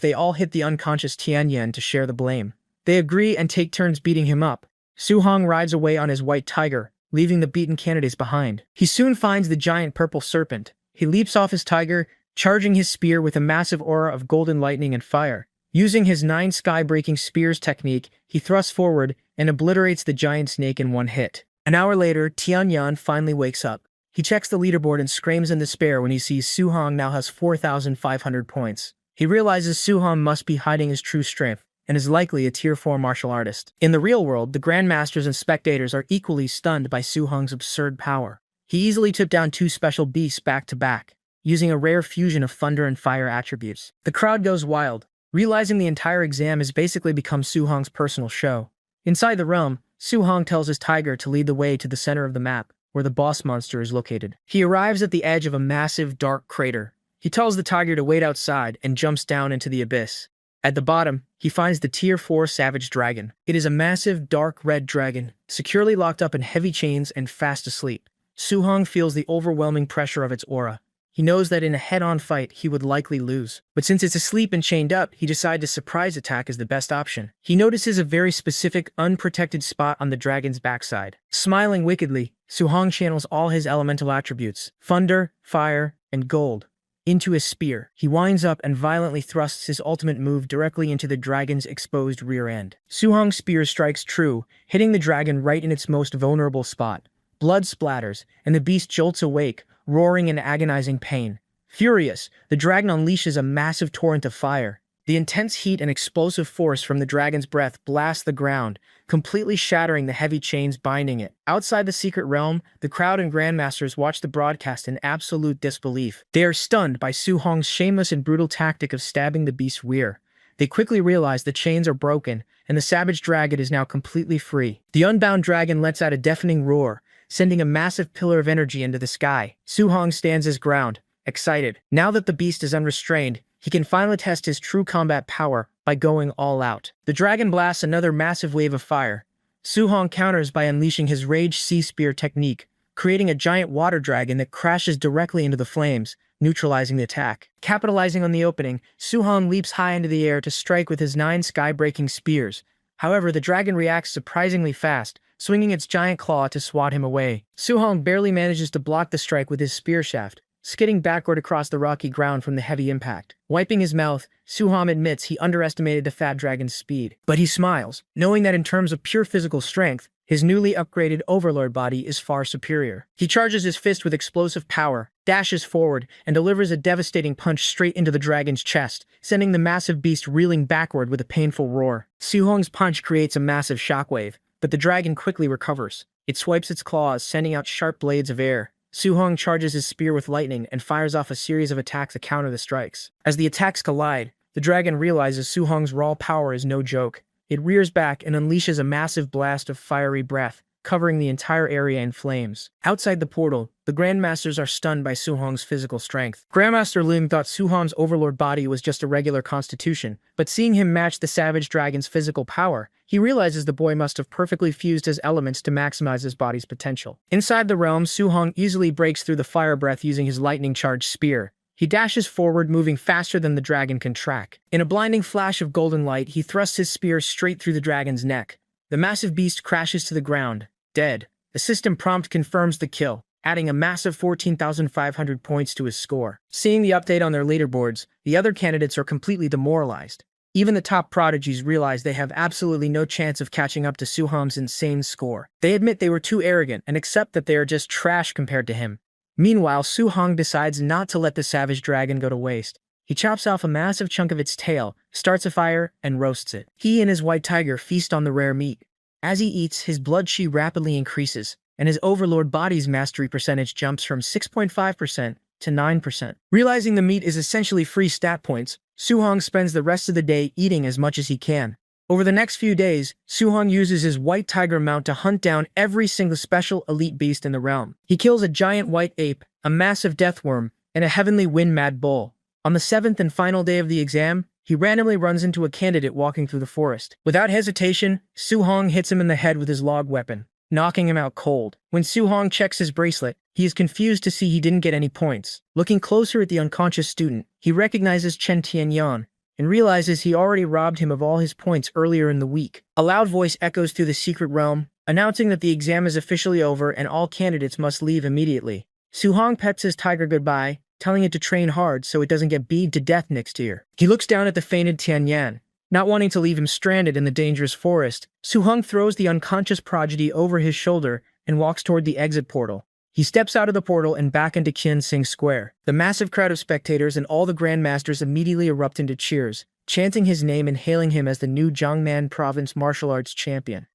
they all hit the unconscious Tianyan to share the blame. They agree and take turns beating him up. Su-hong rides away on his white tiger, leaving the beaten candidates behind. He soon finds the giant purple serpent. He leaps off his tiger, charging his spear with a massive aura of golden lightning and fire. Using his 9 sky-breaking spears technique, he thrusts forward and obliterates the giant snake in one hit. An hour later, Tianyan finally wakes up. He checks the leaderboard and screams in despair when he sees Su-hong now has 4,500 points. He realizes Su-hong must be hiding his true strength, and is likely a Tier 4 martial artist. In the real world, the grandmasters and spectators are equally stunned by Su-hong's absurd power. He easily took down 2 special beasts back to back, using a rare fusion of thunder and fire attributes. The crowd goes wild, realizing the entire exam has basically become Su-hong's personal show. Inside the realm, Su-hong tells his tiger to lead the way to the center of the map, where the boss monster is located. He arrives at the edge of a massive, dark crater. He tells the tiger to wait outside and jumps down into the abyss. At the bottom, he finds the Tier 4 Savage Dragon. It is a massive, dark red dragon, securely locked up in heavy chains and fast asleep. Su-hong feels the overwhelming pressure of its aura. He knows that in a head-on fight, he would likely lose. But since it's asleep and chained up, he decides a surprise attack is the best option. He notices a very specific, unprotected spot on the dragon's backside. Smiling wickedly, Su-hong channels all his elemental attributes, thunder, fire, and gold, into his spear. He winds up and violently thrusts his ultimate move directly into the dragon's exposed rear end. Su-hong's spear strikes true, hitting the dragon right in its most vulnerable spot. Blood splatters, and the beast jolts awake, roaring in agonizing pain. Furious, the dragon unleashes a massive torrent of fire. The intense heat and explosive force from the dragon's breath blast the ground, completely shattering the heavy chains binding it. Outside the secret realm, the crowd and grandmasters watch the broadcast in absolute disbelief. They are stunned by Su-hong's shameless and brutal tactic of stabbing the beast's rear. They quickly realize the chains are broken, and the savage dragon is now completely free. The unbound dragon lets out a deafening roar, sending a massive pillar of energy into the sky. Su-hong stands his ground, excited. Now that the beast is unrestrained, he can finally test his true combat power by going all out. The dragon blasts another massive wave of fire. Su-hong counters by unleashing his Rage Sea Spear technique, creating a giant water dragon that crashes directly into the flames, neutralizing the attack. Capitalizing on the opening, Su-hong leaps high into the air to strike with his 9 sky-breaking spears. However, the dragon reacts surprisingly fast, swinging its giant claw to swat him away. Su-hong barely manages to block the strike with his spear shaft, skidding backward across the rocky ground from the heavy impact. Wiping his mouth, Su-hong admits he underestimated the fat dragon's speed. But he smiles, knowing that in terms of pure physical strength, his newly upgraded Overlord body is far superior. He charges his fist with explosive power, dashes forward, and delivers a devastating punch straight into the dragon's chest, sending the massive beast reeling backward with a painful roar. Su-hong's punch creates a massive shockwave, but the dragon quickly recovers. It swipes its claws, sending out sharp blades of air. Su-hong charges his spear with lightning and fires off a series of attacks to counter the strikes. As the attacks collide, the dragon realizes Su-hong's raw power is no joke. It rears back and unleashes a massive blast of fiery breath, covering the entire area in flames. Outside the portal, the Grandmasters are stunned by Su-hong's physical strength. Grandmaster Ling thought Su-hong's Overlord body was just a regular constitution, but seeing him match the Savage Dragon's physical power, he realizes the boy must have perfectly fused his elements to maximize his body's potential. Inside the realm, Su-hong easily breaks through the fire breath using his lightning-charged spear. He dashes forward, moving faster than the dragon can track. In a blinding flash of golden light, he thrusts his spear straight through the dragon's neck. The massive beast crashes to the ground, dead. The system prompt confirms the kill, adding a massive 14,500 points to his score. Seeing the update on their leaderboards, the other candidates are completely demoralized. Even the top prodigies realize they have absolutely no chance of catching up to Su-hong's insane score. They admit they were too arrogant and accept that they are just trash compared to him. Meanwhile, Su-hong decides not to let the savage dragon go to waste. He chops off a massive chunk of its tail, starts a fire, and roasts it. He and his white tiger feast on the rare meat. As he eats, his blood chi rapidly increases, and his Overlord body's mastery percentage jumps from 6.5% to 9%. Realizing the meat is essentially free stat points, Su-hong spends the rest of the day eating as much as he can. Over the next few days, Su-hong uses his white tiger mount to hunt down every single special elite beast in the realm. He kills a giant white ape, a massive deathworm, and a heavenly wind-mad bull. On the 7th and final day of the exam, he randomly runs into a candidate walking through the forest. Without hesitation, Su-hong hits him in the head with his log weapon, knocking him out cold. When Su-hong checks his bracelet, he is confused to see he didn't get any points. Looking closer at the unconscious student, he recognizes Chen Tianyan, and realizes he already robbed him of all his points earlier in the week. A loud voice echoes through the secret realm, announcing that the exam is officially over and all candidates must leave immediately. Su-hong pets his tiger goodbye, telling it to train hard so it doesn't get beat to death next year. He looks down at the fainted Tianyan. Not wanting to leave him stranded in the dangerous forest, Su-hong throws the unconscious prodigy over his shoulder and walks toward the exit portal. He steps out of the portal and back into Qian Square. The massive crowd of spectators and all the grandmasters immediately erupt into cheers, chanting his name and hailing him as the new Jiangnan Province martial arts champion.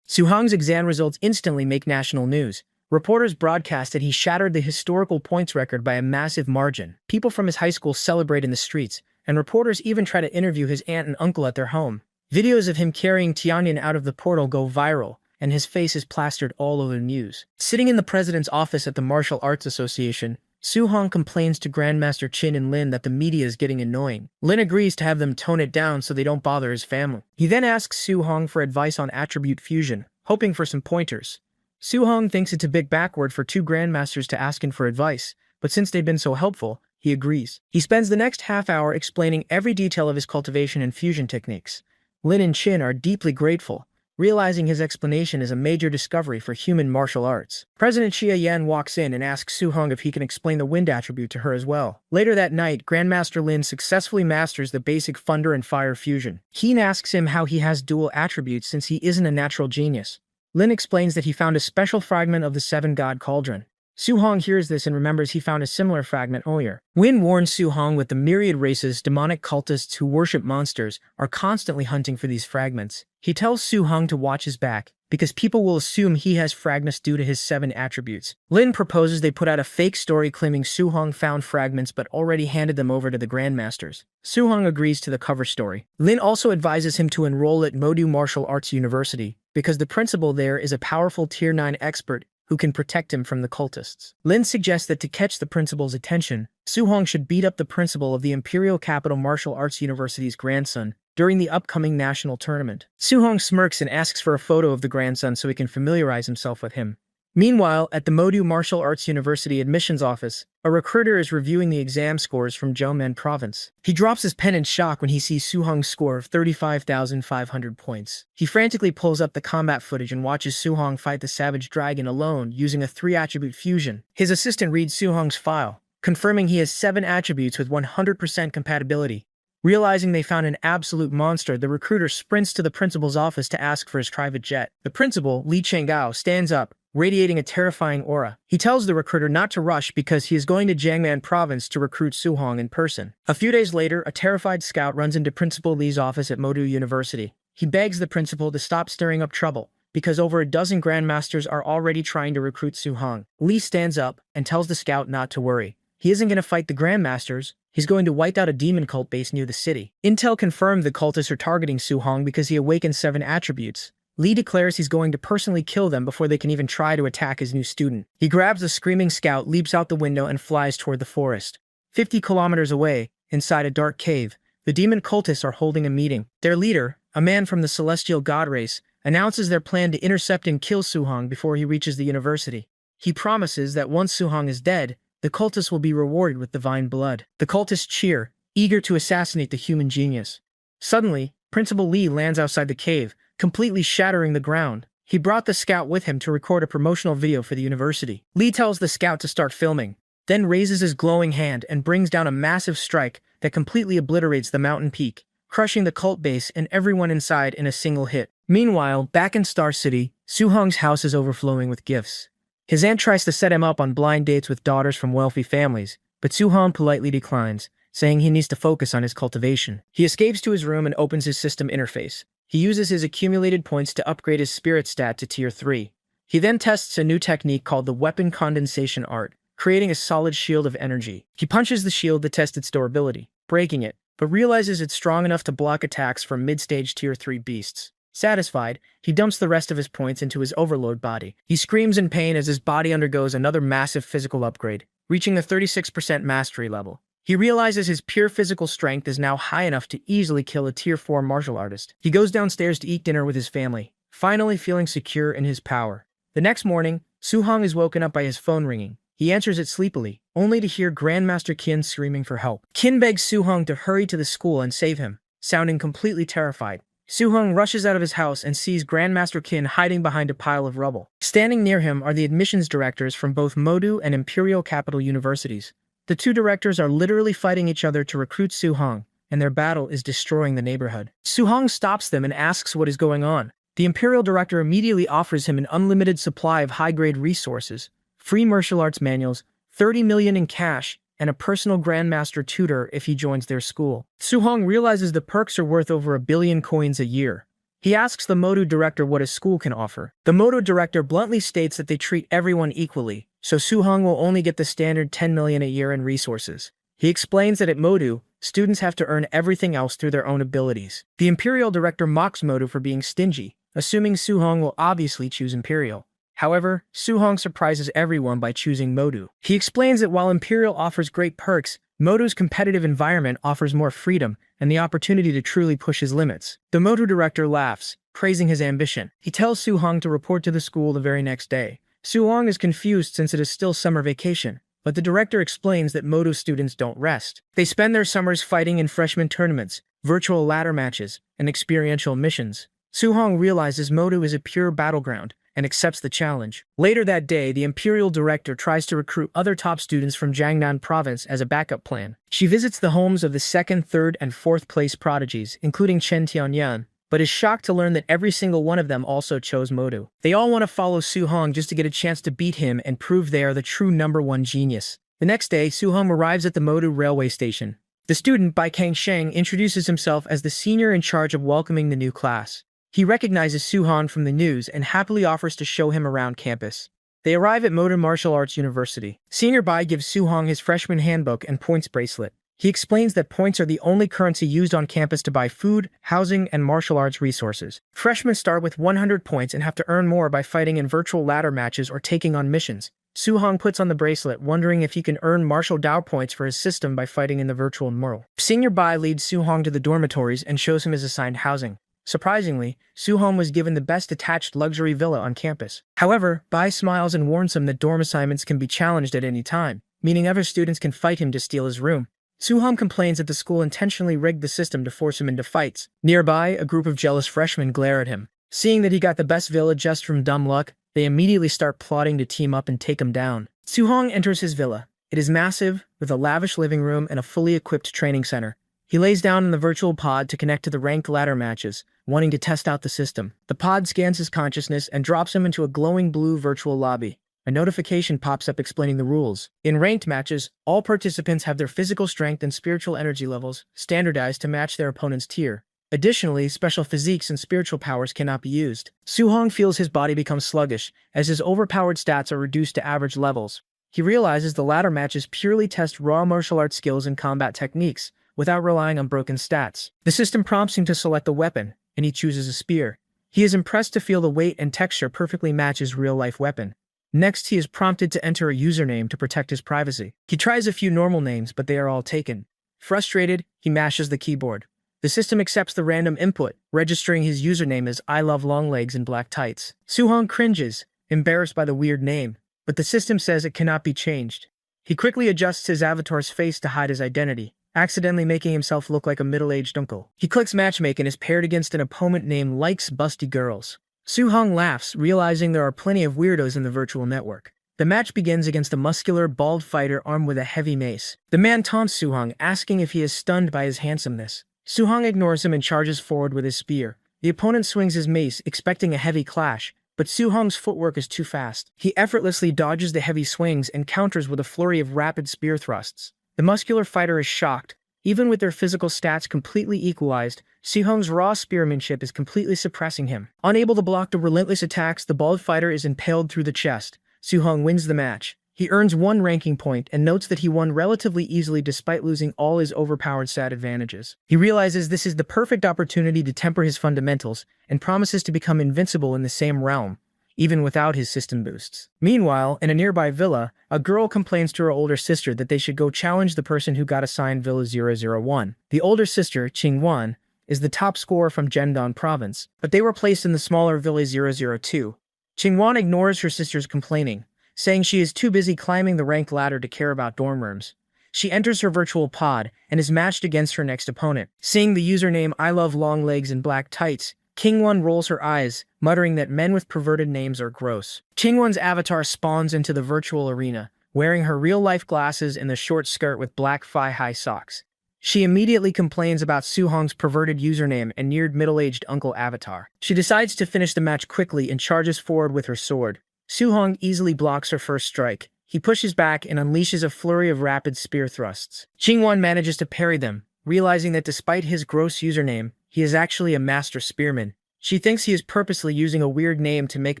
Su-hong's exam results instantly make national news. Reporters broadcast that he shattered the historical points record by a massive margin. People from his high school celebrate in the streets, and reporters even try to interview his aunt and uncle at their home. Videos of him carrying Tianyan out of the portal go viral, and his face is plastered all over the news. Sitting in the president's office at the Martial Arts Association, Su-hong complains to Grandmaster Qin and Lin that the media is getting annoying. Lin agrees to have them tone it down so they don't bother his family. He then asks Su-hong for advice on attribute fusion, hoping for some pointers. Su-hong thinks it's a bit backward for two grandmasters to ask him for advice, but since they've been so helpful, he agrees. He spends the next half hour explaining every detail of his cultivation and fusion techniques. Lin and Qin are deeply grateful, realizing his explanation is a major discovery for human martial arts. President Xia Yan walks in and asks Su-hong if he can explain the wind attribute to her as well. Later that night, Grandmaster Lin successfully masters the basic thunder and fire fusion. Qin asks him how he has dual attributes since he isn't a natural genius. Lin explains that he found a special fragment of the seven-god cauldron. Su-hong hears this and remembers he found a similar fragment earlier. Win warns Su-hong that the myriad races demonic cultists who worship monsters are constantly hunting for these fragments. He tells Su-hong to watch his back, because people will assume he has fragments due to his 7 attributes. Lin proposes they put out a fake story claiming Su-hong found fragments but already handed them over to the Grandmasters. Su-hong agrees to the cover story. Lin also advises him to enroll at Modu Martial Arts University, because the principal there is a powerful Tier 9 expert who can protect him from the cultists. Lin suggests that to catch the principal's attention, Su-hong should beat up the principal of the Imperial Capital Martial Arts University's grandson during the upcoming national tournament. Su-hong smirks and asks for a photo of the grandson so he can familiarize himself with him. Meanwhile, at the Modu Martial Arts University admissions office, a recruiter is reviewing the exam scores from Jiangnan Province. He drops his pen in shock when he sees Su-hong's score of 35,500 points. He frantically pulls up the combat footage and watches Su-hong fight the savage dragon alone using a 3-attribute fusion. His assistant reads Su-hong's file, confirming he has 7 attributes with 100% compatibility. Realizing they found an absolute monster, the recruiter sprints to the principal's office to ask for his private jet. The principal, Li Chenggao, stands up, radiating a terrifying aura. He tells the recruiter not to rush because he is going to Jiangnan Province to recruit Su-hong in person. A few days later, a terrified scout runs into Principal Li's office at Modu University. He begs the principal to stop stirring up trouble, because over a dozen grandmasters are already trying to recruit Su-hong. Li stands up and tells the scout not to worry. He isn't going to fight the grandmasters. He's going to wipe out a demon cult base near the city. Intel confirmed the cultists are targeting Su-hong because he awakened 7 attributes. Li declares he's going to personally kill them before they can even try to attack his new student. He grabs the screaming scout, leaps out the window, and flies toward the forest. 50 kilometers away, inside a dark cave, the demon cultists are holding a meeting. Their leader, a man from the celestial god race, announces their plan to intercept and kill Su-hong before he reaches the university. He promises that once Su-hong is dead, the cultists will be rewarded with divine blood. The cultists cheer, eager to assassinate the human genius. Suddenly, Principal Li lands outside the cave, completely shattering the ground. He brought the scout with him to record a promotional video for the university. Li tells the scout to start filming, then raises his glowing hand and brings down a massive strike that completely obliterates the mountain peak, crushing the cult base and everyone inside in a single hit. Meanwhile, back in Star City, Su-hong's house is overflowing with gifts. His aunt tries to set him up on blind dates with daughters from wealthy families, but Su-hong politely declines, saying he needs to focus on his cultivation. He escapes to his room and opens his system interface. He uses his accumulated points to upgrade his spirit stat to Tier 3. He then tests a new technique called the weapon condensation art, creating a solid shield of energy. He punches the shield to test its durability, breaking it, but realizes it's strong enough to block attacks from mid-stage Tier 3 beasts. Satisfied, he dumps the rest of his points into his overload body. He screams in pain as his body undergoes another massive physical upgrade, reaching the 36% mastery level. He realizes his pure physical strength is now high enough to easily kill a Tier 4 martial artist. He goes downstairs to eat dinner with his family, finally feeling secure in his power. The next morning, Su-hong is woken up by his phone ringing. He answers it sleepily, only to hear Grandmaster Qin screaming for help. Qin begs Su-hong to hurry to the school and save him, sounding completely terrified. Su-hong rushes out of his house and sees Grandmaster Qin hiding behind a pile of rubble. Standing near him are the admissions directors from both Modu and Imperial Capital Universities. The two directors are literally fighting each other to recruit Su-hong, and their battle is destroying the neighborhood. Su-hong stops them and asks what is going on. The Imperial Director immediately offers him an unlimited supply of high-grade resources, free martial arts manuals, 30 million in cash, and a personal Grandmaster tutor if he joins their school. Su-hong realizes the perks are worth over 1 billion coins a year. He asks the Modu Director what his school can offer. The Modu Director bluntly states that they treat everyone equally, so Su-hong will only get the standard 10 million a year in resources. He explains that at Modu, students have to earn everything else through their own abilities. The Imperial Director mocks Modu for being stingy, assuming Su-hong will obviously choose Imperial. However, Su-hong surprises everyone by choosing Modu. He explains that while Imperial offers great perks, Modu's competitive environment offers more freedom and the opportunity to truly push his limits. The Modu Director laughs, praising his ambition. He tells Su-hong to report to the school the very next day. Su-hong is confused since it is still summer vacation, but the director explains that Modu students don't rest. They spend their summers fighting in freshman tournaments, virtual ladder matches, and experiential missions. Su-hong realizes Modu is a pure battleground and accepts the challenge. Later that day, the Imperial Director tries to recruit other top students from Jiangnan Province as a backup plan. She visits the homes of the 2nd, 3rd, and 4th place prodigies, including Chen Tianyan, but is shocked to learn that every single one of them also chose Modu. They all want to follow Su-hong just to get a chance to beat him and prove they are the true #1 genius. The next day, Su-hong arrives at the Modu railway station. The student, Bai Kang Sheng, introduces himself as the senior in charge of welcoming the new class. He recognizes Su-hong from the news and happily offers to show him around campus. They arrive at Modu Martial Arts University. Senior Bai gives Su-hong his freshman handbook and points bracelet. He explains that points are the only currency used on campus to buy food, housing, and martial arts resources. Freshmen start with 100 points and have to earn more by fighting in virtual ladder matches or taking on missions. Su-hong puts on the bracelet, wondering if he can earn martial Dao points for his system by fighting in the virtual world. Senior Bai leads Su-hong to the dormitories and shows him his assigned housing. Surprisingly, Su-hong was given the best attached luxury villa on campus. However, Bai smiles and warns him that dorm assignments can be challenged at any time, meaning other students can fight him to steal his room. Su-hong complains that the school intentionally rigged the system to force him into fights. Nearby, a group of jealous freshmen glare at him. Seeing that he got the best villa just from dumb luck, they immediately start plotting to team up and take him down. Su-hong enters his villa. It is massive, with a lavish living room and a fully equipped training center. He lays down in the virtual pod to connect to the ranked ladder matches, wanting to test out the system. The pod scans his consciousness and drops him into a glowing blue virtual lobby. A notification pops up explaining the rules. In ranked matches, all participants have their physical strength and spiritual energy levels standardized to match their opponent's tier. Additionally, special physiques and spiritual powers cannot be used. Su-hong feels his body become sluggish, as his overpowered stats are reduced to average levels. He realizes the ladder matches purely test raw martial arts skills and combat techniques, without relying on broken stats. The system prompts him to select a weapon, and he chooses a spear. He is impressed to feel the weight and texture perfectly match his real-life weapon. Next, he is prompted to enter a username to protect his privacy. He tries a few normal names, but they are all taken. Frustrated, he mashes the keyboard. The system accepts the random input, registering his username as I love long legs and black tights. Su-hong cringes, embarrassed by the weird name, but the system says it cannot be changed. He quickly adjusts his avatar's face to hide his identity, accidentally making himself look like a middle-aged uncle. He clicks matchmake and is paired against an opponent named Likes Busty Girls. Su-hong laughs, realizing there are plenty of weirdos in the virtual network. The match begins against a muscular, bald fighter armed with a heavy mace. The man taunts Su-hong, asking if he is stunned by his handsomeness. Su-hong ignores him and charges forward with his spear. The opponent swings his mace, expecting a heavy clash, but Su-hong's footwork is too fast. He effortlessly dodges the heavy swings and counters with a flurry of rapid spear thrusts. The muscular fighter is shocked. Even with their physical stats completely equalized, Su-hong's raw spearmanship is completely suppressing him. Unable to block the relentless attacks, the bald fighter is impaled through the chest. Su-hong wins the match. He earns 1 ranking point and notes that he won relatively easily despite losing all his overpowered stat advantages. He realizes this is the perfect opportunity to temper his fundamentals and promises to become invincible in the same realm, even without his system boosts. Meanwhile, in a nearby villa, a girl complains to her older sister that they should go challenge the person who got assigned Villa 001. The older sister, Qingwan, is the top scorer from Jiangnan Province, but they were placed in the smaller Villa 002. Qingwan ignores her sister's complaining, saying she is too busy climbing the rank ladder to care about dorm rooms. She enters her virtual pod and is matched against her next opponent. Seeing the username I love long legs and black tights, Kingwon rolls her eyes, muttering that men with perverted names are gross. Kingwon's avatar spawns into the virtual arena, wearing her real-life glasses and the short skirt with black thigh-high socks. She immediately complains about Suhong's perverted username and neared middle-aged uncle avatar. She decides to finish the match quickly and charges forward with her sword. Suhong easily blocks her first strike. He pushes back and unleashes a flurry of rapid spear thrusts. Kingwon manages to parry them, realizing that despite his gross username, he is actually a master spearman. She thinks he is purposely using a weird name to make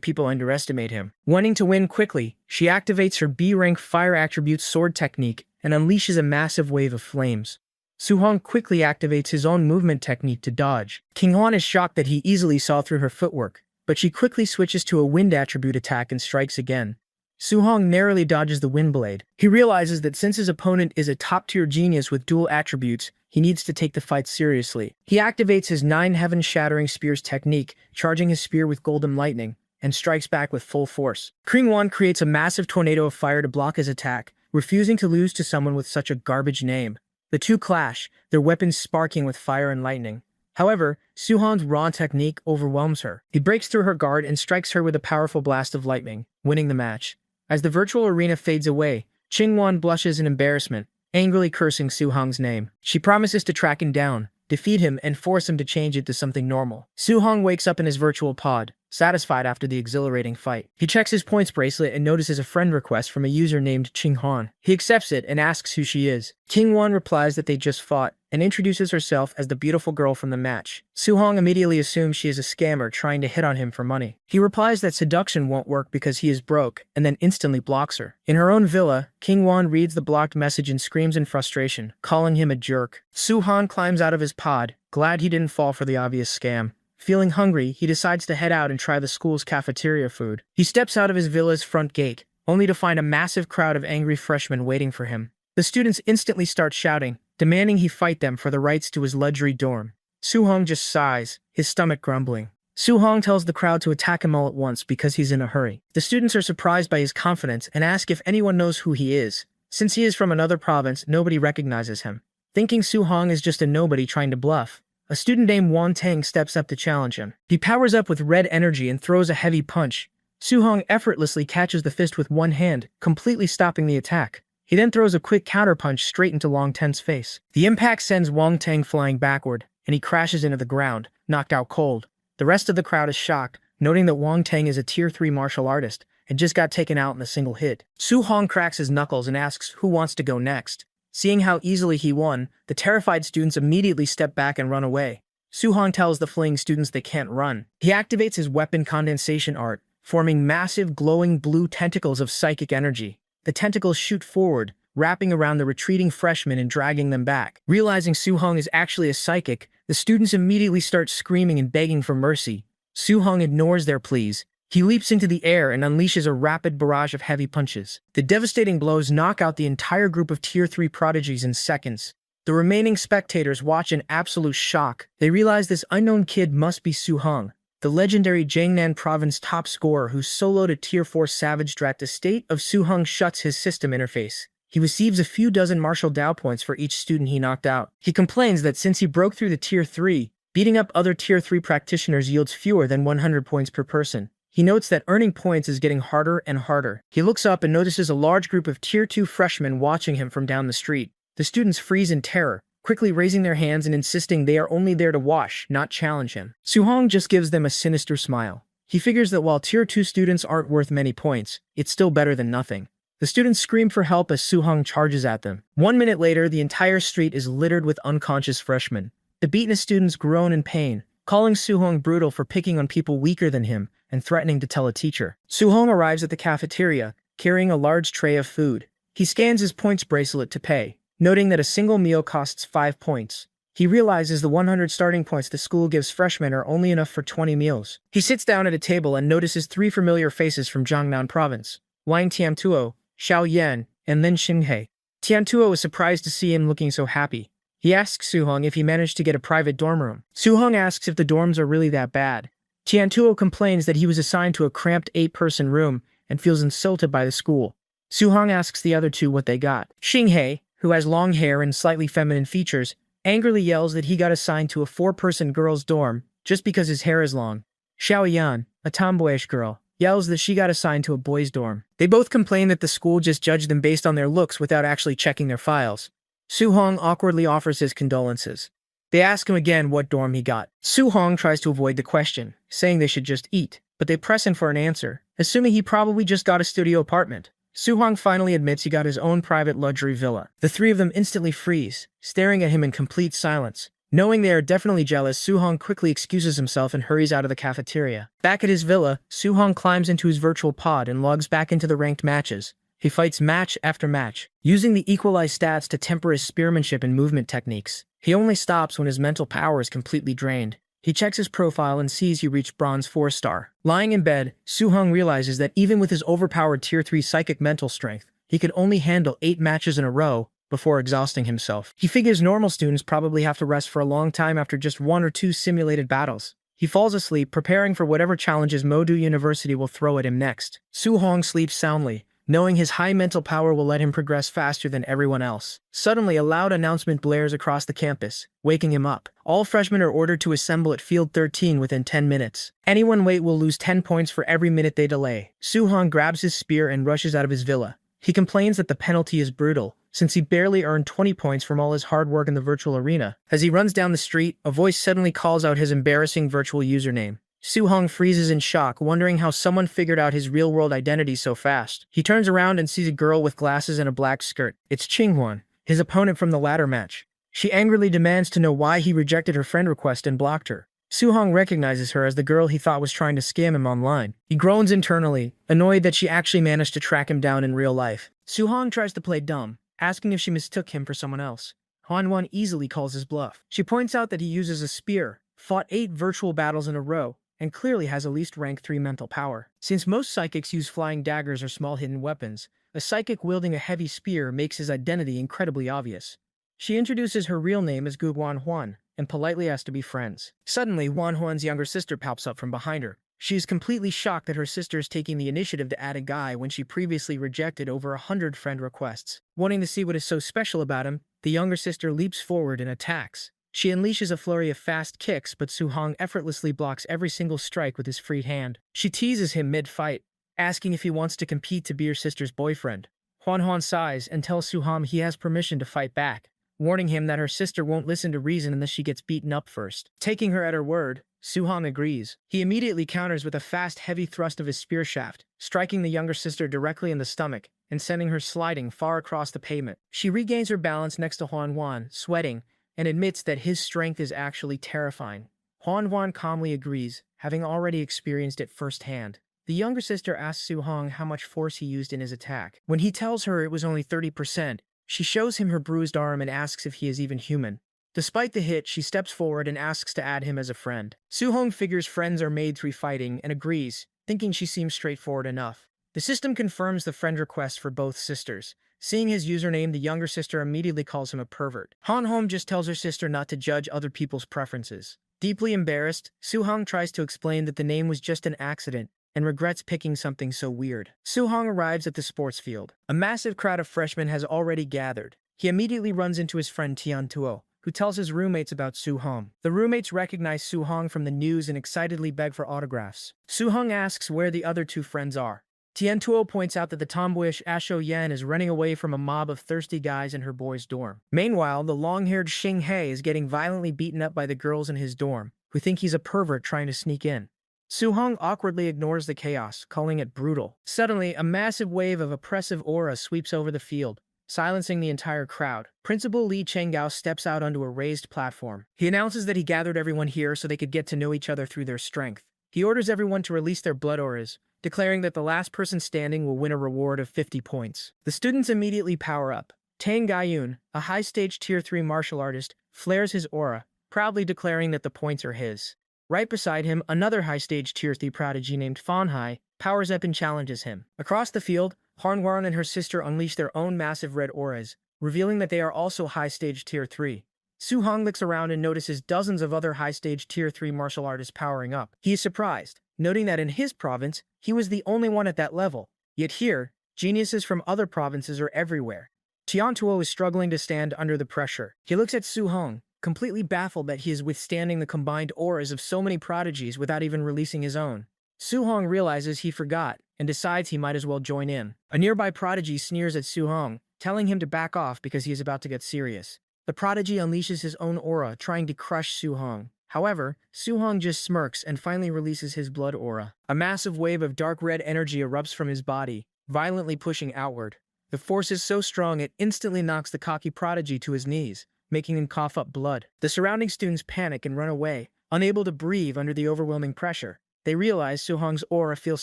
people underestimate him. Wanting to win quickly, she activates her B-rank fire attribute sword technique and unleashes a massive wave of flames. Suhong quickly activates his own movement technique to dodge. Kingwon is shocked that he easily saw through her footwork, but she quickly switches to a wind attribute attack and strikes again. Suhong narrowly dodges the wind blade. He realizes that since his opponent is a top-tier genius with dual attributes, he needs to take the fight seriously. He activates his 9 heaven-shattering spears technique, charging his spear with golden lightning, and strikes back with full force. Kingwon creates a massive tornado of fire to block his attack, refusing to lose to someone with such a garbage name. The two clash, their weapons sparking with fire and lightning. However, Suhong's raw technique overwhelms her. He breaks through her guard and strikes her with a powerful blast of lightning, winning the match. As the virtual arena fades away, Kingwon blushes in embarrassment, angrily cursing Suhong's name. She promises to track him down, defeat him, and force him to change it to something normal. Suhong wakes up in his virtual pod, satisfied after the exhilarating fight. He checks his points bracelet and notices a friend request from a user named Qinghwan. He accepts it and asks who she is. Kingwon replies that they just fought, and introduces herself as the beautiful girl from the match. Suhong immediately assumes she is a scammer trying to hit on him for money. He replies that seduction won't work because he is broke, and then instantly blocks her. In her own villa, Kingwon reads the blocked message and screams in frustration, calling him a jerk. Suhong climbs out of his pod, glad he didn't fall for the obvious scam. Feeling hungry, he decides to head out and try the school's cafeteria food. He steps out of his villa's front gate, only to find a massive crowd of angry freshmen waiting for him. The students instantly start shouting, demanding he fight them for the rights to his luxury dorm. Suhong just sighs, his stomach grumbling. Suhong tells the crowd to attack him all at once because he's in a hurry. The students are surprised by his confidence and ask if anyone knows who he is. Since he is from another province, nobody recognizes him. Thinking Suhong is just a nobody trying to bluff, a student named Wang Tang steps up to challenge him. He powers up with red energy and throws a heavy punch. Suhong effortlessly catches the fist with one hand, completely stopping the attack. He then throws a quick counterpunch straight into Wang Tang's face. The impact sends Wang Tang flying backward, and he crashes into the ground, knocked out cold. The rest of the crowd is shocked, noting that Wang Tang is a Tier 3 martial artist and just got taken out in a single hit. Suhong cracks his knuckles and asks who wants to go next. Seeing how easily he won, the terrified students immediately step back and run away. Suhong tells the fleeing students they can't run. He activates his weapon condensation art, forming massive glowing blue tentacles of psychic energy. The tentacles shoot forward, wrapping around the retreating freshmen and dragging them back. Realizing Suhong is actually a psychic, the students immediately start screaming and begging for mercy. Suhong ignores their pleas. He leaps into the air and unleashes a rapid barrage of heavy punches. The devastating blows knock out the entire group of Tier 3 prodigies in seconds. The remaining spectators watch in absolute shock. They realize this unknown kid must be Suhong, the legendary Jiangnan province top scorer who soloed a Tier 4 savage drat. The state of Suhong shuts his system interface. He receives a few dozen martial Dao points for each student he knocked out. He complains that since he broke through the Tier 3, beating up other Tier 3 practitioners yields fewer than 100 points per person. He notes that earning points is getting harder and harder. He looks up and notices a large group of Tier 2 freshmen watching him from down the street. The students freeze in terror, quickly raising their hands and insisting they are only there to watch, not challenge him. Suhong just gives them a sinister smile. He figures that while Tier 2 students aren't worth many points, it's still better than nothing. The students scream for help as Suhong charges at them. 1 minute later, the entire street is littered with unconscious freshmen. The beaten students groan in pain, calling Suhong brutal for picking on people weaker than him and threatening to tell a teacher. Suhong arrives at the cafeteria, carrying a large tray of food. He scans his points bracelet to pay, noting that a single meal costs 5 points. He realizes the 100 starting points the school gives freshmen are only enough for 20 meals. He sits down at a table and notices 3 familiar faces from Jiangnan province: Wang Tiantuo, Xiao Yan, and Lin Xinghe. Tiantuo is surprised to see him looking so happy. He asks Suhong if he managed to get a private dorm room. Suhong asks if the dorms are really that bad. Tiantuo complains that he was assigned to a cramped 8-person room, and feels insulted by the school. Suhong asks the other two what they got. Xinghe, who has long hair and slightly feminine features, angrily yells that he got assigned to a 4-person girls' dorm just because his hair is long. Xiaoyan, a tomboyish girl, yells that she got assigned to a boys' dorm. They both complain that the school just judged them based on their looks without actually checking their files. Suhong awkwardly offers his condolences. They ask him again what dorm he got. Suhong tries to avoid the question, saying they should just eat, but they press him for an answer, assuming he probably just got a studio apartment. Suhong finally admits he got his own private luxury villa. The three of them instantly freeze, staring at him in complete silence. Knowing they are definitely jealous, Suhong quickly excuses himself and hurries out of the cafeteria. Back at his villa, Suhong climbs into his virtual pod and logs back into the ranked matches. He fights match after match, using the equalized stats to temper his spearmanship and movement techniques. He only stops when his mental power is completely drained. He checks his profile and sees he reached Bronze 4-star. Lying in bed, Suhong realizes that even with his overpowered Tier 3 psychic mental strength, he could only handle 8 matches in a row before exhausting himself. He figures normal students probably have to rest for a long time after just 1 or 2 simulated battles. He falls asleep, preparing for whatever challenges Modu University will throw at him next. Suhong sleeps soundly, knowing his high mental power will let him progress faster than everyone else. Suddenly, a loud announcement blares across the campus, waking him up. All freshmen are ordered to assemble at Field 13 within 10 minutes. Anyone late will lose 10 points for every minute they delay. Suhong grabs his spear and rushes out of his villa. He complains that the penalty is brutal, since he barely earned 20 points from all his hard work in the virtual arena. As he runs down the street, a voice suddenly calls out his embarrassing virtual username. Suhong freezes in shock, wondering how someone figured out his real-world identity so fast. He turns around and sees a girl with glasses and a black skirt. It's Qinghwan, his opponent from the ladder match. She angrily demands to know why he rejected her friend request and blocked her. Suhong recognizes her as the girl he thought was trying to scam him online. He groans internally, annoyed that she actually managed to track him down in real life. Suhong tries to play dumb, asking if she mistook him for someone else. Hanwon easily calls his bluff. She points out that he uses a spear, fought 8 virtual battles in a row, and clearly has at least rank 3 mental power. Since most psychics use flying daggers or small hidden weapons, a psychic wielding a heavy spear makes his identity incredibly obvious. She introduces her real name as Gu Wanhuan, and politely asks to be friends. Suddenly, Wanhuan's younger sister pops up from behind her. She is completely shocked that her sister is taking the initiative to add a guy when she previously rejected over 100 friend requests. Wanting to see what is so special about him, the younger sister leaps forward and attacks. She unleashes a flurry of fast kicks, but Suhong effortlessly blocks every single strike with his freed hand. She teases him mid-fight, asking if he wants to compete to be her sister's boyfriend. Huan sighs and tells Suhong he has permission to fight back, warning him that her sister won't listen to reason unless she gets beaten up first. Taking her at her word, Suhong agrees. He immediately counters with a fast, heavy thrust of his spear shaft, striking the younger sister directly in the stomach and sending her sliding far across the pavement. She regains her balance next to Huan, sweating, and admits that his strength is actually terrifying. Huan calmly agrees, having already experienced it firsthand. The younger sister asks Suhong how much force he used in his attack. When he tells her it was only 30%, she shows him her bruised arm and asks if he is even human. Despite the hit, she steps forward and asks to add him as a friend. Suhong figures friends are made through fighting and agrees, thinking she seems straightforward enough. The system confirms the friend request for both sisters. Seeing his username, the younger sister immediately calls him a pervert. Han just tells her sister not to judge other people's preferences. Deeply embarrassed, Suhong tries to explain that the name was just an accident and regrets picking something so weird. Suhong arrives at the sports field. A massive crowd of freshmen has already gathered. He immediately runs into his friend Tian Tuo, who tells his roommates about Suhong. The roommates recognize Suhong from the news and excitedly beg for autographs. Suhong asks where the other 2 friends are. Tian Tuo points out that the tomboyish Asho Yan is running away from a mob of thirsty guys in her boys' dorm. Meanwhile, the long-haired Xing He is getting violently beaten up by the girls in his dorm, who think he's a pervert trying to sneak in. Suhong awkwardly ignores the chaos, calling it brutal. Suddenly, a massive wave of oppressive aura sweeps over the field, silencing the entire crowd. Principal Li Chenggao steps out onto a raised platform. He announces that he gathered everyone here so they could get to know each other through their strength. He orders everyone to release their blood auras, declaring that the last person standing will win a reward of 50 points. The students immediately power up. Tang Gaiyun, a high-stage Tier 3 martial artist, flares his aura, proudly declaring that the points are his. Right beside him, another high-stage Tier 3 prodigy named Fan Hai powers up and challenges him. Across the field, Hanwaran and her sister unleash their own massive red auras, revealing that they are also high-stage Tier 3. Suhong looks around and notices dozens of other high-stage Tier 3 martial artists powering up. He is surprised, noting that in his province, he was the only one at that level. Yet here, geniuses from other provinces are everywhere. Tiantuo is struggling to stand under the pressure. He looks at Su Hong, completely baffled that he is withstanding the combined auras of so many prodigies without even releasing his own. Su Hong realizes he forgot and decides he might as well join in. A nearby prodigy sneers at Su Hong, telling him to back off because he is about to get serious. The prodigy unleashes his own aura, trying to crush Su Hong. However, Su Hong just smirks and finally releases his blood aura. A massive wave of dark red energy erupts from his body, violently pushing outward. The force is so strong it instantly knocks the cocky prodigy to his knees, making him cough up blood. The surrounding students panic and run away, unable to breathe under the overwhelming pressure. They realize Su Hong's aura feels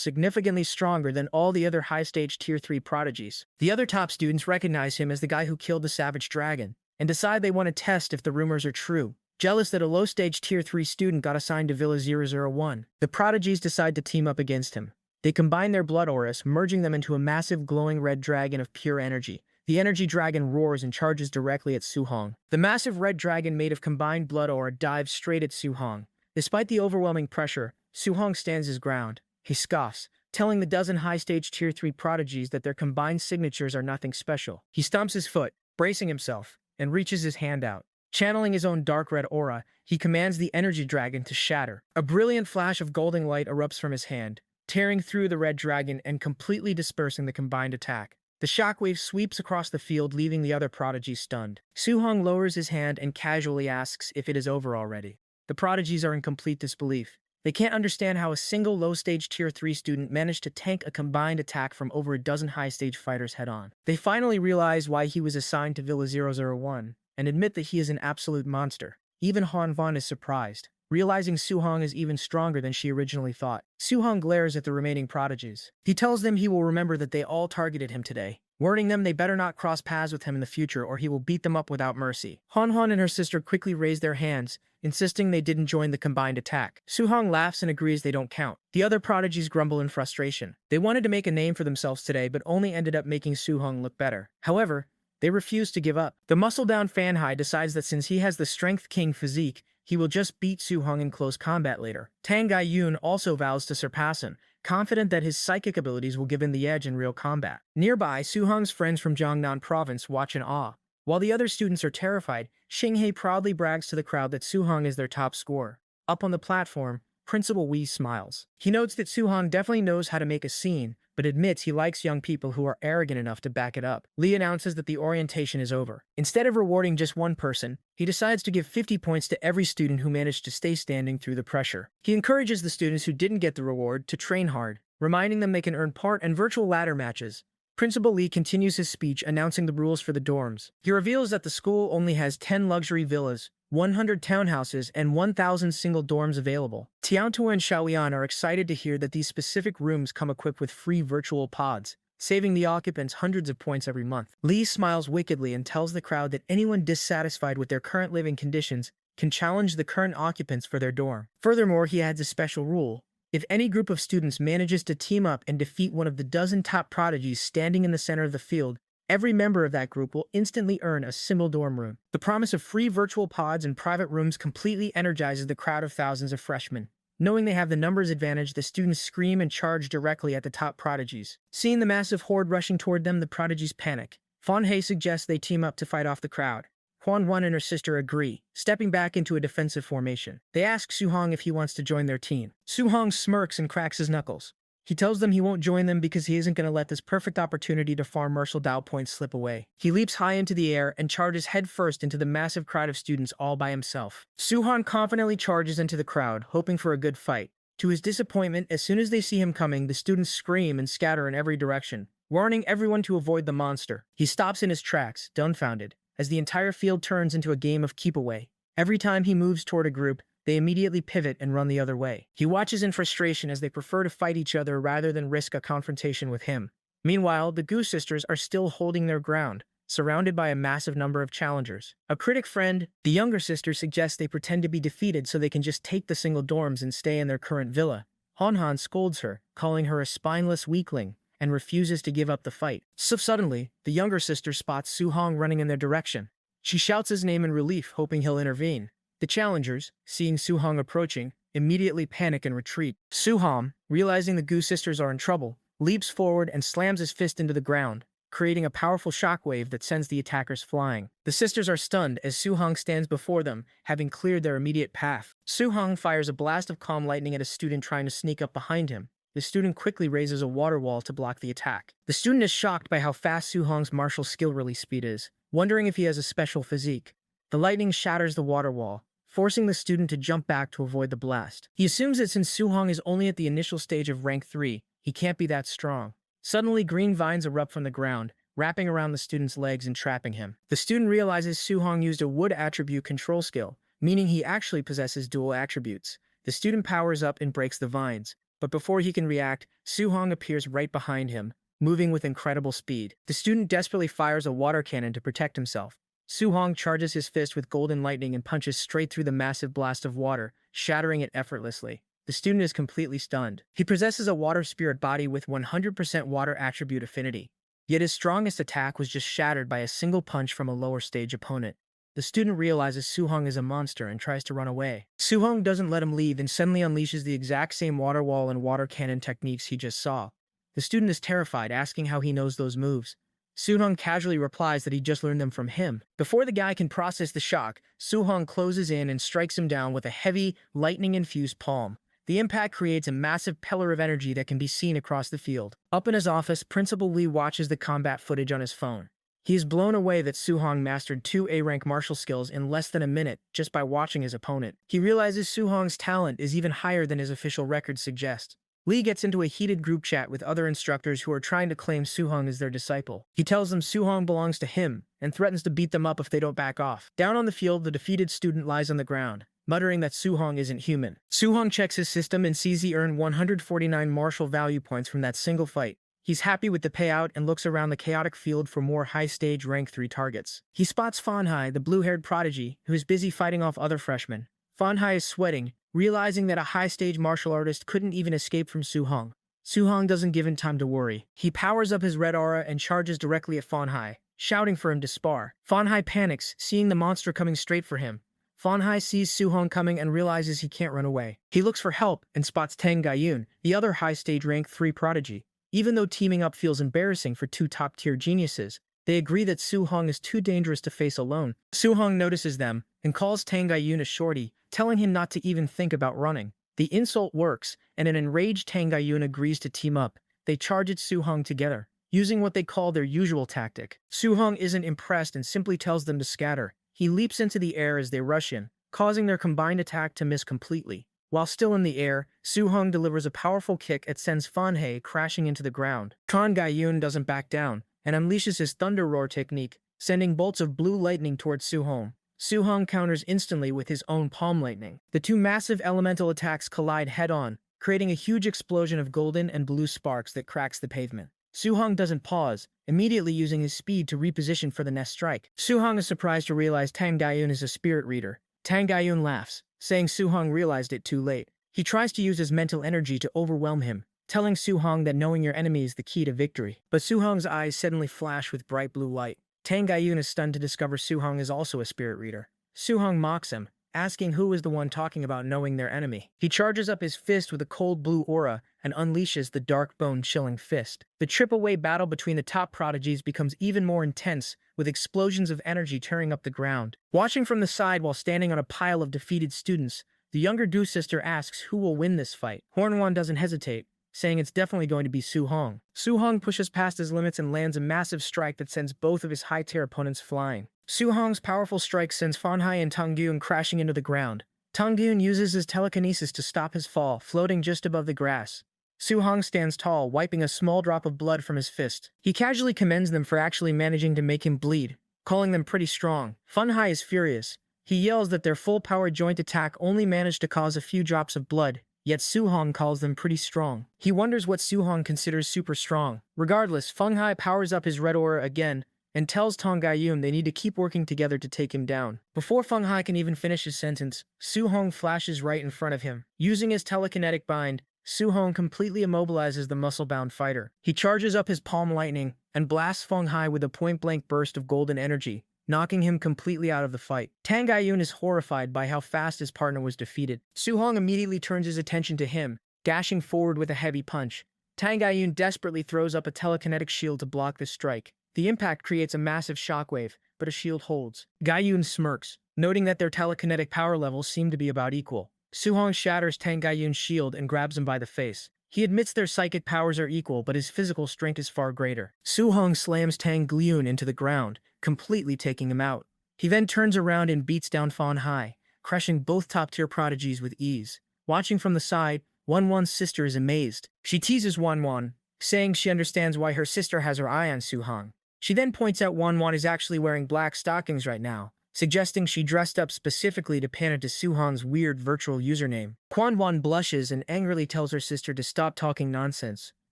significantly stronger than all the other high-stage Tier 3 prodigies. The other top students recognize him as the guy who killed the savage dragon, and decide they want to test if the rumors are true. Jealous that a low-stage Tier 3 student got assigned to Villa 001, the prodigies decide to team up against him. They combine their blood auras, merging them into a massive glowing red dragon of pure energy. The energy dragon roars and charges directly at Su Hong. The massive red dragon made of combined blood aura dives straight at Su Hong. Despite the overwhelming pressure, Su Hong stands his ground. He scoffs, telling the dozen high-stage Tier 3 prodigies that their combined signatures are nothing special. He stomps his foot, bracing himself, and reaches his hand out. Channeling his own dark red aura, he commands the energy dragon to shatter. A brilliant flash of golden light erupts from his hand, tearing through the red dragon and completely dispersing the combined attack. The shockwave sweeps across the field, leaving the other prodigies stunned. Su Hong lowers his hand and casually asks if it is over already. The prodigies are in complete disbelief. They can't understand how a single low-stage Tier 3 student managed to tank a combined attack from over a dozen high-stage fighters head-on. They finally realize why he was assigned to Villa 001, and admit that he is an absolute monster. Even Han Van is surprised, realizing Su Hong is even stronger than she originally thought. Su Hong glares at the remaining prodigies. He tells them he will remember that they all targeted him today, warning them they better not cross paths with him in the future or he will beat them up without mercy. Han Han and her sister quickly raise their hands, insisting they didn't join the combined attack. Su Hong laughs and agrees they don't count. The other prodigies grumble in frustration. They wanted to make a name for themselves today, but only ended up making Su Hong look better. However, they refuse to give up. The muscle-down Fan Hai decides that since he has the Strength King physique, he will just beat Su Hong in close combat later. Tang Gai Yun also vows to surpass him, confident that his psychic abilities will give him the edge in real combat. Nearby, Su Hong's friends from Jiangnan province watch in awe. While the other students are terrified, Xinghe proudly brags to the crowd that Su Hong is their top scorer. Up on the platform, Principal Wei smiles. He notes that Su Hong definitely knows how to make a scene, but admits he likes young people who are arrogant enough to back it up. Li announces that the orientation is over. Instead of rewarding just one person, he decides to give 50 points to every student who managed to stay standing through the pressure. He encourages the students who didn't get the reward to train hard, reminding them they can earn part and virtual ladder matches. Principal Li continues his speech announcing the rules for the dorms. He reveals that the school only has 10 luxury villas, 100 townhouses, and 1,000 single dorms available. Tiantuo and Xiaoyan are excited to hear that these specific rooms come equipped with free virtual pods, saving the occupants hundreds of points every month. Li smiles wickedly and tells the crowd that anyone dissatisfied with their current living conditions can challenge the current occupants for their dorm. Furthermore, he adds a special rule. If any group of students manages to team up and defeat one of the dozen top prodigies standing in the center of the field, every member of that group will instantly earn a single dorm room. The promise of free virtual pods and private rooms completely energizes the crowd of thousands of freshmen. Knowing they have the numbers advantage, the students scream and charge directly at the top prodigies. Seeing the massive horde rushing toward them, the prodigies panic. Fan Hai suggests they team up to fight off the crowd. Huan Wan and her sister agree, stepping back into a defensive formation. They ask Su Hong if he wants to join their team. Su Hong smirks and cracks his knuckles. He tells them he won't join them because he isn't going to let this perfect opportunity to farm Martial Dao points slip away. He leaps high into the air and charges headfirst into the massive crowd of students all by himself. Su Hong confidently charges into the crowd, hoping for a good fight. To his disappointment, as soon as they see him coming, the students scream and scatter in every direction, warning everyone to avoid the monster. He stops in his tracks, dumbfounded, as the entire field turns into a game of keep away. Every time he moves toward a group, they immediately pivot and run the other way. He watches in frustration as they prefer to fight each other rather than risk a confrontation with him. Meanwhile, the Gu sisters are still holding their ground, surrounded by a massive number of challengers. A critic friend, the younger sister, suggests they pretend to be defeated so they can just take the single dorms and stay in their current villa. Han Han scolds her, calling her a spineless weakling, and refuses to give up the fight. So suddenly, the younger sister spots Su Hong running in their direction. She shouts his name in relief, hoping he'll intervene. The challengers, seeing Su Hong approaching, immediately panic and retreat. Su Hong, realizing the Gu sisters are in trouble, leaps forward and slams his fist into the ground, creating a powerful shockwave that sends the attackers flying. The sisters are stunned as Su-hong stands before them, having cleared their immediate path. Su-hong fires a blast of calm lightning at a student trying to sneak up behind him. The student quickly raises a water wall to block the attack. The student is shocked by how fast Su-hong's martial skill release speed is, wondering if he has a special physique. The lightning shatters the water wall, forcing the student to jump back to avoid the blast. He assumes that since Su-hong is only at the initial stage of rank 3, he can't be that strong. Suddenly, green vines erupt from the ground, wrapping around the student's legs and trapping him. The student realizes Su-hong used a wood attribute control skill, meaning he actually possesses dual attributes. The student powers up and breaks the vines, but before he can react, Su-hong appears right behind him, moving with incredible speed. The student desperately fires a water cannon to protect himself. Su-hong charges his fist with golden lightning and punches straight through the massive blast of water, shattering it effortlessly. The student is completely stunned. He possesses a water spirit body with 100% water attribute affinity. Yet his strongest attack was just shattered by a single punch from a lower stage opponent. The student realizes Su-hong is a monster and tries to run away. Su-hong doesn't let him leave and suddenly unleashes the exact same water wall and water cannon techniques he just saw. The student is terrified, asking how he knows those moves. Su-hong casually replies that he just learned them from him. Before the guy can process the shock, Su-hong closes in and strikes him down with a heavy, lightning-infused palm. The impact creates a massive pillar of energy that can be seen across the field. Up in his office, Principal Lee watches the combat footage on his phone. He is blown away that Su-hong mastered 2 A-rank martial skills in less than a minute just by watching his opponent. He realizes Su-hong's talent is even higher than his official records suggest. Lee gets into a heated group chat with other instructors who are trying to claim Su-hong as their disciple. He tells them Su-hong belongs to him and threatens to beat them up if they don't back off. Down on the field, the defeated student lies on the ground, muttering that Su-hong isn't human. Su-hong checks his system and sees he earned 149 martial value points from that single fight. He's happy with the payout and looks around the chaotic field for more high-stage rank 3 targets. He spots Fanhai, the blue-haired prodigy, who is busy fighting off other freshmen. Fanhai is sweating, realizing that a high-stage martial artist couldn't even escape from Su-hong. Su-hong doesn't give him time to worry. He powers up his red aura and charges directly at Fanhai, shouting for him to spar. Fanhai panics, seeing the monster coming straight for him. Fanhai sees Su-hong coming and realizes he can't run away. He looks for help and spots Tang Gaiyun, the other high-stage rank 3 prodigy. Even though teaming up feels embarrassing for 2 top-tier geniuses, they agree that Su-hong is too dangerous to face alone. Su-hong notices them and calls Tang Gaiyun a shorty, telling him not to even think about running. The insult works, and an enraged Tang Gaiyun agrees to team up. They charge at Su-hong together, using what they call their usual tactic. Su-hong isn't impressed and simply tells them to scatter. He leaps into the air as they rush in, causing their combined attack to miss completely. While still in the air, Su-hong delivers a powerful kick that sends Fanhai crashing into the ground. Tang Gaiyun doesn't back down, and unleashes his Thunder Roar technique, sending bolts of blue lightning towards Su-hong. Su-hong counters instantly with his own palm lightning. The 2 massive elemental attacks collide head-on, creating a huge explosion of golden and blue sparks that cracks the pavement. Su-hong doesn't pause, immediately using his speed to reposition for the next strike. Su-hong is surprised to realize Tang Gaiyun is a spirit reader. Tang Gaiyun laughs, saying Su-hong realized it too late. He tries to use his mental energy to overwhelm him, telling Su-hong that knowing your enemy is the key to victory. But Su-hong's eyes suddenly flash with bright blue light. Tang Gaiyun is stunned to discover Su-hong is also a spirit reader. Su-hong mocks him, asking who is the one talking about knowing their enemy. He charges up his fist with a cold blue aura and unleashes the dark bone-chilling fist. The triple-way battle between the top prodigies becomes even more intense, with explosions of energy tearing up the ground. Watching from the side while standing on a pile of defeated students, the younger Du sister asks who will win this fight. Hornwon doesn't hesitate, saying it's definitely going to be Su-hong. Su-hong pushes past his limits and lands a massive strike that sends both of his high-tier opponents flying. Su-hong's powerful strike sends Fanhai and Tang Gaiyun crashing into the ground. Tang Gaiyun uses his telekinesis to stop his fall, floating just above the grass. Su-hong stands tall, wiping a small drop of blood from his fist. He casually commends them for actually managing to make him bleed, calling them pretty strong. Fanhai is furious. He yells that their full-power joint attack only managed to cause a few drops of blood, yet Su-hong calls them pretty strong. He wonders what Su-hong considers super strong. Regardless, Fanhai powers up his red aura again, and tells Tang Gaiyun they need to keep working together to take him down. Before Fanhai can even finish his sentence, Su-hong flashes right in front of him. Using his telekinetic bind, Su-hong completely immobilizes the muscle-bound fighter. He charges up his palm lightning and blasts Fanhai with a point-blank burst of golden energy, knocking him completely out of the fight. Tang Gaiyun is horrified by how fast his partner was defeated. Su-hong immediately turns his attention to him, dashing forward with a heavy punch. Tang Gaiyun desperately throws up a telekinetic shield to block this strike. The impact creates a massive shockwave, but a shield holds. Gaiyun smirks, noting that their telekinetic power levels seem to be about equal. Su-hong shatters Tang Gaiyun's shield and grabs him by the face. He admits their psychic powers are equal, but his physical strength is far greater. Su-hong slams Tang Gaiyun into the ground, completely taking him out. He then turns around and beats down Fan Hai, crushing both top-tier prodigies with ease. Watching from the side, Wanwan's sister is amazed. She teases Wanwan, saying she understands why her sister has her eye on Su-hong. She then points out Wanwan is actually wearing black stockings right now, suggesting she dressed up specifically to pander to Su-hong's weird virtual username. Wanwan blushes and angrily tells her sister to stop talking nonsense.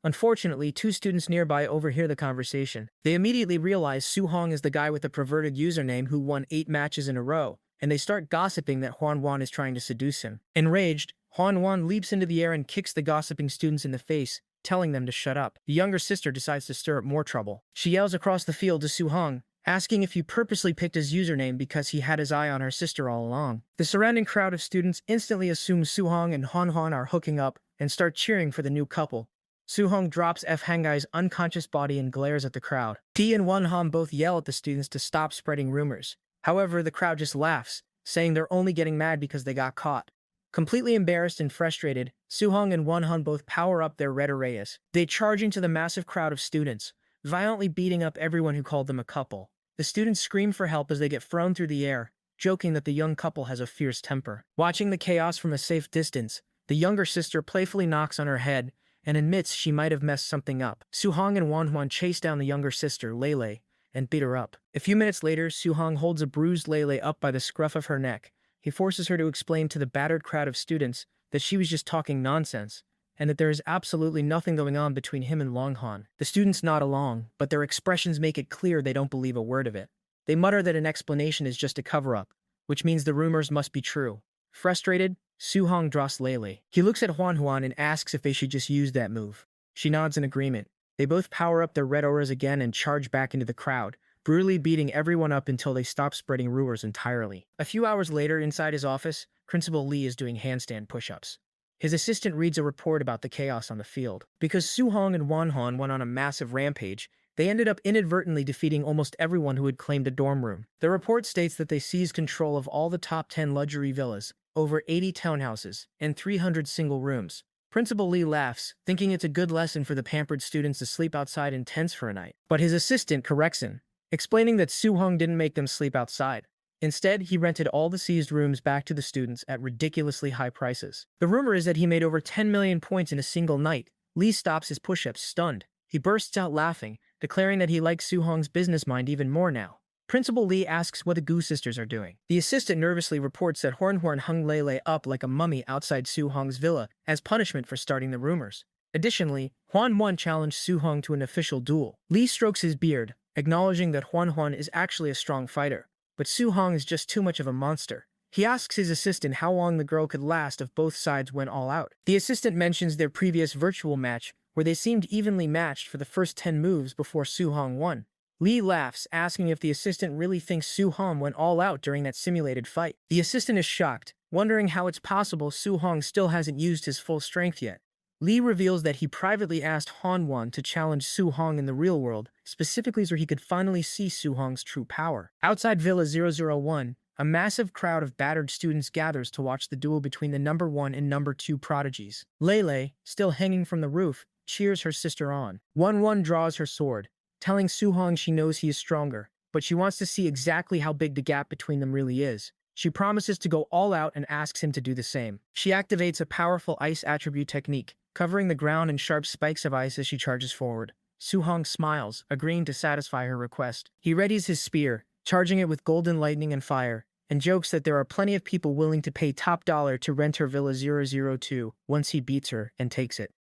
Unfortunately, two students nearby overhear the conversation. They immediately realize Su-hong is the guy with the perverted username who won 8 matches in a row, and they start gossiping that Wanwan is trying to seduce him. Enraged, Wanwan leaps into the air and kicks the gossiping students in the face, telling them to shut up. The younger sister decides to stir up more trouble. She yells across the field to Su-hong, asking if he purposely picked his username because he had his eye on her sister all along. The surrounding crowd of students instantly assume Su-hong and Han are hooking up and start cheering for the new couple. Su-hong drops F. Hangai's unconscious body and glares at the crowd. T and Wanhan both yell at the students to stop spreading rumors. However, the crowd just laughs, saying they're only getting mad because they got caught. Completely embarrassed and frustrated, Su-hong and Wanhan both power up their red arrays. They charge into the massive crowd of students, violently beating up everyone who called them a couple. The students scream for help as they get thrown through the air, joking that the young couple has a fierce temper. Watching the chaos from a safe distance, the younger sister playfully knocks on her head and admits she might have messed something up. Su-hong and Wanhuan chase down the younger sister, Lele, and beat her up. A few minutes later, Su-hong holds a bruised Lele up by the scruff of her neck. He forces her to explain to the battered crowd of students that she was just talking nonsense, and that there is absolutely nothing going on between him and Longhan. The students nod along, but their expressions make it clear they don't believe a word of it. They mutter that an explanation is just a cover-up, which means the rumors must be true. Frustrated, Su-hong draws Lele. He looks at Huan and asks if they should just use that move. She nods in agreement. They both power up their red auras again and charge back into the crowd, brutally beating everyone up until they stop spreading rumors entirely. A few hours later, inside his office, Principal Lee is doing handstand push-ups. His assistant reads a report about the chaos on the field. Because Su-hong and Wanhan went on a massive rampage, they ended up inadvertently defeating almost everyone who had claimed a dorm room. The report states that they seized control of all the top 10 luxury villas, over 80 townhouses, and 300 single rooms. Principal Lee laughs, thinking it's a good lesson for the pampered students to sleep outside in tents for a night. But his assistant corrects him, explaining that Su-hong didn't make them sleep outside. Instead, he rented all the seized rooms back to the students at ridiculously high prices. The rumor is that he made over 10 million points in a single night. Lee stops his push-ups, stunned. He bursts out laughing, declaring that he likes Su-hong's business mind even more now. Principal Lee asks what the Gu sisters are doing. The assistant nervously reports that Hornhorn hung Lele up like a mummy outside Su-hong's villa as punishment for starting the rumors. Additionally, Huan challenged Su-hong to an official duel. Lee strokes his beard, acknowledging that Huan is actually a strong fighter, but Su-hong is just too much of a monster. He asks his assistant how long the girl could last if both sides went all out. The assistant mentions their previous virtual match, where they seemed evenly matched for the first 10 moves before Su-hong won. Lee laughs, asking if the assistant really thinks Su-hong went all out during that simulated fight. The assistant is shocked, wondering how it's possible Su-hong still hasn't used his full strength yet. Lee reveals that he privately asked Hanwon to challenge Su-hong in the real world, specifically so he could finally see Su-hong's true power. Outside Villa 001, a massive crowd of battered students gathers to watch the duel between the number 1 and number 2 prodigies. Lele, still hanging from the roof, cheers her sister on. Wanwan draws her sword, telling Su-hong she knows he is stronger, but she wants to see exactly how big the gap between them really is. She promises to go all out and asks him to do the same. She activates a powerful ice attribute technique, covering the ground in sharp spikes of ice as she charges forward. Su-hong smiles, agreeing to satisfy her request. He readies his spear, charging it with golden lightning and fire, and jokes that there are plenty of people willing to pay top dollar to rent her Villa 002 once he beats her and takes it.